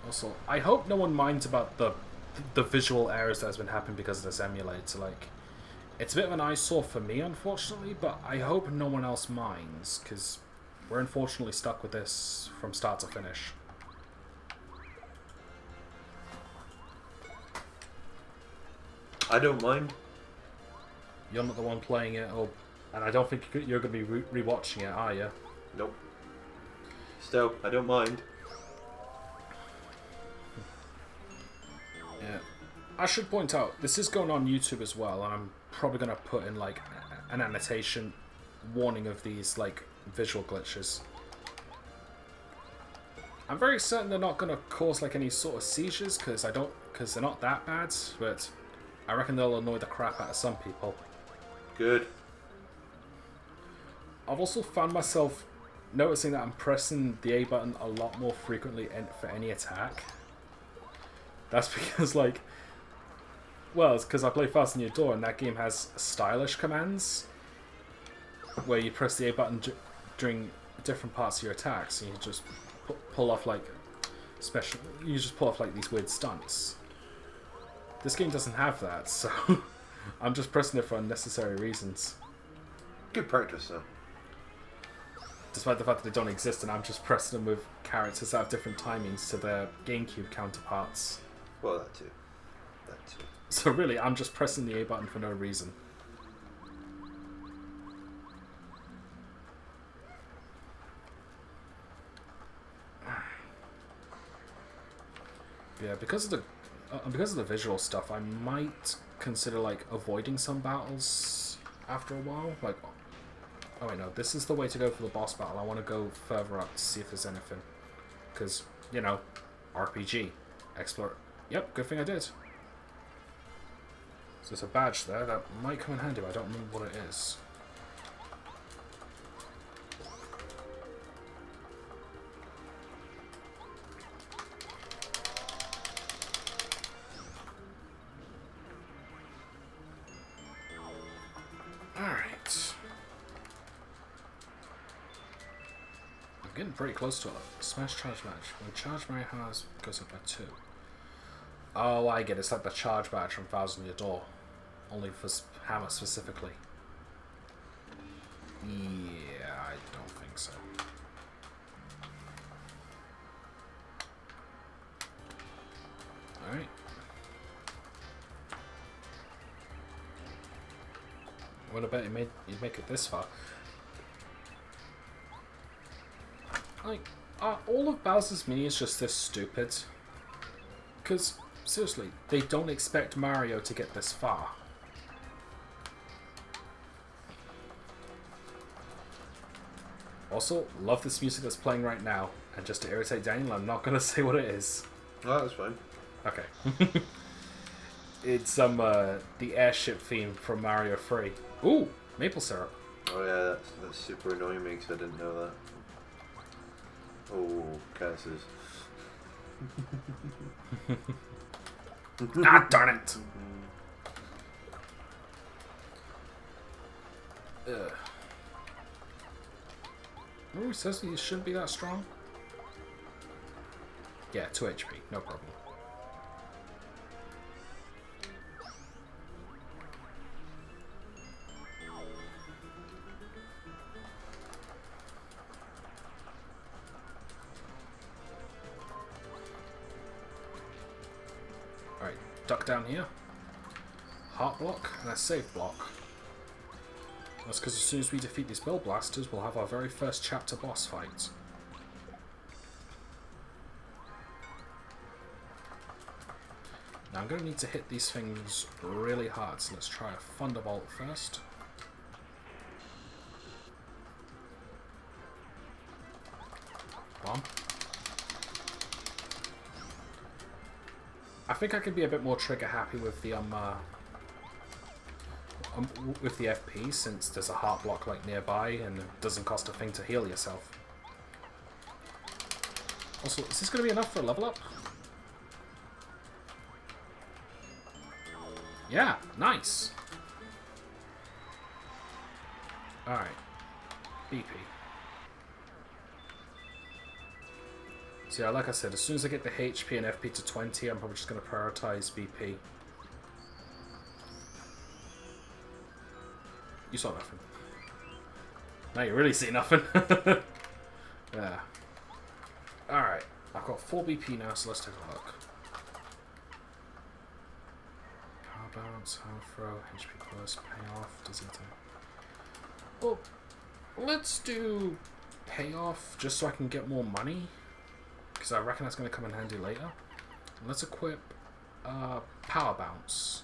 Also, I hope no one minds about the visual errors that has been happening because of this emulator. Like, it's a bit of an eyesore for me, unfortunately, but I hope no one else minds, because we're unfortunately stuck with this from start to finish. I don't mind. You're not the one playing it, and I don't think you're going to be rewatching it, are you? Nope. Still, I don't mind. Yeah. I should point out, this is going on YouTube as well, and I'm probably going to put in, like, an annotation warning of these, like, visual glitches. I'm very certain they're not going to cause, like, any sort of seizures, because they're not that bad, but I reckon they'll annoy the crap out of some people. Good. I've also found myself noticing that I'm pressing the A button a lot more frequently for any attack. That's because, like... well, it's because I play Fasten Your Door, and that game has stylish commands, where you press the A button during different parts of your attacks, and you just pull off, like, you just pull off, like, these weird stunts. This game doesn't have that, so I'm just pressing it for unnecessary reasons. Good practice, though. Despite the fact that they don't exist, and I'm just pressing them with characters that have different timings to their GameCube counterparts. Well, that too. That too. So really, I'm just pressing the A button for no reason. Yeah, because of the visual stuff, I might consider, like, avoiding some battles after a while. Like, oh wait, no, this is the way to go for the boss battle. I want to go further up to see if there's anything, because, you know, RPG, explore. Yep, good thing I did. So there's a badge there that might come in handy, but I don't remember what it is. Alright. I'm getting pretty close to it. Smash charge badge. When charge Mary has goes up by 2. Oh, I get it. It's like the charge badge from Thousand Year Door. Only for Hammer specifically. Yeah, I don't think so. Alright. What about you'd make it this far? Like, are all of Bowser's minions just this stupid? Because, seriously, they don't expect Mario to get this far. Also, love this music that's playing right now. And just to irritate Daniel, I'm not going to say what it is. Oh, that's fine. Okay. It's the airship theme from Mario 3. Ooh, maple syrup. Oh yeah, that's super annoying me because I didn't know that. Oh, curses. Ah, darn it! Ugh. Remember it says you shouldn't be that strong? Yeah, 2 HP, no problem. Alright, duck down here. Heart block and a save block. That's because as soon as we defeat these Bill Blasters, we'll have our very first chapter boss fight. Now I'm going to need to hit these things really hard, so let's try a Thunderbolt first. Bomb. I think I could be a bit more trigger happy with the FP, since there's a heart block like nearby and it doesn't cost a thing to heal yourself. Also, is this going to be enough for a level up? Yeah, nice. Alright. BP. So yeah, like I said, as soon as I get the HP and FP to 20, I'm probably just going to prioritize BP. You saw nothing. Now you really see nothing. Yeah. Alright, I've got 4 BP now, so let's take a look. Power bounce, hand throw, HP plus, payoff, dizzy attack. Well, let's do payoff just so I can get more money, because I reckon that's going to come in handy later. Let's equip power bounce.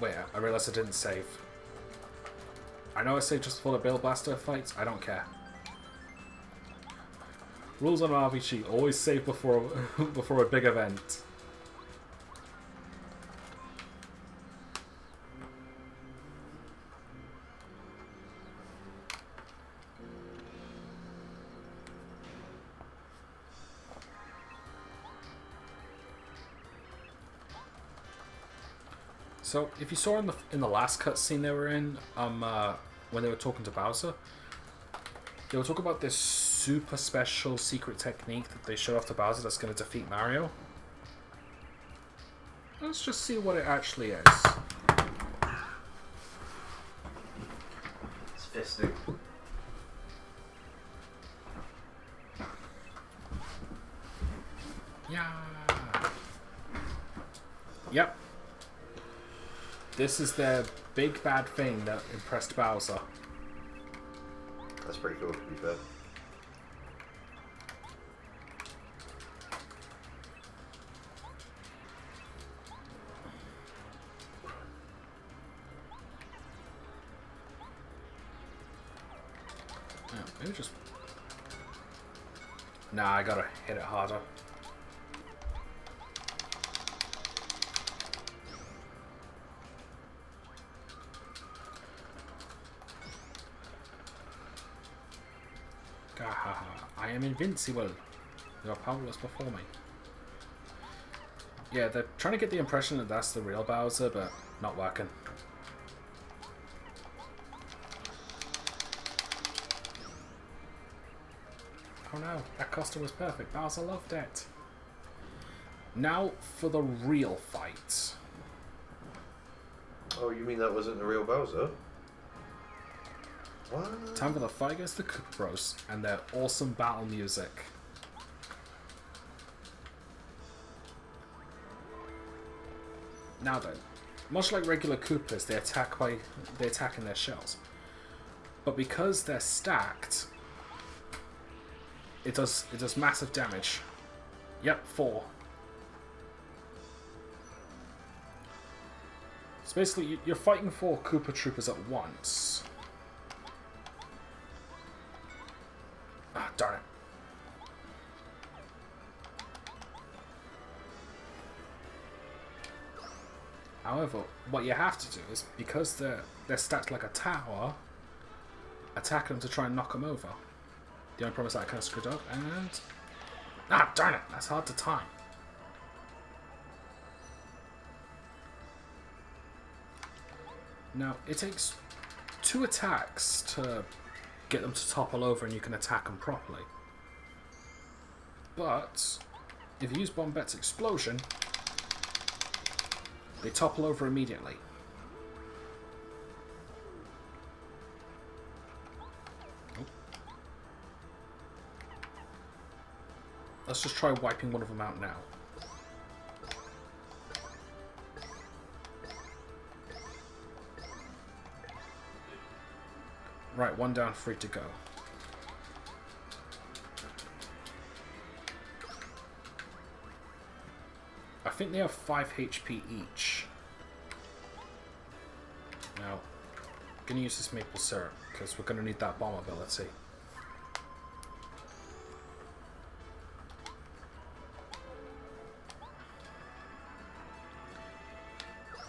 Wait, I realized I didn't save. I know I saved just before the Bale Blaster fights. I don't care. Rules on RPG: always save before before a big event. So, if you saw in the last cutscene they were in, when they were talking to Bowser, they were talking about this super special secret technique that they showed off to Bowser that's going to defeat Mario. Let's just see what it actually is. It's fisting. Yeah. Yep. This is the big bad thing that impressed Bowser. That's pretty cool, to be fair. Yeah, maybe just... Nah, I gotta hit it harder. I am invincible. You are powerless before me. Yeah, they're trying to get the impression that that's the real Bowser, but not working. Oh no, that costume was perfect. Bowser loved it. Now for the real fight. Oh, you mean that wasn't the real Bowser? What? Time for the fight against the Koopa Bros and their awesome battle music. Now then, much like regular Koopas, they attack in their shells. But because they're stacked, it does massive damage. Yep, 4. So basically, you're fighting 4 Koopa Troopers at once. Ah, darn it. However, what you have to do is, because they're stacked like a tower, attack them to try and knock them over. The only problem is that I kind of screwed up, and... Ah, darn it! That's hard to time. Now, it takes 2 attacks to get them to topple over and you can attack them properly. But if you use Bombette's explosion, they topple over immediately. Oh. Let's just try wiping one of them out now. Right, 1 down, 3 to go. I think they have 5 HP each. Now, Gonna use this maple syrup, because we're gonna need that bomb ability.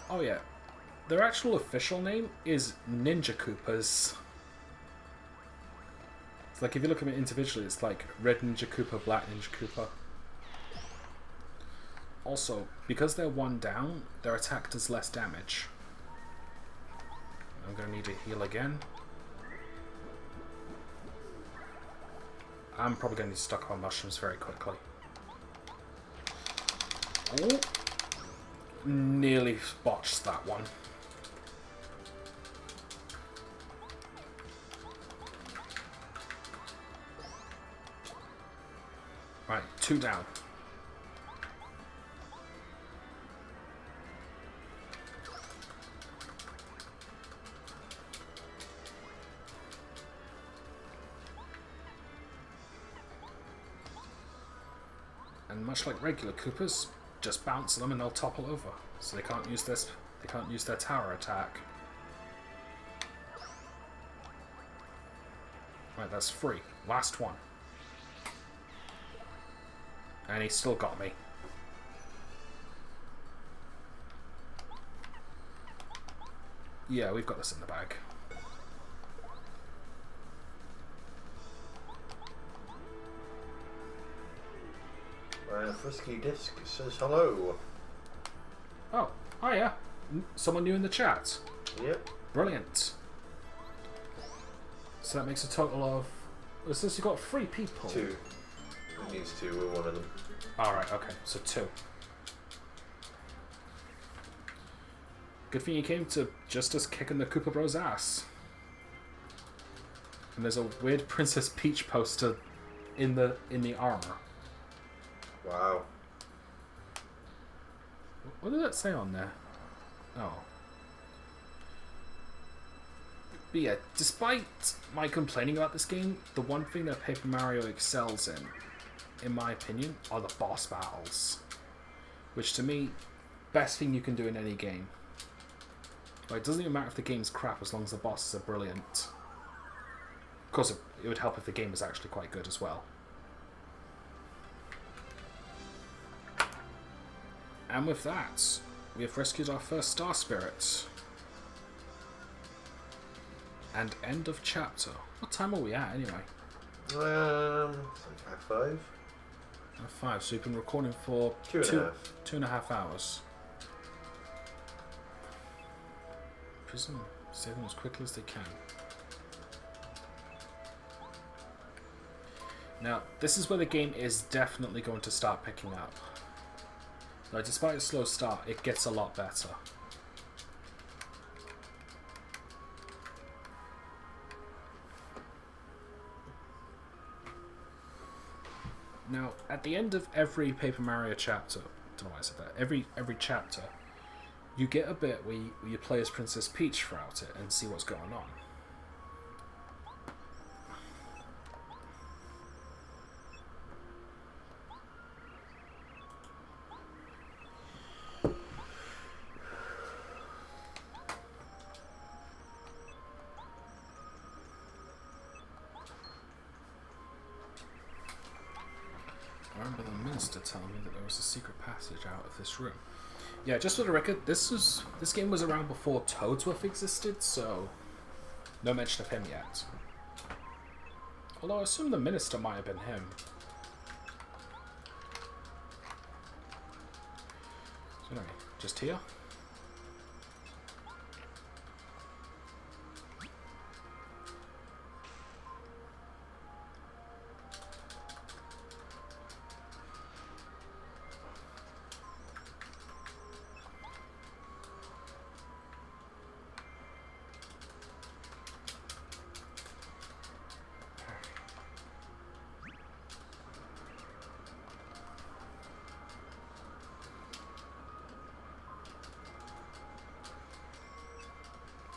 Oh yeah, their actual official name is Ninja Koopas. It's like, if you look at it individually, it's like Red Ninja Koopa, Black Ninja Koopa. Also, because they're one down, their attack does less damage. I'm gonna need to heal again. I'm probably gonna need to stock on mushrooms very quickly. Oh! Nearly botched that one. Right, 2 down. And much like regular Koopas, just bounce them and they'll topple over. So they can't use this. They can't use their tower attack. Right, that's 3. Last one. And he still got me. Yeah, we've got this in the bag. Frisky Disc says hello. Oh, yeah. Someone new in the chat. Yep. Brilliant. So that makes a total of... It says you've got 3 people. 2. It needs 2, we're one of them. Alright, okay, so 2. Good thing you came to just us kicking the Koopa Bros ass. And there's a weird Princess Peach poster in the armor. Wow. What did that say on there? Oh. But yeah, despite my complaining about this game, the one thing that Paper Mario excels in my opinion, are the boss battles. Which to me, best thing you can do in any game. Like, it doesn't even matter if the game's crap as long as the bosses are brilliant. Of course, it would help if the game was actually quite good as well. And with that, we have rescued our first Star Spirit. And end of chapter. What time are we at anyway? It's like 5. 5, so we've been recording for 2.5 hours. Prison, save them as quickly as they can. Now, this is where the game is definitely going to start picking up. Now, despite a slow start, it gets a lot better. Now, at the end of every Paper Mario chapter, I don't know why I said that, every chapter, you get a bit where you play as Princess Peach throughout it and see what's going on. I remember the minister telling me that there was a secret passage out of this room. Yeah, just for the record, this game was around before Toadsworth existed, so no mention of him yet. Although I assume the minister might have been him. So anyway, just here.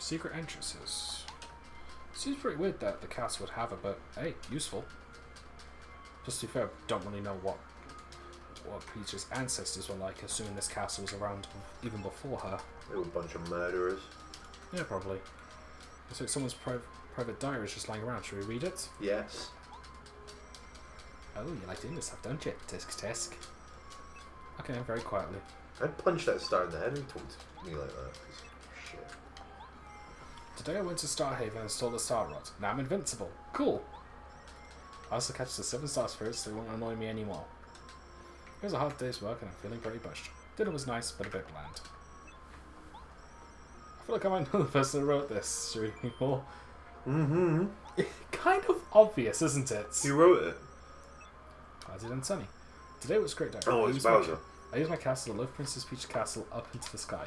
Secret entrances. Seems pretty weird that the castle would have it, but hey, useful. Just to be fair, don't really know what Peach's ancestors were like, assuming this castle was around even before her. They were a bunch of murderers. Yeah, probably. Looks like someone's private diary is just lying around. Should we read it? Yes. Oh, you like doing this stuff, don't you? Tisk. Okay, very quietly. I'd punch that star in the head and talk to me like that. Shit. Today I went to Starhaven and stole the Star Rod. Now I'm invincible. Cool. I also catch the 7 star spirits, so they won't annoy me anymore. It was a hard day's work and I'm feeling pretty bushed. Dinner was nice, but a bit bland. I feel like I might know the person who wrote this. Should we read more? Mm-hmm. Kind of obvious, isn't it? Who wrote it? Cloudy and sunny. Today was great day. Oh, it's Bowser. I used my castle to lift Princess Peach's castle up into the sky.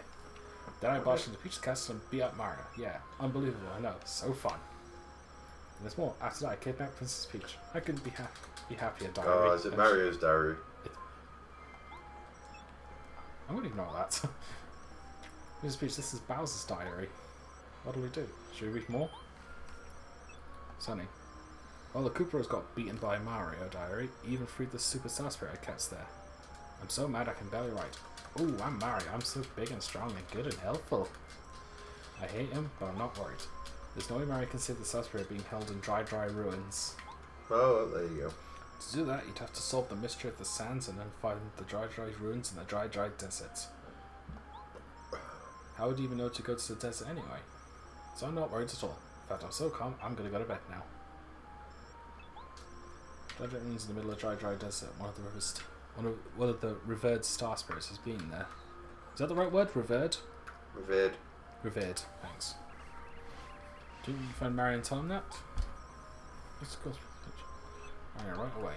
Then I barged into Peach's castle and beat up Mario. Yeah, unbelievable, I know. So fun. And there's more. After that, I kidnapped Princess Peach. I couldn't be happier, diary. Oh, is it Mario's diary? I'm going to ignore that. Princess Peach, this is Bowser's diary. What do we do? Should we read more? Sunny. Well, the Kooparos got beaten by Mario, diary. Even freed the Super Star Spirit I kept there. I'm so mad I can barely write. Ooh, I'm Mario. I'm so big and strong and good and helpful. I hate him, but I'm not worried. There's no way Mario can save the Star Spirit being held in dry ruins. Oh, there you go. To do that, you'd have to solve the mystery of the sands and then find the dry ruins in the dry desert. How would you even know to go to the desert anyway? So I'm not worried at all. In fact, I'm so calm, I'm gonna go to bed now. Dry ruins in the middle of dry desert. One of the revered star spirits has been there. Is that the right word? Revered? Revered. Revered. Thanks. Didn't you find Mario and tell him that? Let's go. Mario, right away.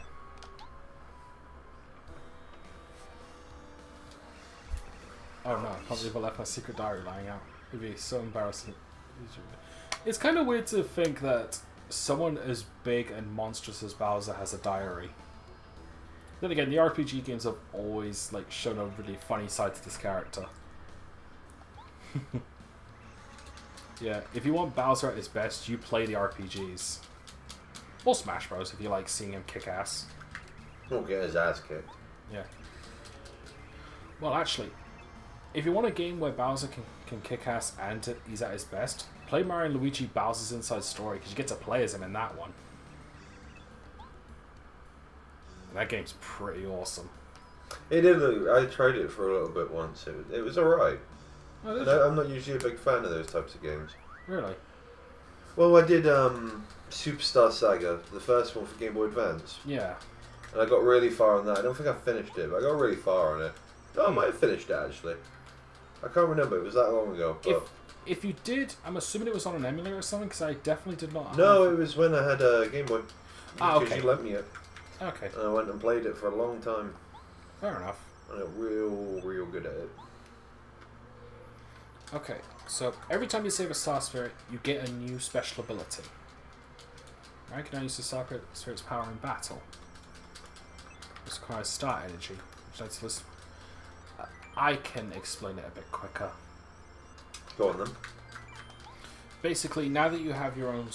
Oh no, I can't believe I left my secret diary lying out. It'd be so embarrassing. It's kind of weird to think that someone as big and monstrous as Bowser has a diary. Then again, the RPG games have always shown a really funny side to this character. Yeah, if you want Bowser at his best, you play the RPGs. Or Smash Bros. If you like seeing him kick ass. He'll get his ass kicked. Yeah. Well, actually, if you want a game where Bowser can kick ass and he's at his best, play Mario and Luigi Bowser's Inside Story, because you get to play as him in that one. That game's pretty awesome. It did look, I tried it for a little bit once. It was alright. Oh, I'm not usually a big fan of those types of games. Really? Well, I did Superstar Saga, the first one for Game Boy Advance. Yeah. And I got really far on that. I don't think I finished it, but I got really far on it. Oh, I might have finished it, actually. I can't remember. It was that long ago. But If you did, I'm assuming it was on an emulator or something, because I definitely did not have... No, it was when I had a Game Boy. Ah, okay. Because you lent me it. Okay. And I went and played it for a long time. Fair enough. And I got real good at it. Okay, so every time you save a Star Spirit, you get a new special ability. I can only use the Star Spirit's power in battle. This requires star energy, which lets us... I can explain it a bit quicker. Go on then. Basically, now that you have your own...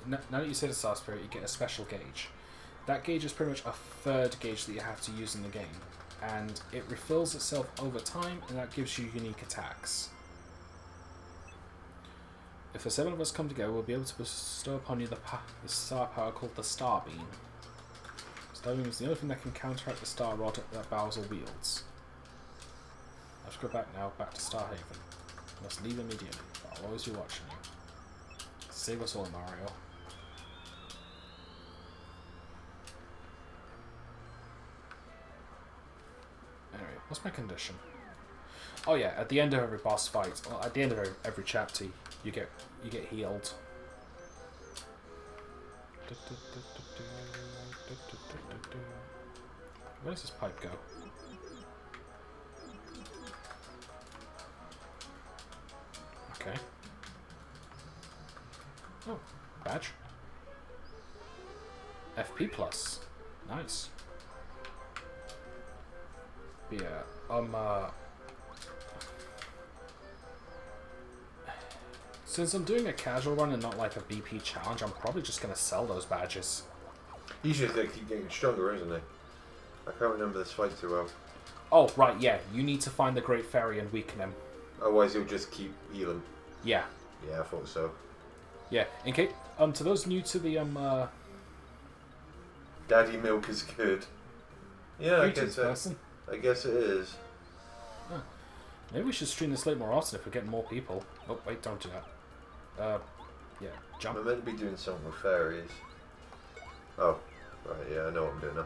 now that you save a Star Spirit, you get a special gauge. That gauge is pretty much a third gauge that you have to use in the game. And it refills itself over time, and that gives you unique attacks. If the 7 of us come together, we'll be able to bestow upon you the star power called the Star Beam. Star Beam is the only thing that can counteract the Star Rod that Bowser wields. I have to go back now, back to Starhaven. I must leave immediately, but I'll always be watching you. Save us all, Mario. Anyway, what's my condition? Oh yeah, at the end of every boss fight, or at the end of every chapter, you get healed. Where does this pipe go? Okay. Oh, badge. FP plus. Nice. But yeah, since I'm doing a casual run and not like a BP challenge, I'm probably just going to sell those badges. He's just going to keep getting stronger, isn't he? I can't remember this fight too well. Oh, right, yeah. You need to find the Great Fairy and weaken him. Otherwise he'll just keep healing. Yeah. Yeah, I thought so. Yeah, in case to those new to the Daddy milk is good. Yeah, greetings person. I guess it is. Huh. Maybe we should stream this late more often if we're getting more people. Oh wait, don't do that. Yeah, jump. I'm meant to be doing something with fairies. Oh, right, yeah, I know what I'm doing now.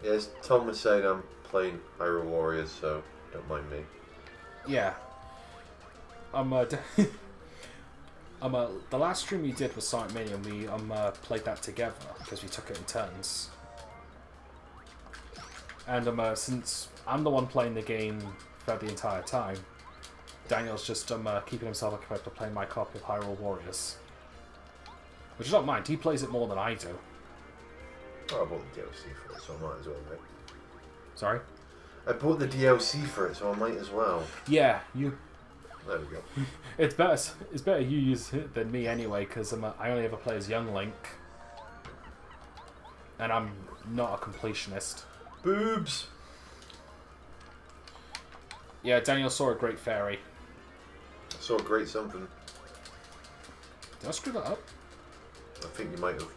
Yes, Tom was saying I'm playing Hyrule Warriors, so don't mind me. Yeah. The last stream we did was Sonic Mania, and we played that together because we took it in turns. And since I'm the one playing the game throughout the entire time, Daniel's just keeping himself occupied to playing my copy of Hyrule Warriors, which is not mine. He plays it more than I do. Oh, I bought the DLC for it, so I might as well, mate. Sorry? I bought the DLC for it, so I might as well. Yeah, you. There we go. It's better you use it than me anyway, because I only ever play as Young Link, and I'm not a completionist. Boobs. Yeah, Daniel saw a great fairy. I saw a great something. Did I screw that up? I think you might have.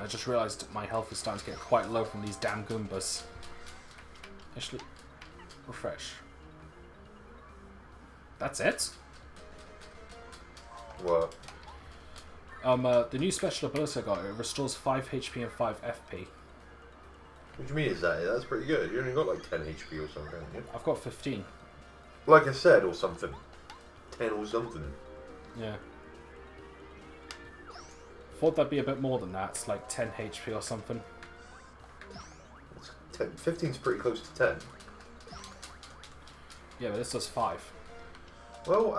I just realised my health is starting to get quite low from these damn Goombas. Actually, refresh. That's it? What? The new special ability I got, it restores 5 HP and 5 FP. What do you mean is that? That's pretty good. You only got like 10 HP or something, haven't you? I've got 15. Like I said, or something. 10 or something. Yeah. Thought that'd be a bit more than that. It's like 10 HP or something. 15's pretty close to 10. Yeah, but this does 5. Well,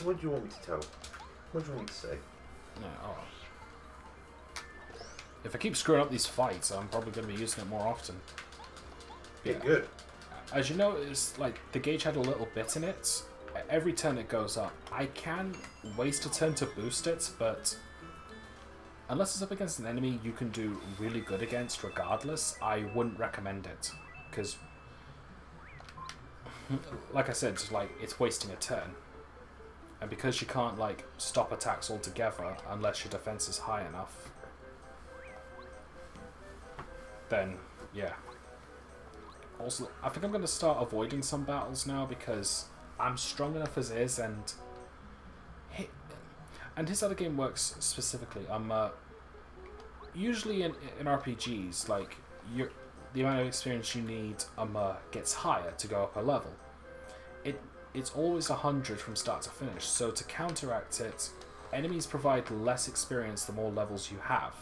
what do you want me to tell? What do you want me to say? No, oh. If I keep screwing up these fights, I'm probably going to be using it more often. Yeah, good. As you notice, like, the gauge had a little bit in it. Every turn it goes up. I can waste a turn to boost it, but unless it's up against an enemy you can do really good against regardless, I wouldn't recommend it. Because, like I said, like, it's wasting a turn. And because you can't, like, stop attacks altogether unless your defense is high enough, then, yeah. Also, I think I'm going to start avoiding some battles now because I'm strong enough as is, and his other game works specifically. Usually in RPGs, like, the amount of experience you need gets higher to go up a level. It's always 100 from start to finish, so to counteract it, enemies provide less experience the more levels you have.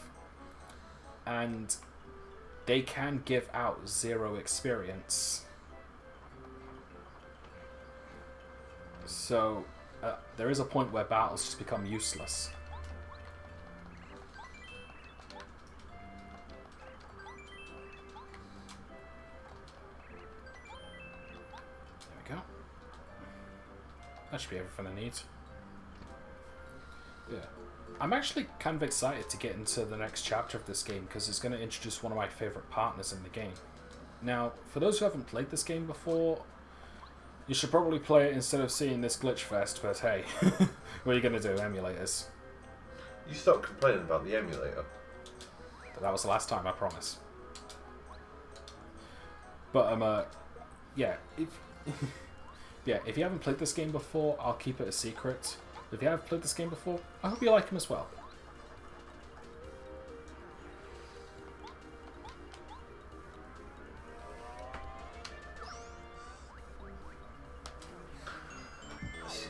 And they can give out 0 experience. So there is a point where battles just become useless. There we go. That should be everything I need. Yeah. I'm actually kind of excited to get into the next chapter of this game because it's going to introduce one of my favourite partners in the game. Now, for those who haven't played this game before, you should probably play it instead of seeing this glitch fest, but hey, what are you going to do, emulators? You stopped complaining about the emulator. But that was the last time, I promise. But, yeah, if you haven't played this game before, I'll keep it a secret. If you have played this game before, I hope you like him as well. What's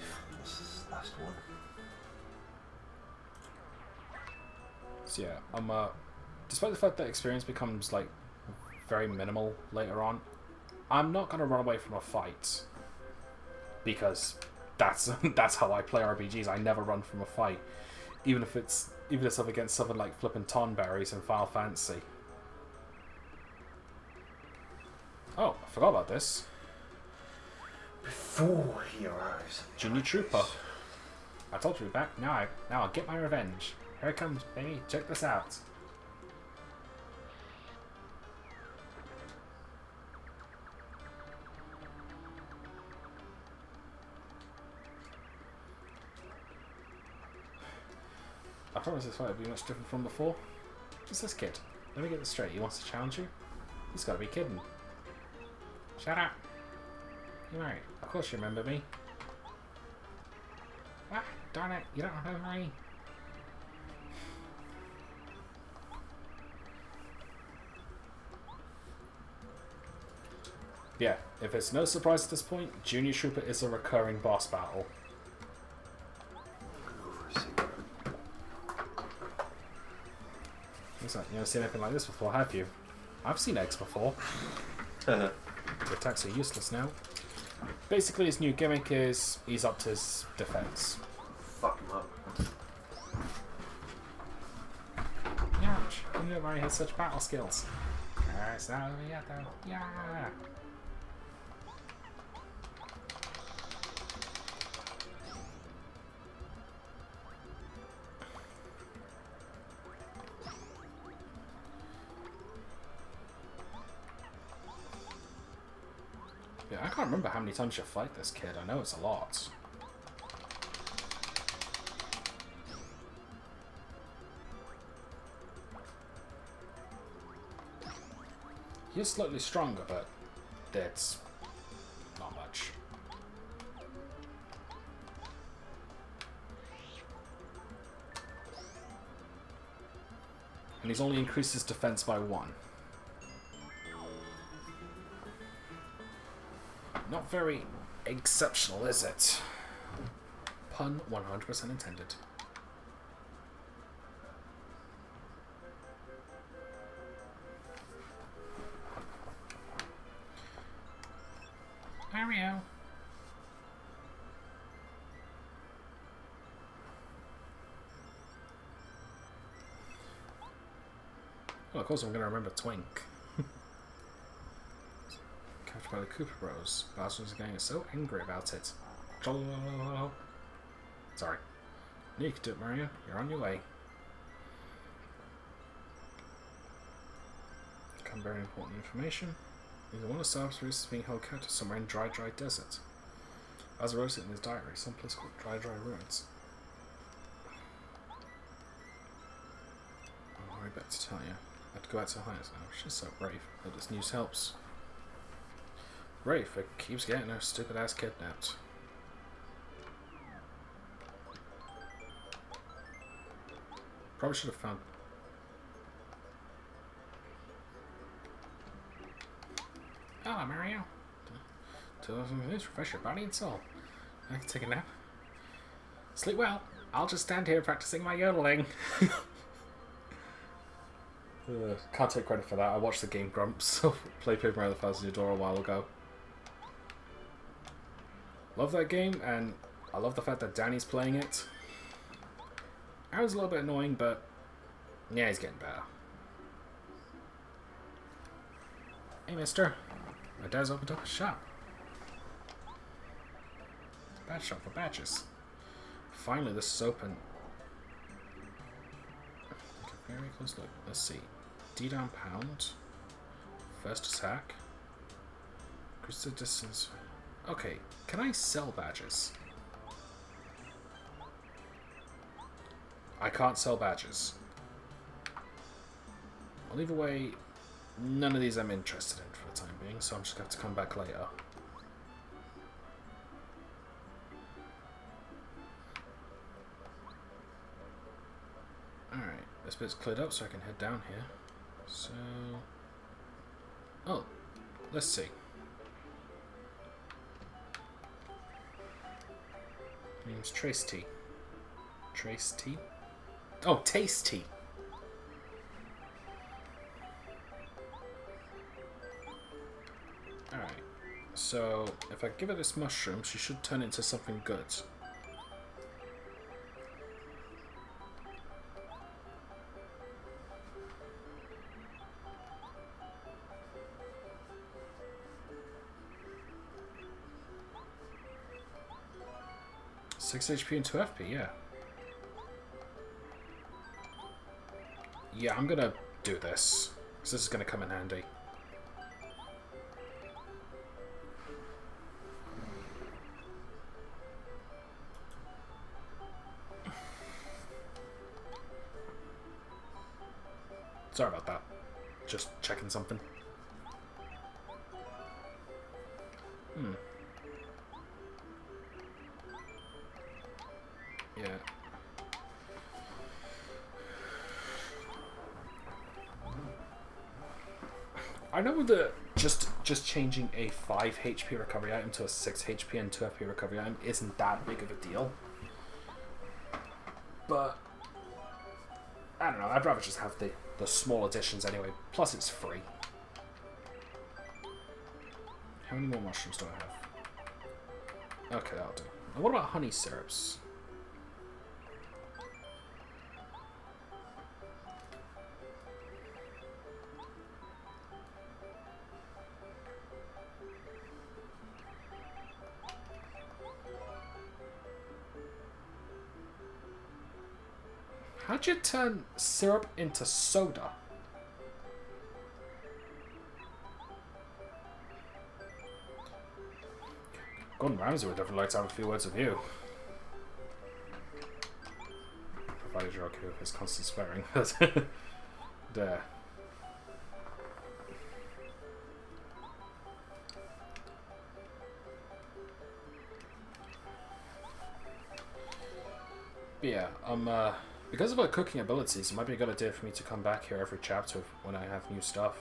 this last one? So yeah, despite the fact that experience becomes, like, very minimal later on, I'm not going to run away from a fight. Because that's how I play RPGs. I never run from a fight, even if it's up against something like flipping Tonberries in Final Fantasy. Oh, I forgot about this. Before he arrives, Junior Trooper. I told you to be back. Now I'll get my revenge. Here it comes, baby. Check this out. I promise this fight will be much different from before. Who's this kid? Let me get this straight. He wants to challenge you? He's got to be kidding. Shut up. You're right. Of course you remember me. Ah, darn it. You don't remember me. Yeah, if it's no surprise at this point, Junior Trooper is a recurring boss battle. You never seen anything like this before, have you? I've seen eggs before. The attacks are useless now. Basically, his new gimmick is he's upped his defense. Fuck him up. Ouch! You know Mario has such battle skills. Yeah. Yeah, I can't remember how many times you fight this kid. I know it's a lot. He is slightly stronger, but that's not much. And he's only increased his defense by 1. Not very exceptional, is it? Pun 100% intended. Mario. Well, of course I'm going to remember Twink. Captured by the Koopa Bros. Bowser's gang is so angry about it. Sorry. No, you can do it, Mario. You're on your way. Come very important information. Neither one of Saab's is being held captive somewhere in dry desert. As wrote it in his diary, someplace called Dry Ruins. Oh, I bet to tell you. I have to go out to Hyatt now. She's so brave. But this news helps. Brave, it keeps getting her stupid ass kidnapped. Probably should have found. Hello, Mario. This refresh your body and soul. I can take a nap. Sleep well. I'll just stand here practicing my yodeling. Can't take credit for that. I watched the game Grumps play Paper Mario the Thousand Year Door a while ago. Love that game, and I love the fact that Danny's playing it. I was a little bit annoying, but yeah, he's getting better. Hey, mister. My dad's opened up a shop. Badge shop for badges. Finally, this is open. Take a very close look. Let's see. D down pound. First attack. Increase the distance. Okay, can I sell badges? I can't sell badges. Well, either way, none of these I'm interested in for the time being, so I'm just going to have to come back later. Alright, this bit's cleared up so I can head down here. So... oh, let's see. Name's Trace T. Trace T? Oh, Taste T. Alright, so if I give her this mushroom, she should turn into something good. Six HP and 2 FP, yeah. Yeah, I'm gonna do this, because this is gonna come in handy. Sorry about that. Just checking something. Yeah. I know that just changing a 5 HP recovery item to a 6 HP and 2 FP recovery item isn't that big of a deal. But I don't know, I'd rather just have the small additions anyway. Plus it's free. How many more mushrooms do I have? Okay, that'll do. And what about honey syrups? How'd you turn syrup into soda? Gordon Ramsay would definitely like to have a few words with you. Provided you're okay with his constant swearing. There. But yeah, because of our cooking abilities, it might be a good idea for me to come back here every chapter when I have new stuff.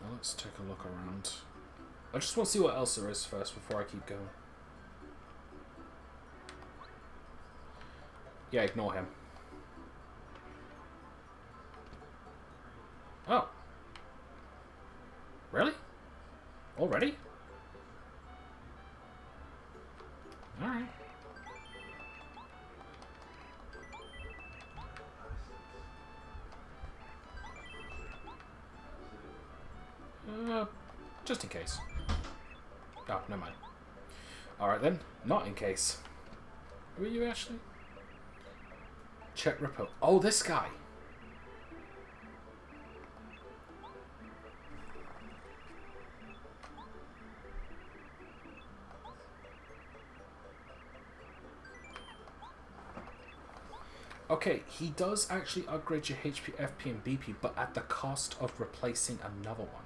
Now let's take a look around. I just want to see what else there is first before I keep going. Yeah, ignore him. Oh. Really? Already? Alright. Just in case. Oh, never mind. Alright then, not in case. Who are you actually? Check Ripple. Oh, this guy! Okay, he does actually upgrade your HP, FP, and BP, but at the cost of replacing another one.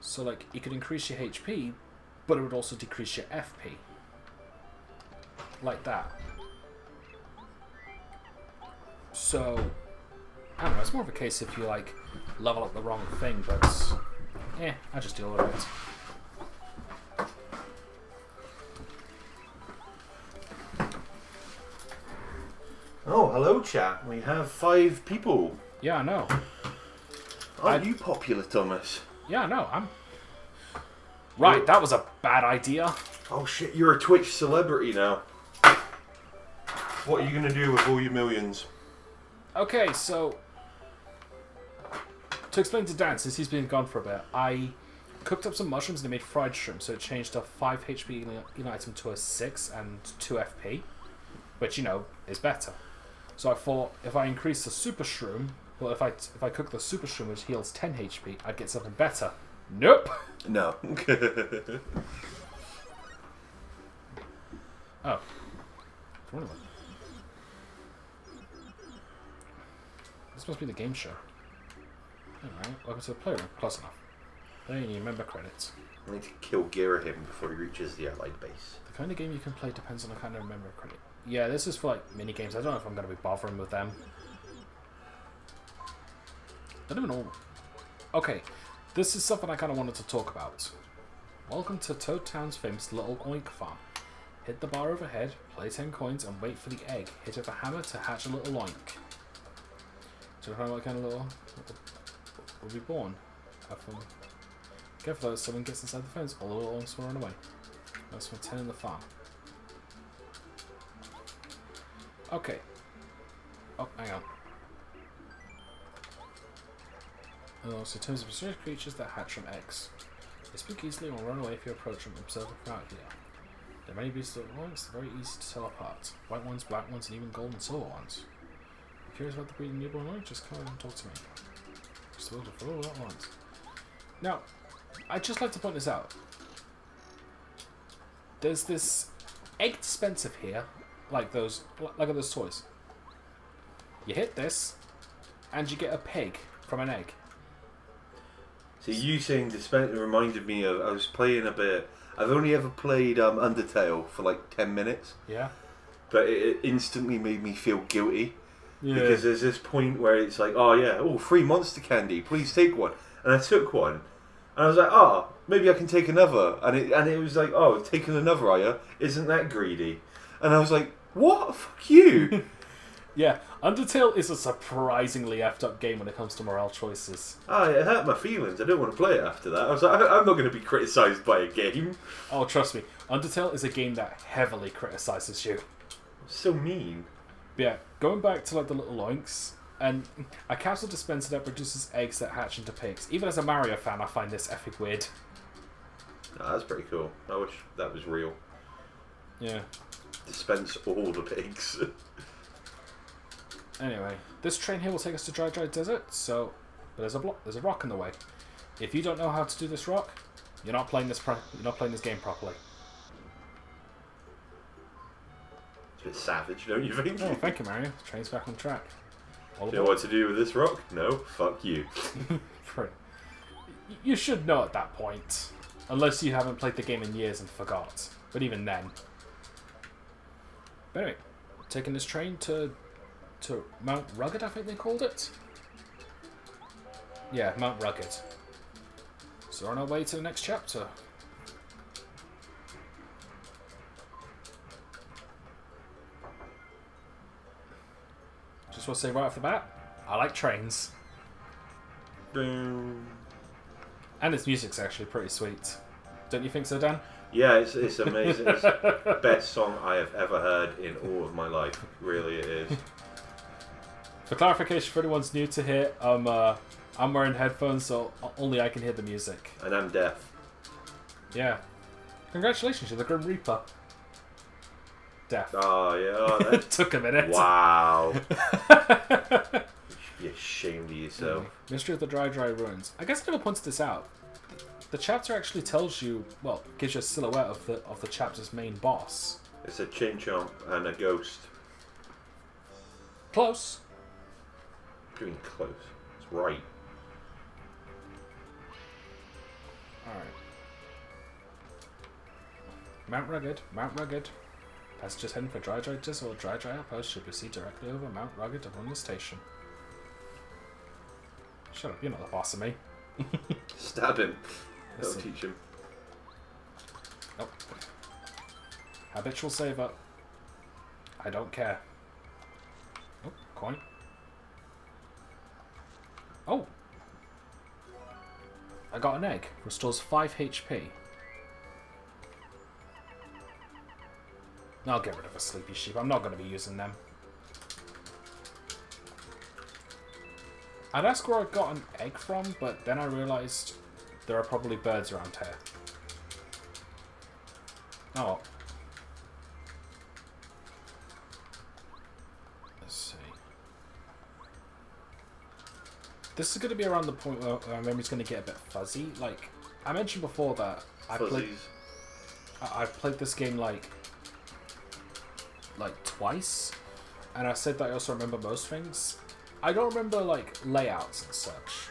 So, like, you could increase your HP, but it would also decrease your FP. Like that. So, I don't know, it's more of a case if you, like, level up the wrong thing, but, I just deal with it. Oh, hello, chat. We have 5 people. Yeah, I know. Are you popular, Thomas? Yeah, no, I'm... Right, that was a bad idea. Oh shit, you're a Twitch celebrity now. What are you going to do with all your millions? Okay, so... To explain to Dan, since he's been gone for a bit, I cooked up some mushrooms and I made fried shrimp, so it changed a 5 HP item to a 6 and 2 FP, which, you know, is better. So I thought, if I increase the super shroom, well, if I cook the super shroom which heals 10 HP, I'd get something better. Nope! No. Oh. It's one of them. This must be the game show. Alright, welcome to the playroom. Close enough. There you need member credits. I need to kill Girahim before he reaches the allied base. The kind of game you can play depends on the kind of member credit. Yeah, this is for like mini games. I don't know if I'm going to be bothering with them. I don't even know. Okay, this is something I kind of wanted to talk about. Welcome to Toad Town's famous Little Oink Farm. Hit the bar overhead, play 10 coins, and wait for the egg. Hit it with a hammer to hatch a little oink. Do you know what kind of little will be born? Careful though, if someone gets inside the fence, all the little oinks will run away. That's for 10 in the farm. Okay. Oh, hang on. So in terms of mysterious creatures that hatch from eggs. They speak easily and will run away if you approach them. Observe them from out here. There are many beasts of oinks, they're very easy to tell apart. White ones, black ones, and even gold and silver ones. If you're curious about the breed of newborn oink, just come and talk to me. Just look for all at once. Now, I'd just like to point this out. There's this egg dispenser here, like those toys. You hit this, and you get a pig from an egg. So you saying dispense reminded me of, I was playing a bit, I've only ever played Undertale for like 10 minutes. Yeah. But it instantly made me feel guilty. Yeah. Because there's this point where it's like, oh yeah, free monster candy, please take one. And I took one. And I was like, maybe I can take another. And it was like, taking another, are you? Isn't that greedy? And I was like, what? Fuck you. Yeah, Undertale is a surprisingly effed up game when it comes to morale choices. It hurt my feelings. I don't want to play it after that. I was like, I'm not going to be criticised by a game. Oh, trust me. Undertale is a game that heavily criticises you. So mean. But yeah, going back to like the little oinks, and a capsule dispenser that produces eggs that hatch into pigs. Even as a Mario fan, I find this epic weird. That's pretty cool. I wish that was real. Yeah. Dispense all the pigs. Anyway, this train here will take us to Dry Desert, so... But there's a rock in the way. If you don't know how to do this rock, you're not playing this game properly. It's a bit savage, don't you think? Oh, thank you, Mario. The train's back on track. Do you know what to do with this rock? No, fuck you. You should know at that point. Unless you haven't played the game in years and forgot. But even then. But anyway, taking this train to Mount Rugged, I think they called it? Yeah, Mount Rugged. So we're on our way to the next chapter. Just want to say right off the bat, I like trains. Boom. And its music's actually pretty sweet. Don't you think so, Dan? Yeah, it's amazing. It's the best song I have ever heard in all of my life. Really, it is. For clarification, for anyone's new to here, I'm wearing headphones, so only I can hear the music. And I'm deaf. Yeah. Congratulations, you're the Grim Reaper. Deaf. Oh, yeah. It took a minute. Wow. You should be ashamed of yourself. Mystery of the Dry Ruins. I guess I never pointed this out. The chapter actually tells you, well, gives you a silhouette of the chapter's main boss. It's a chin chomp and a ghost. Close. Doing close. It's right. Alright. Mount Rugged, Mount Rugged. Passengers heading for Dry Desert or Dry Outpost should proceed directly over Mount Rugged upon the station. Shut up, you're not the boss of me. Stab him. That'll Listen. teach him. Nope. Habitual saver. I don't care. Oh, coin. Oh! I got an egg. Restores 5 HP. I'll get rid of a sleepy sheep. I'm not going to be using them. I'd ask where I got an egg from, but then I realised there are probably birds around here. Oh well. Let's see. This is going to be around the point where my memory's going to get a bit fuzzy. Like, I mentioned before that I've played this game like twice, and I said that I also remember most things. I don't remember like layouts and such.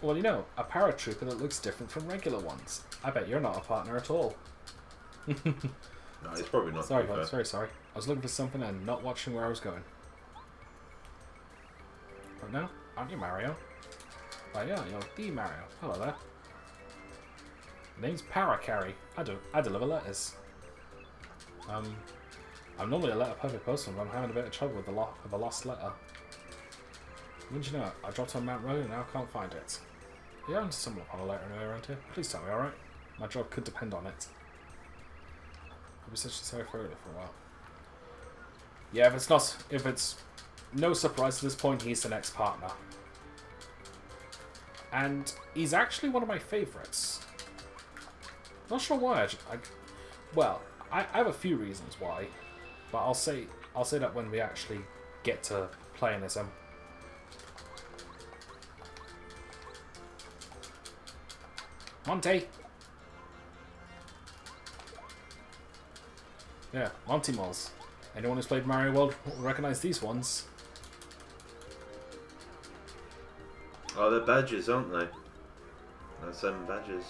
Well, you know, a paratrooper that looks different from regular ones. I bet you're not a partner at all. No, it's probably not. Sorry, folks. Very sorry. I was looking for something and not watching where I was going. But no, aren't you Mario? Why, yeah, you're the Mario. Hello there. Name's Paracarry. I deliver letters. I'm normally a letter perfect postman, but I'm having a bit of trouble with a lost letter. Wouldn't you know it? I dropped on Mount Road and now I can't find it. Yeah, I'm stumbled upon a letter anywhere around here. Please tell me, alright? My job could depend on it. I'll be such a sorry for a while. Yeah, if it's no surprise at this point, he's the next partner. And he's actually one of my favourites. Not sure why. I have a few reasons why, but I'll say that when we actually get to playing as him. Monty. Yeah, Monty Moles. Anyone who's played Mario World will recognize these ones. Oh, they're badges, aren't they? That's 7 badges.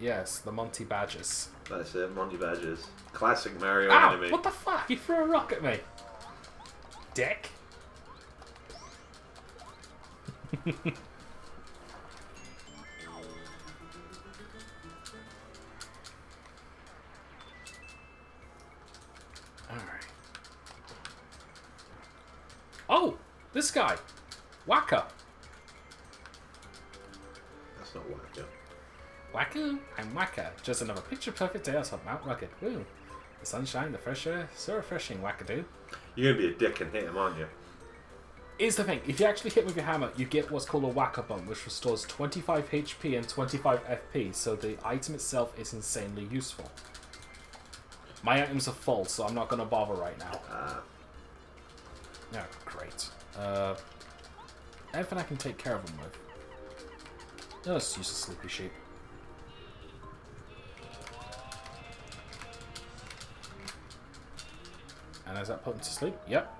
Yes, the Monty Badgers. That's it, Monty Badges. Classic Mario Ow! enemy. What the fuck? You threw a rock at me! Dick! Alright. Oh! This guy! Waka! That's not Wacko. Waka? I'm Waka. Just another picture-perfect day outside Mount Rugged. Woo! The sunshine, the fresh air, so refreshing, Wackadoo. You're going to be a dick and hit him, aren't you? Here's the thing, if you actually hit with your hammer, you get what's called a Waka Bump, which restores 25 HP and 25 FP, so the item itself is insanely useful. My items are full, so I'm not going to bother right now. No, great. Anything I can take care of them with. Let's use a sleepy sheep. And has that put him to sleep? Yep.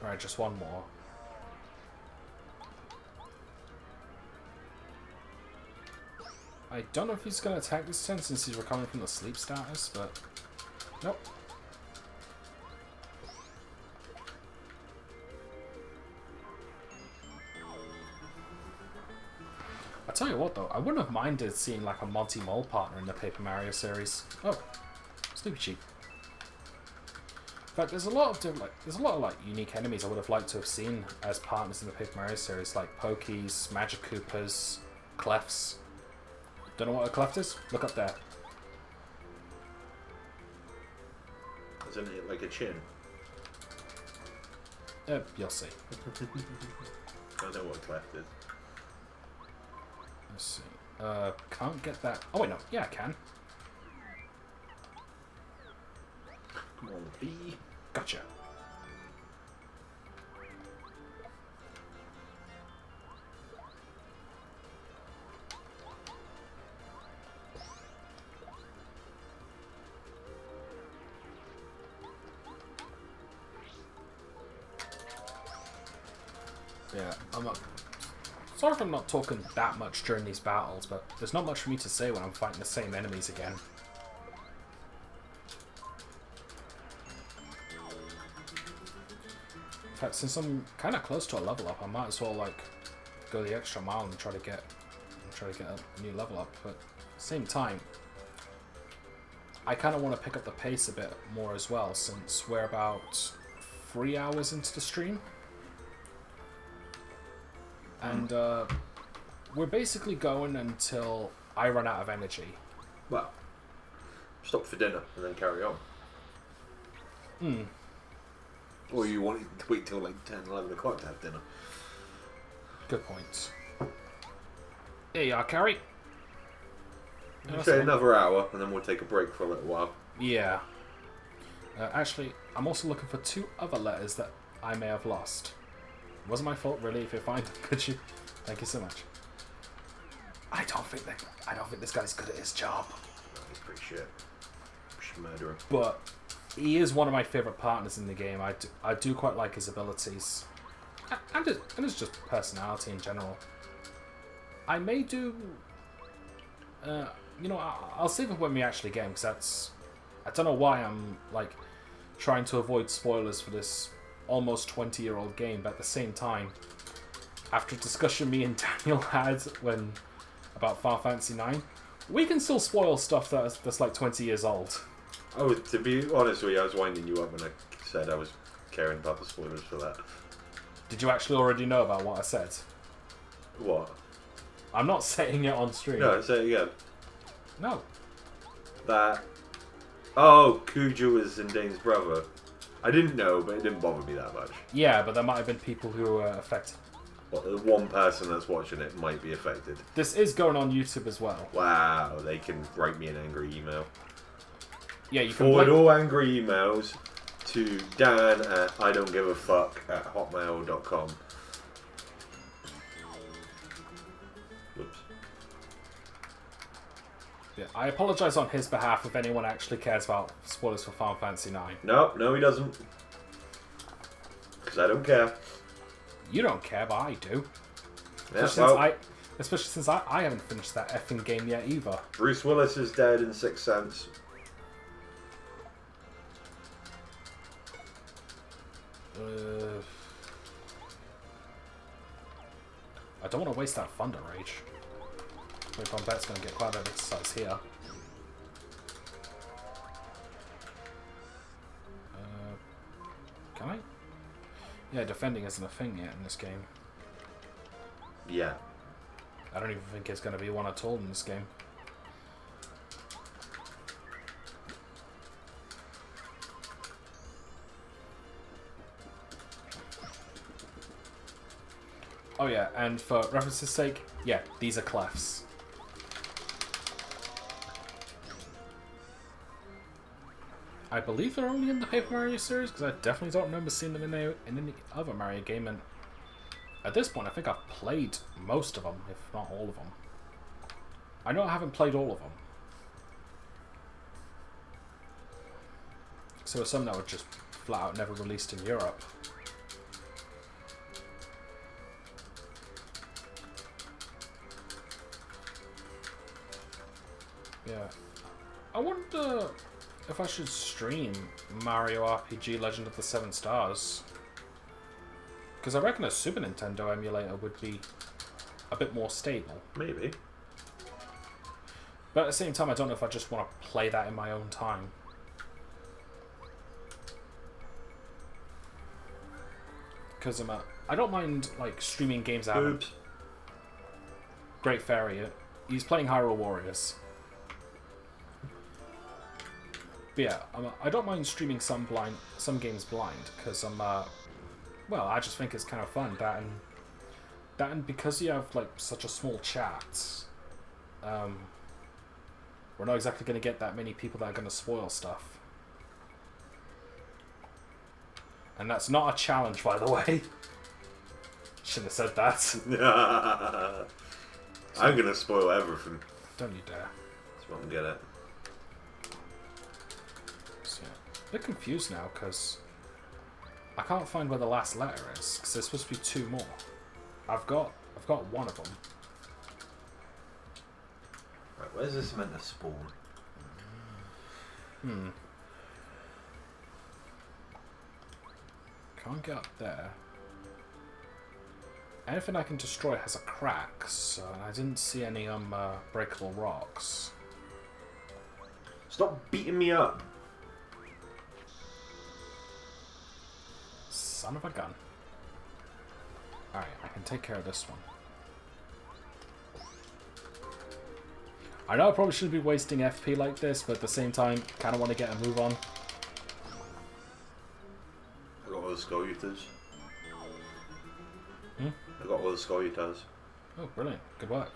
Alright, just one more. I don't know if he's going to attack this turn since he's recovering from the sleep status, but... Nope. I tell you what though, I wouldn't have minded seeing like a Monty Mole partner in the Paper Mario series. Oh, Sleepy Sheep. In fact, there's a lot of unique enemies I would have liked to have seen as partners in the Paper Mario series, like Pokies, Magic Koopas, Clefs. Don't know what a Cleft is? Look up there. Isn't it like a chin? You'll see. I know what cleft is. Let's see. Can't get that. Oh wait, no. Yeah, I can. Come on, B. Gotcha. Yeah, I'm not. Sorry if I'm not talking that much during these battles, but there's not much for me to say when I'm fighting the same enemies again. In fact, since I'm kind of close to a level up, I might as well like go the extra mile and try to get a new level up. But at the same time, I kind of want to pick up the pace a bit more as well, since we're about 3 hours into the stream. And we're basically going until I run out of energy. Well, stop for dinner and then carry on. Hmm. Or you want to wait till like 10, 11 o'clock to have dinner. Good point. There you are, Carrie. You say another hour and then we'll take a break for a little while. Yeah. Actually, I'm also looking for 2 other letters that I may have lost. It wasn't my fault, really. If you find them, could you? Thank you so much. I don't think this guy's good at his job. No, he's pretty shit. We should murder him. But he is one of my favourite partners in the game. I do quite like his abilities. And his just personality in general. I may do... you know, I'll save it when we actually get him, because that's... I don't know why I'm, like, trying to avoid spoilers for this almost 20-year-old game, but at the same time, after a discussion me and Daniel had about Final Fantasy IX, we can still spoil stuff that's like 20 years old. Oh, to be honest with you, I was winding you up when I said I was caring about the spoilers for that. Did you actually already know about what I said? What? I'm not saying it on stream. No, say it again. No. That Oh, Cujo is Zindane's brother. I didn't know, but it didn't bother me that much. Yeah, but there might have been people who were affected. Well, the one person that's watching it might be affected. This is going on YouTube as well. Wow, they can write me an angry email. Yeah, you can forward all angry emails to Dan at idon'tgiveafuck@hotmail.com. Whoops. Yeah, I apologise on his behalf if anyone actually cares about spoilers for Final Fantasy IX. No, he doesn't. Because I don't care. You don't care, but I do. Yeah, Especially since I haven't finished that effing game yet either. Bruce Willis is dead in Sixth Sense. I don't want to waste that Thunder Rage. Hope on bet's going to get quite a bit of exercise here. Can I? Yeah, defending isn't a thing yet in this game. Yeah. I don't even think it's going to be one at all in this game. Oh yeah, and for reference's sake, yeah, these are clefs. I believe they're only in the Paper Mario series, because I definitely don't remember seeing them in any other Mario game, and at this point I think I've played most of them, if not all of them. I know I haven't played all of them. So some that were just flat out never released in Europe. Yeah. I wonder if I should stream Mario RPG Legend of the Seven Stars. Because I reckon a Super Nintendo emulator would be a bit more stable. Maybe. But at the same time, I don't know if I just want to play that in my own time. Because I don't mind like streaming games I haven't. Great Fairy. He's playing Hyrule Warriors. But yeah, I don't mind streaming some games blind because well, I just think it's kind of fun. That and because you have like such a small chat, we're not exactly going to get that many people that are going to spoil stuff. And that's not a challenge, by the way. Shouldn't have said that. I'm gonna spoil everything. Don't you dare. That's what I'm good at. So, a bit confused now because I can't find where the last letter is because there's supposed to be two more. I've got one of them. Right, where's this meant to spawn? Can't get up there. Anything I can destroy has a crack, so I didn't see any breakable rocks. Stop beating me up. Son of a gun. Alright, I can take care of this one. I know I probably shouldn't be wasting FP like this, but at the same time, kind of want to get a move on. I got all the skull eaters. Hmm? I got all the skull eaters. Oh, brilliant. Good work.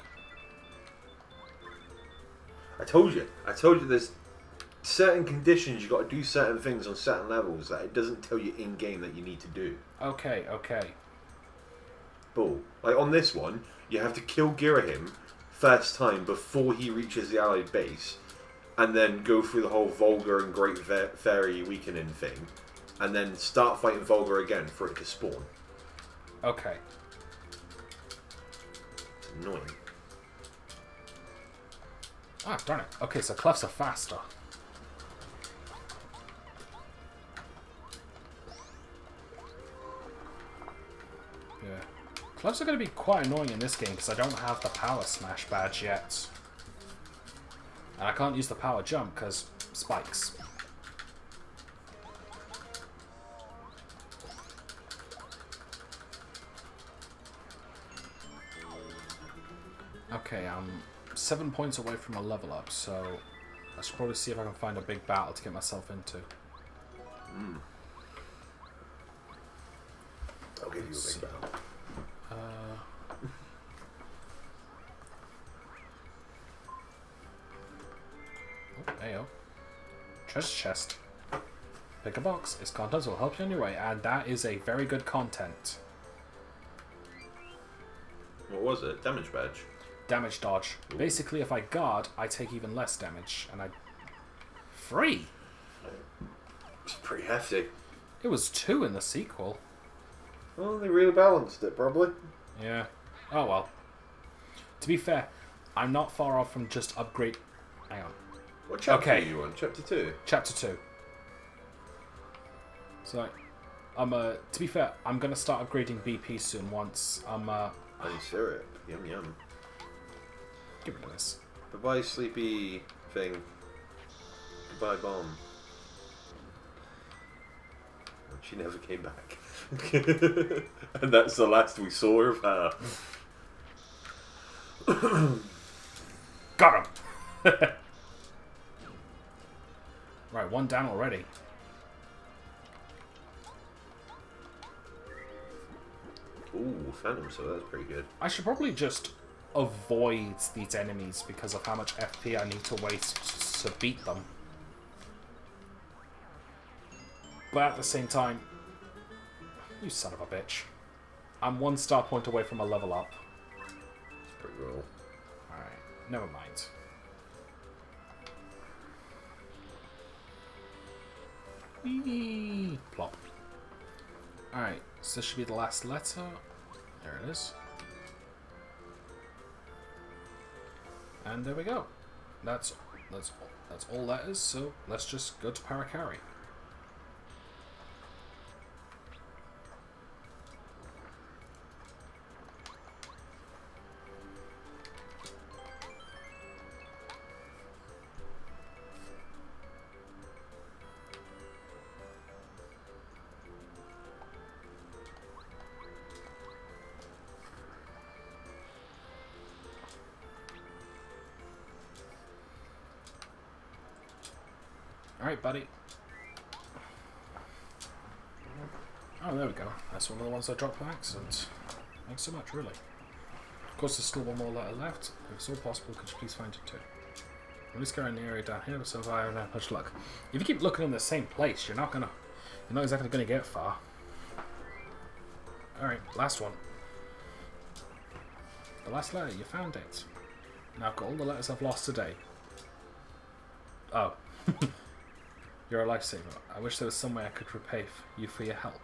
I told you there's certain conditions you got to do certain things on certain levels that it doesn't tell you in game that you need to do. Okay. Bull. Like on this one, you have to kill Girahim first time before he reaches the allied base, and then go through the whole Volga and Great Fairy weakening thing, and then start fighting Volga again for it to spawn. Okay. Annoying. Ah, darn it. Okay, so clefs are faster. Yeah. Clefs are going to be quite annoying in this game because I don't have the Power Smash badge yet. And I can't use the Power Jump because spikes. Okay, I'm 7 points away from a level up, so I should probably see if I can find a big battle to get myself into. I'll give you a big battle. Oh, ayo. Treasure chest. Pick a box. Its contents will help you on your way, and that is a very good content. What was it? Damage badge. Damage dodge. Ooh. Basically, if I guard, I take even less damage, and I... Free! It's pretty hefty. It was 2 in the sequel. Well, they really balanced it, probably. Yeah. Oh, well. To be fair, I'm not far off from just upgrade... Hang on. What chapter are you on? Chapter 2? Chapter 2. So, to be fair, I'm going to start upgrading BP soon once I'm... And syrup. Yum yum. Get rid of this. Bye-bye, sleepy thing. Goodbye, bomb. She never came back. And that's the last we saw of her. Got him! Right, 1 down already. Ooh, Phantom, so that's pretty good. I should probably just avoid these enemies because of how much FP I need to waste to beat them. But at the same time, you son of a bitch. I'm 1 star point away from a level up. That's pretty cool. Alright, never mind. Whee! Plop. Alright, so this should be the last letter. There it is. And there we go. That's all letters, so let's just go to Parakari. Alright, buddy. Oh, there we go. That's one of the ones I dropped by accident. Thanks so much, really. Of course, there's still 1 more letter left. If it's all possible, could you please find it too? At least go in the area down here, so far I don't have much luck. If you keep looking in the same place, you're not exactly gonna get far. Alright, last one. The last letter, you found it. Now I've got all the letters I've lost today. Oh. You're a lifesaver. I wish there was some way I could repay you for your help.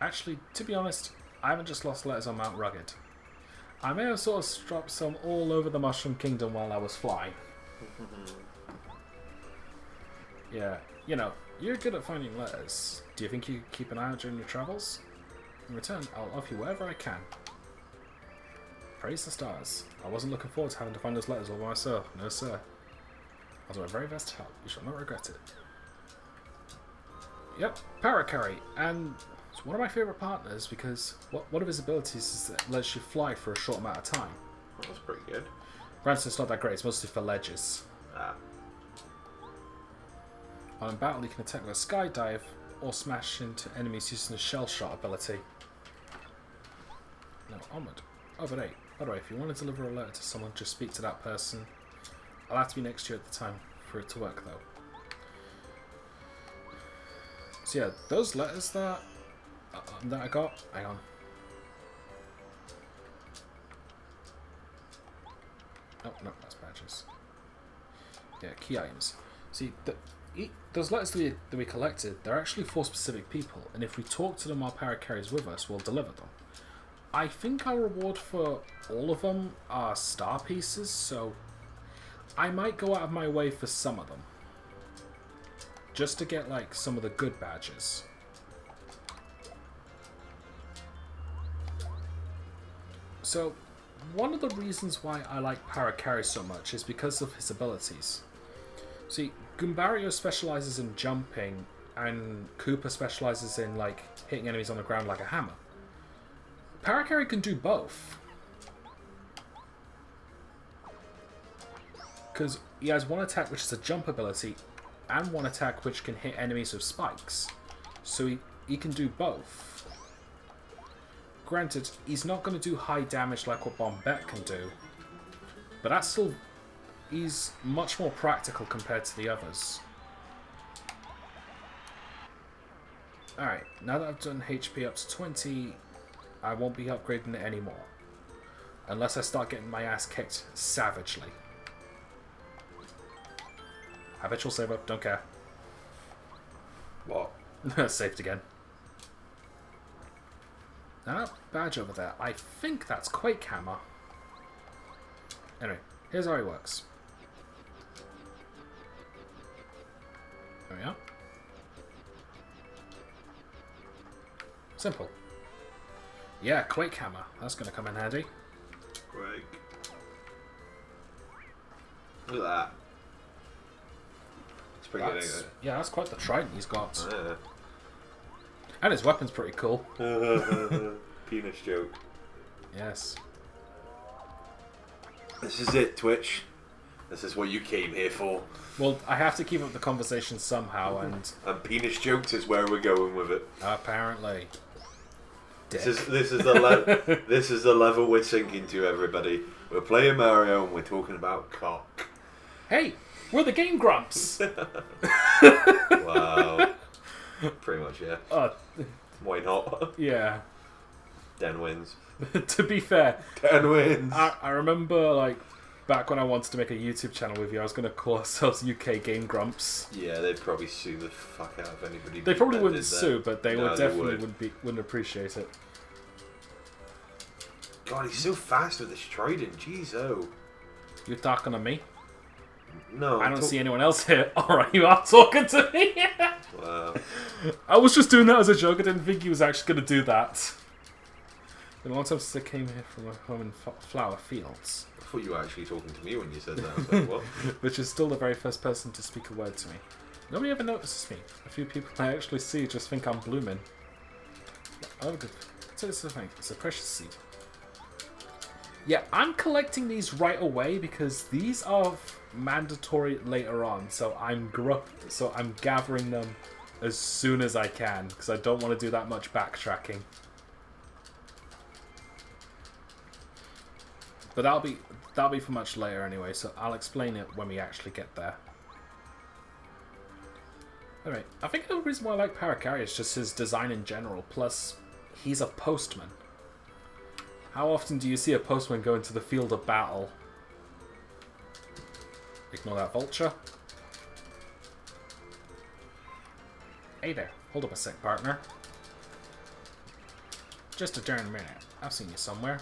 Actually, to be honest, I haven't just lost letters on Mount Rugged. I may have sort of dropped some all over the Mushroom Kingdom while I was flying. Yeah, you know, you're good at finding letters. Do you think you could keep an eye out during your travels? In return, I'll offer you whatever I can. Praise the stars. I wasn't looking forward to having to find those letters all by myself. No, sir. I'll do my very best to help. You shall not regret it. Yep, Parakari, and it's one of my favourite partners because one of his abilities is that it lets you fly for a short amount of time. Oh, that's pretty good. Granted, it's not that great. It's mostly for ledges. Ah. While in battle, you can attack with a skydive or smash into enemies using the shell shot ability. Now, onward. Oh, but hey, by the way, if you want to deliver a letter to someone, just speak to that person. I'll have to be next to you at the time for it to work, though. So yeah, those letters that I got. Hang on. Oh no, that's badges. Yeah, key items. See, those letters that we collected, they're actually for specific people, and if we talk to them while Parakari's with us, we'll deliver them. I think our reward for all of them are star pieces, so I might go out of my way for some of them. Just to get, like, some of the good badges. So, one of the reasons why I like Parakari so much is because of his abilities. See, Goombario specializes in jumping, and Koopa specializes in, like, hitting enemies on the ground like a hammer. Parakari can do both. Because he has one attack which is a jump ability, and one attack which can hit enemies with spikes. So he can do both. Granted, he's not going to do high damage like what Bombette can do, but that's still... he's much more practical compared to the others. Alright, now that I've done HP up to 20, I won't be upgrading it anymore. Unless I start getting my ass kicked savagely. Habitual save up, don't care. What? Saved again. Now that badge over there, I think that's Quake Hammer. Anyway, here's how he works. There we are. Simple. Yeah, Quake Hammer. That's going to come in handy. Quake. Look at that. It's pretty good, ain't it? Yeah, that's quite the trident he's got. Yeah. And his weapon's pretty cool. Penis joke. Yes. This is it, Twitch. This is what you came here for. Well, I have to keep up the conversation somehow, and penis jokes is where we're going with it. apparently... Dick. This is the level we're sinking to, everybody. We're playing Mario and we're talking about cock. Hey, we're the Game Grumps. Wow. Pretty much, yeah. Why not? Yeah. Den wins. To be fair, Den wins. I remember, like, back when I wanted to make a YouTube channel with you, I was going to call ourselves UK Game Grumps. Yeah, they'd probably sue the fuck out of anybody. They probably wouldn't that. sue, but they would definitely would. wouldn't appreciate it. God, he's so fast with this trident. Jeez, oh. You talking to me? No. I don't see anyone else here. Alright, you are talking to me. Wow. I was just doing that as a joke. I didn't think he was actually going to do that. Been a long time since I came here from a home in flower fields. I thought you were actually talking to me when you said that. I was like, what? Which is still the very first person to speak a word to me. Nobody ever notices me. A few people I actually see just think I'm blooming. Oh, good. So this is the thing. It's a precious seed. Yeah, I'm collecting these right away because these are mandatory later on. So I'm gathering them as soon as I can because I don't want to do that much backtracking. But that'll be for much later anyway, so I'll explain it when we actually get there. Alright, I think the reason why I like Paracari is just his design in general, plus he's a postman. How often do you see a postman go into the field of battle? Ignore that vulture. Hey there, hold up a sec, partner. Just a darn minute, I've seen you somewhere.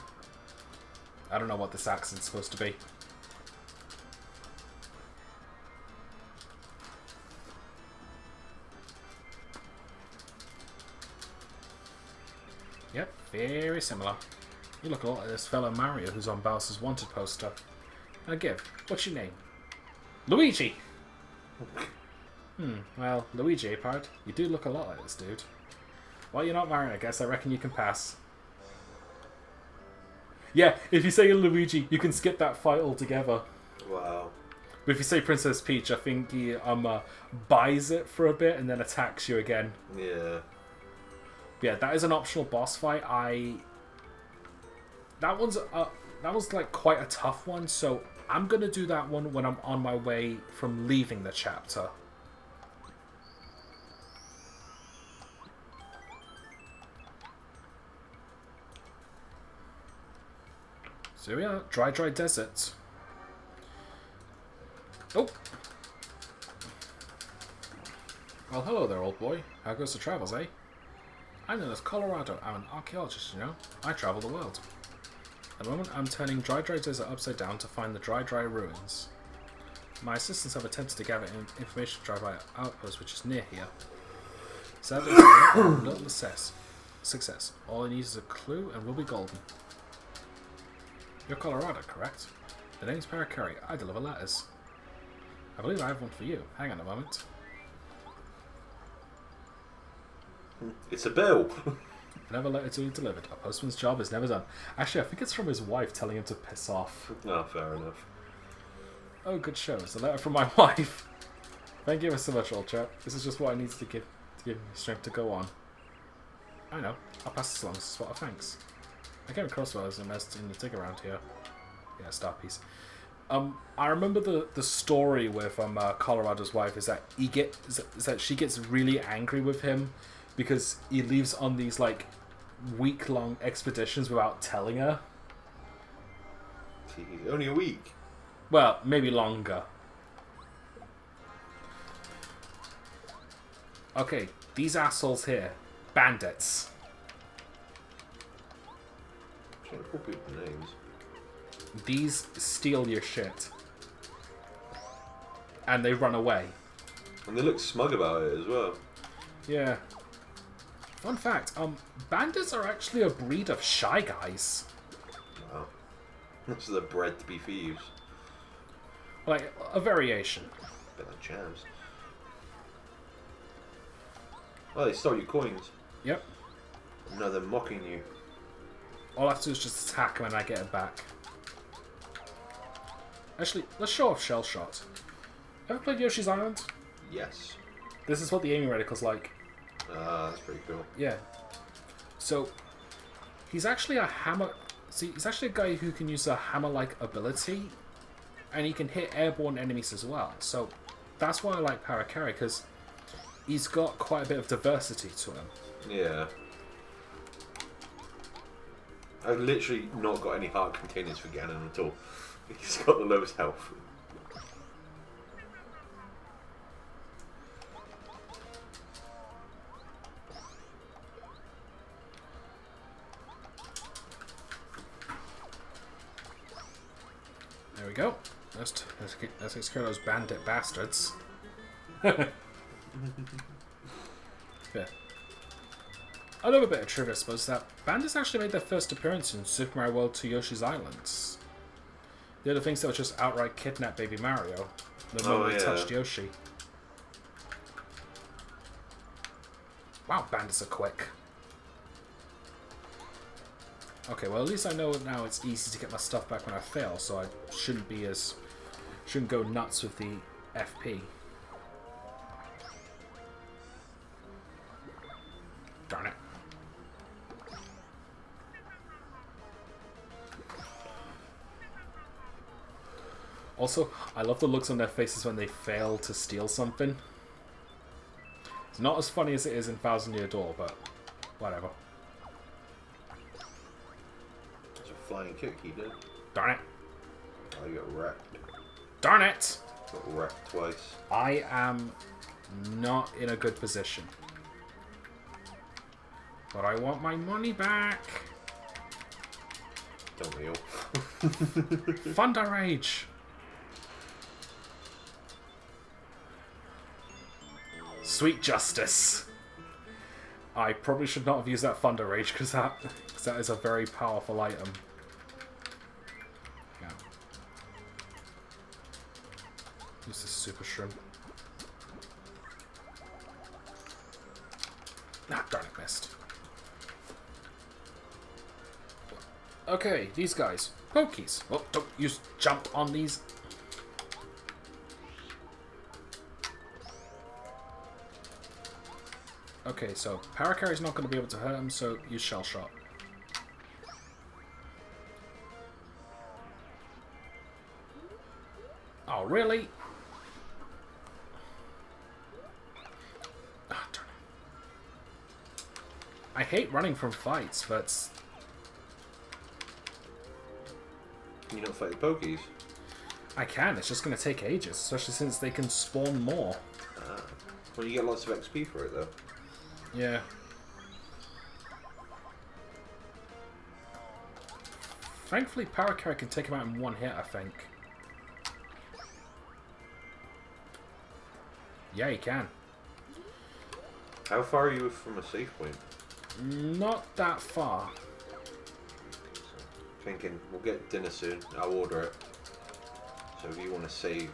I don't know what this accent's supposed to be. Yep, very similar. You look a lot like this fellow Mario who's on Bowser's wanted poster. Now give, what's your name? Luigi! Well, Luigi, part. You do look a lot like this dude. Well, you're not Mario, I guess. I reckon you can pass. Yeah, if you say Luigi, you can skip that fight altogether. Wow. But if you say Princess Peach, I think he buys it for a bit and then attacks you again. Yeah. But yeah, that is an optional boss fight. That one's like quite a tough one, so I'm gonna do that one when I'm on my way from leaving the chapter. So here we are, dry desert. Oh! Well, hello there, old boy. How goes the travels, eh? I'm known as Colorado. I'm an archaeologist, you know. I travel the world. At the moment, I'm turning dry desert upside down to find the dry ruins. My assistants have attempted to gather information to dry outpost, which is near here. Sadly, little success. All I need is a clue, and we'll be golden. You're Colorado, correct? The name's Paracari. I deliver letters. I believe I have one for you. Hang on a moment. It's a bill. Never letter to be delivered. A postman's job is never done. Actually, I think it's from his wife telling him to piss off. Oh, fair enough. Oh, good show. It's a letter from my wife. Thank you so much, old chap. This is just what I need to give me strength to go on. I know. I'll pass this along as a spot of thanks. I came across while I was immersed in the dig around here. Yeah, star piece. I remember the story with Colorado's wife is that she gets really angry with him because he leaves on these like week-long expeditions without telling her. Jeez, only a week. Well, maybe longer. Okay, these assholes here, bandits. Can't call people names. These steal your shit. And they run away. And they look smug about it as well. Yeah. Fun fact, bandits are actually a breed of shy guys. Wow. So they're bred to be thieves. Like, a variation. Bit like champs. Oh, they stole your coins. Yep. No, they're mocking you. All I have to do is just attack them and I get it back. Actually, let's show off Shell Shot. Ever played Yoshi's Island? Yes. This is what the aiming reticle's like. That's pretty cool. Yeah. So, he's actually a hammer... See, he's actually a guy who can use a hammer-like ability, and he can hit airborne enemies as well. So, that's why I like Parakarry, because he's got quite a bit of diversity to him. Yeah. I've literally not got any heart containers for Ganon at all. He's got the lowest health. There we go. Let's take care of those bandit bastards. Yeah. Another bit of trivia, I suppose, that bandits actually made their first appearance in Super Mario World 2 Yoshi's Islands. The other things that were just outright kidnap Baby Mario the moment they touched Yoshi. Wow, bandits are quick. Okay, well at least I know now it's easy to get my stuff back when I fail, so I shouldn't go nuts with the FP. Darn it. Also, I love the looks on their faces when they fail to steal something. It's not as funny as it is in Thousand Year Door, but whatever. It's a flying kick he did. Darn it. Oh, you got wrecked. Darn it! Got wrecked twice. I am not in a good position. But I want my money back. Don't we all? Thunder Rage! Sweet justice. I probably should not have used that Thunder Rage because that is a very powerful item. Yeah. Use this Super Shrimp. Ah, darn it, missed. Okay, these guys. Pokies. Oh, don't use jump on these. Okay, so Parakarry's not going to be able to hurt him, so use Shell Shot. Oh, really? Ah, darn it. I hate running from fights, but... Can you not fight the pokies? I can, it's just going to take ages, especially since they can spawn more. Ah. Well, you get lots of XP for it, though. Yeah. Thankfully, Parakarry can take him out in one hit, I think. Yeah, he can. How far are you from a save point? Not that far. Thinking, we'll get dinner soon. I'll order it. So if you want to save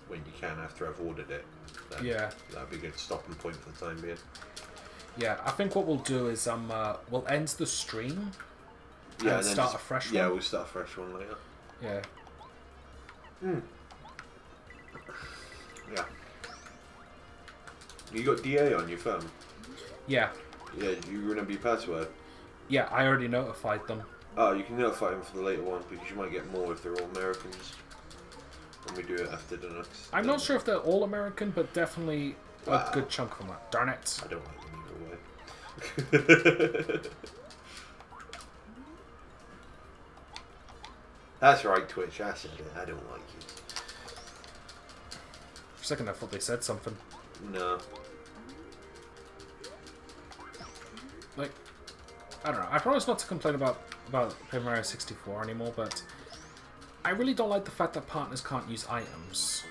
when you can after I've ordered it, then Yeah. that'd be a good stopping point for the time being. Yeah, I think what we'll do is we'll end the stream Yeah, and then start a fresh one. Yeah, we'll start a fresh one later. Yeah. Mm. Yeah. You got DA on your phone? Yeah. Yeah, you remember your password? Yeah, I already notified them. Oh, you can notify them for the later one because you might get more if they're all Americans. When we do it after the next... I'm not sure if they're all American, but definitely a good chunk of them are. Darn it. I don't like them either way. That's right, Twitch. I said it. I don't like you. For a second I thought they said something. No. Like, I don't know. I promise not to complain about Paper Mario 64 anymore, but I really don't like the fact that partners can't use items.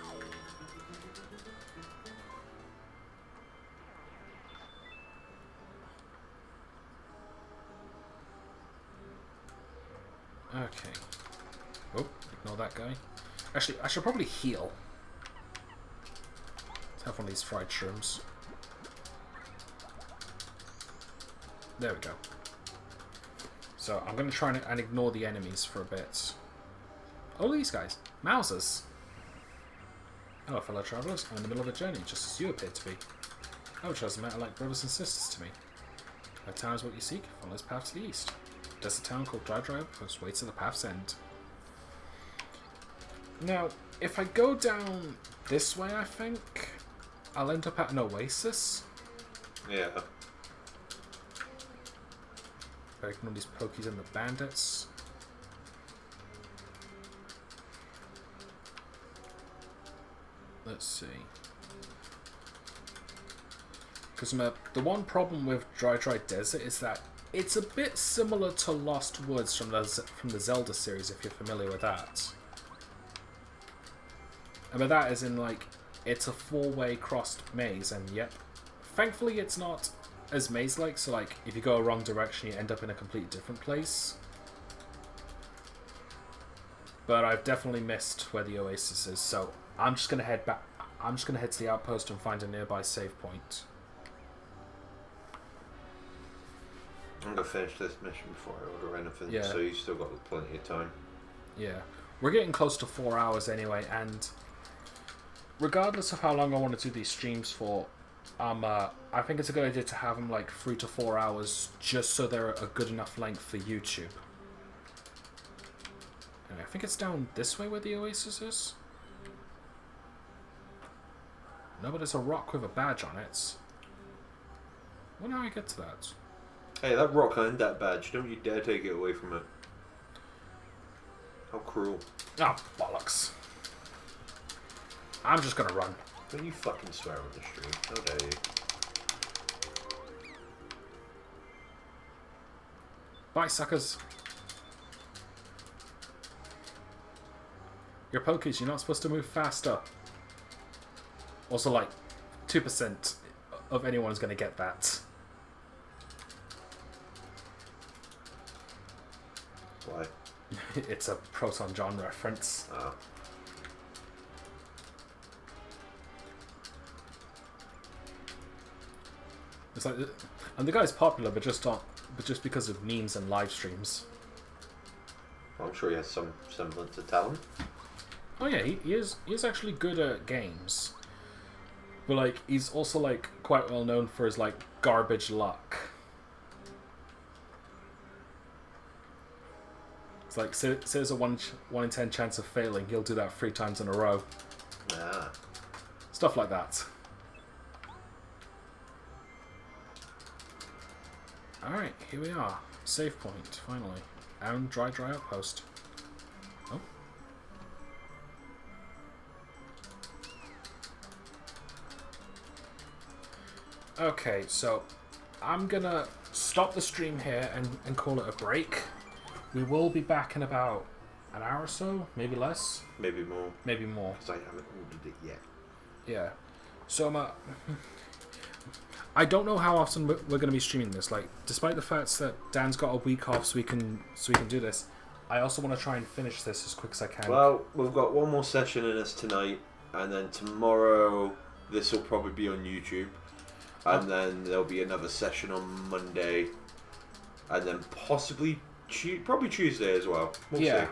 Okay. Oh, ignore that guy. Actually, I should probably heal. Let's have one of these fried shrooms. There we go. So I'm going to try and ignore the enemies for a bit. Oh, these guys. Mousers. Hello, fellow travellers. I'm in the middle of a journey, just as you appear to be. Oh, chosen men are like brothers and sisters to me. My town is what you seek. Follow this path to the east. There's a town called Dry Outpost waits at the path's end. Now, if I go down this way, I think I'll end up at an oasis. Yeah. I ignore these pokies and the bandits. Let's see. Because the one problem with Dry Desert is that it's a bit similar to Lost Woods from the Zelda series, if you're familiar with that. And by that as in, like, it's a four-way crossed maze, and yep. Thankfully it's not as maze-like, so like, if you go a wrong direction you end up in a completely different place. But I've definitely missed where the oasis is, so I'm just gonna head back. I'm just gonna head to the outpost and find a nearby save point. I'm gonna finish this mission before I order anything, Yeah. so you've still got plenty of time. Yeah. We're getting close to 4 hours anyway, and regardless of how long I want to do these streams for, I think it's a good idea to have them like 3 to 4 hours, just so they're a good enough length for YouTube. And I think it's down this way where the oasis is. No, but it's a rock with a badge on it. I wonder how I get to that. Hey, that rock earned that badge. Don't you dare take it away from it. How cruel. Oh, bollocks. I'm just gonna run. Don't you fucking swear on the stream. How dare you. Bye, suckers. You're pokies, you're not supposed to move faster. Also, like, 2% of anyone's gonna get that. Why? It's a Proton John reference. Oh. It's like, and the guy's popular, but just because of memes and live streams. I'm sure he has some semblance of talent. Oh yeah, he is actually good at games. But like, he's also like quite well known for his like garbage luck. It's like, say there's a 1 in 10 chance of failing, he'll do that 3 times in a row. Ah. Stuff like that. Alright, here we are. Save point, finally. And dry outpost. Oh. Okay, so I'm gonna stop the stream here and call it a break. We will be back in about an hour or so, maybe less. Maybe more. Maybe more. Because I haven't ordered it yet. Yeah. So I don't know how often we're going to be streaming this. Like, despite the fact that Dan's got a week off, so we can do this. I also want to try and finish this as quick as I can. Well, we've got one more session in us tonight, and then tomorrow this will probably be on YouTube, and then there'll be another session on Monday, and then possibly probably Tuesday as well. We'll see.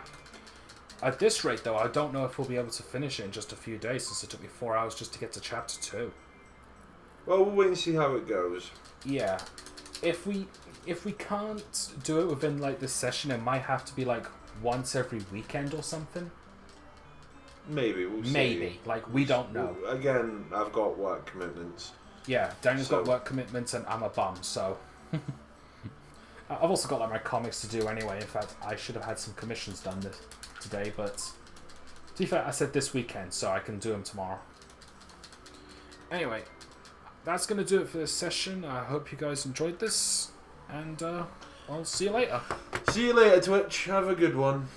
At this rate, though, I don't know if we'll be able to finish it in just a few days, since it took me 4 hours just to get to chapter 2. Well, we'll wait and see how it goes. Yeah. If we can't do it within, like, this session, it might have to be, like, once every weekend or something. Maybe, we'll see. Maybe. Like, we don't know. Again, I've got work commitments. Yeah, Daniel's got work commitments and I'm a bum, so... I've also got, like, my comics to do anyway. In fact, I should have had some commissions done today, but... To be fair, I said this weekend, so I can do them tomorrow. Anyway, that's going to do it for this session. I hope you guys enjoyed this, and I'll see you later. See you later, Twitch. Have a good one.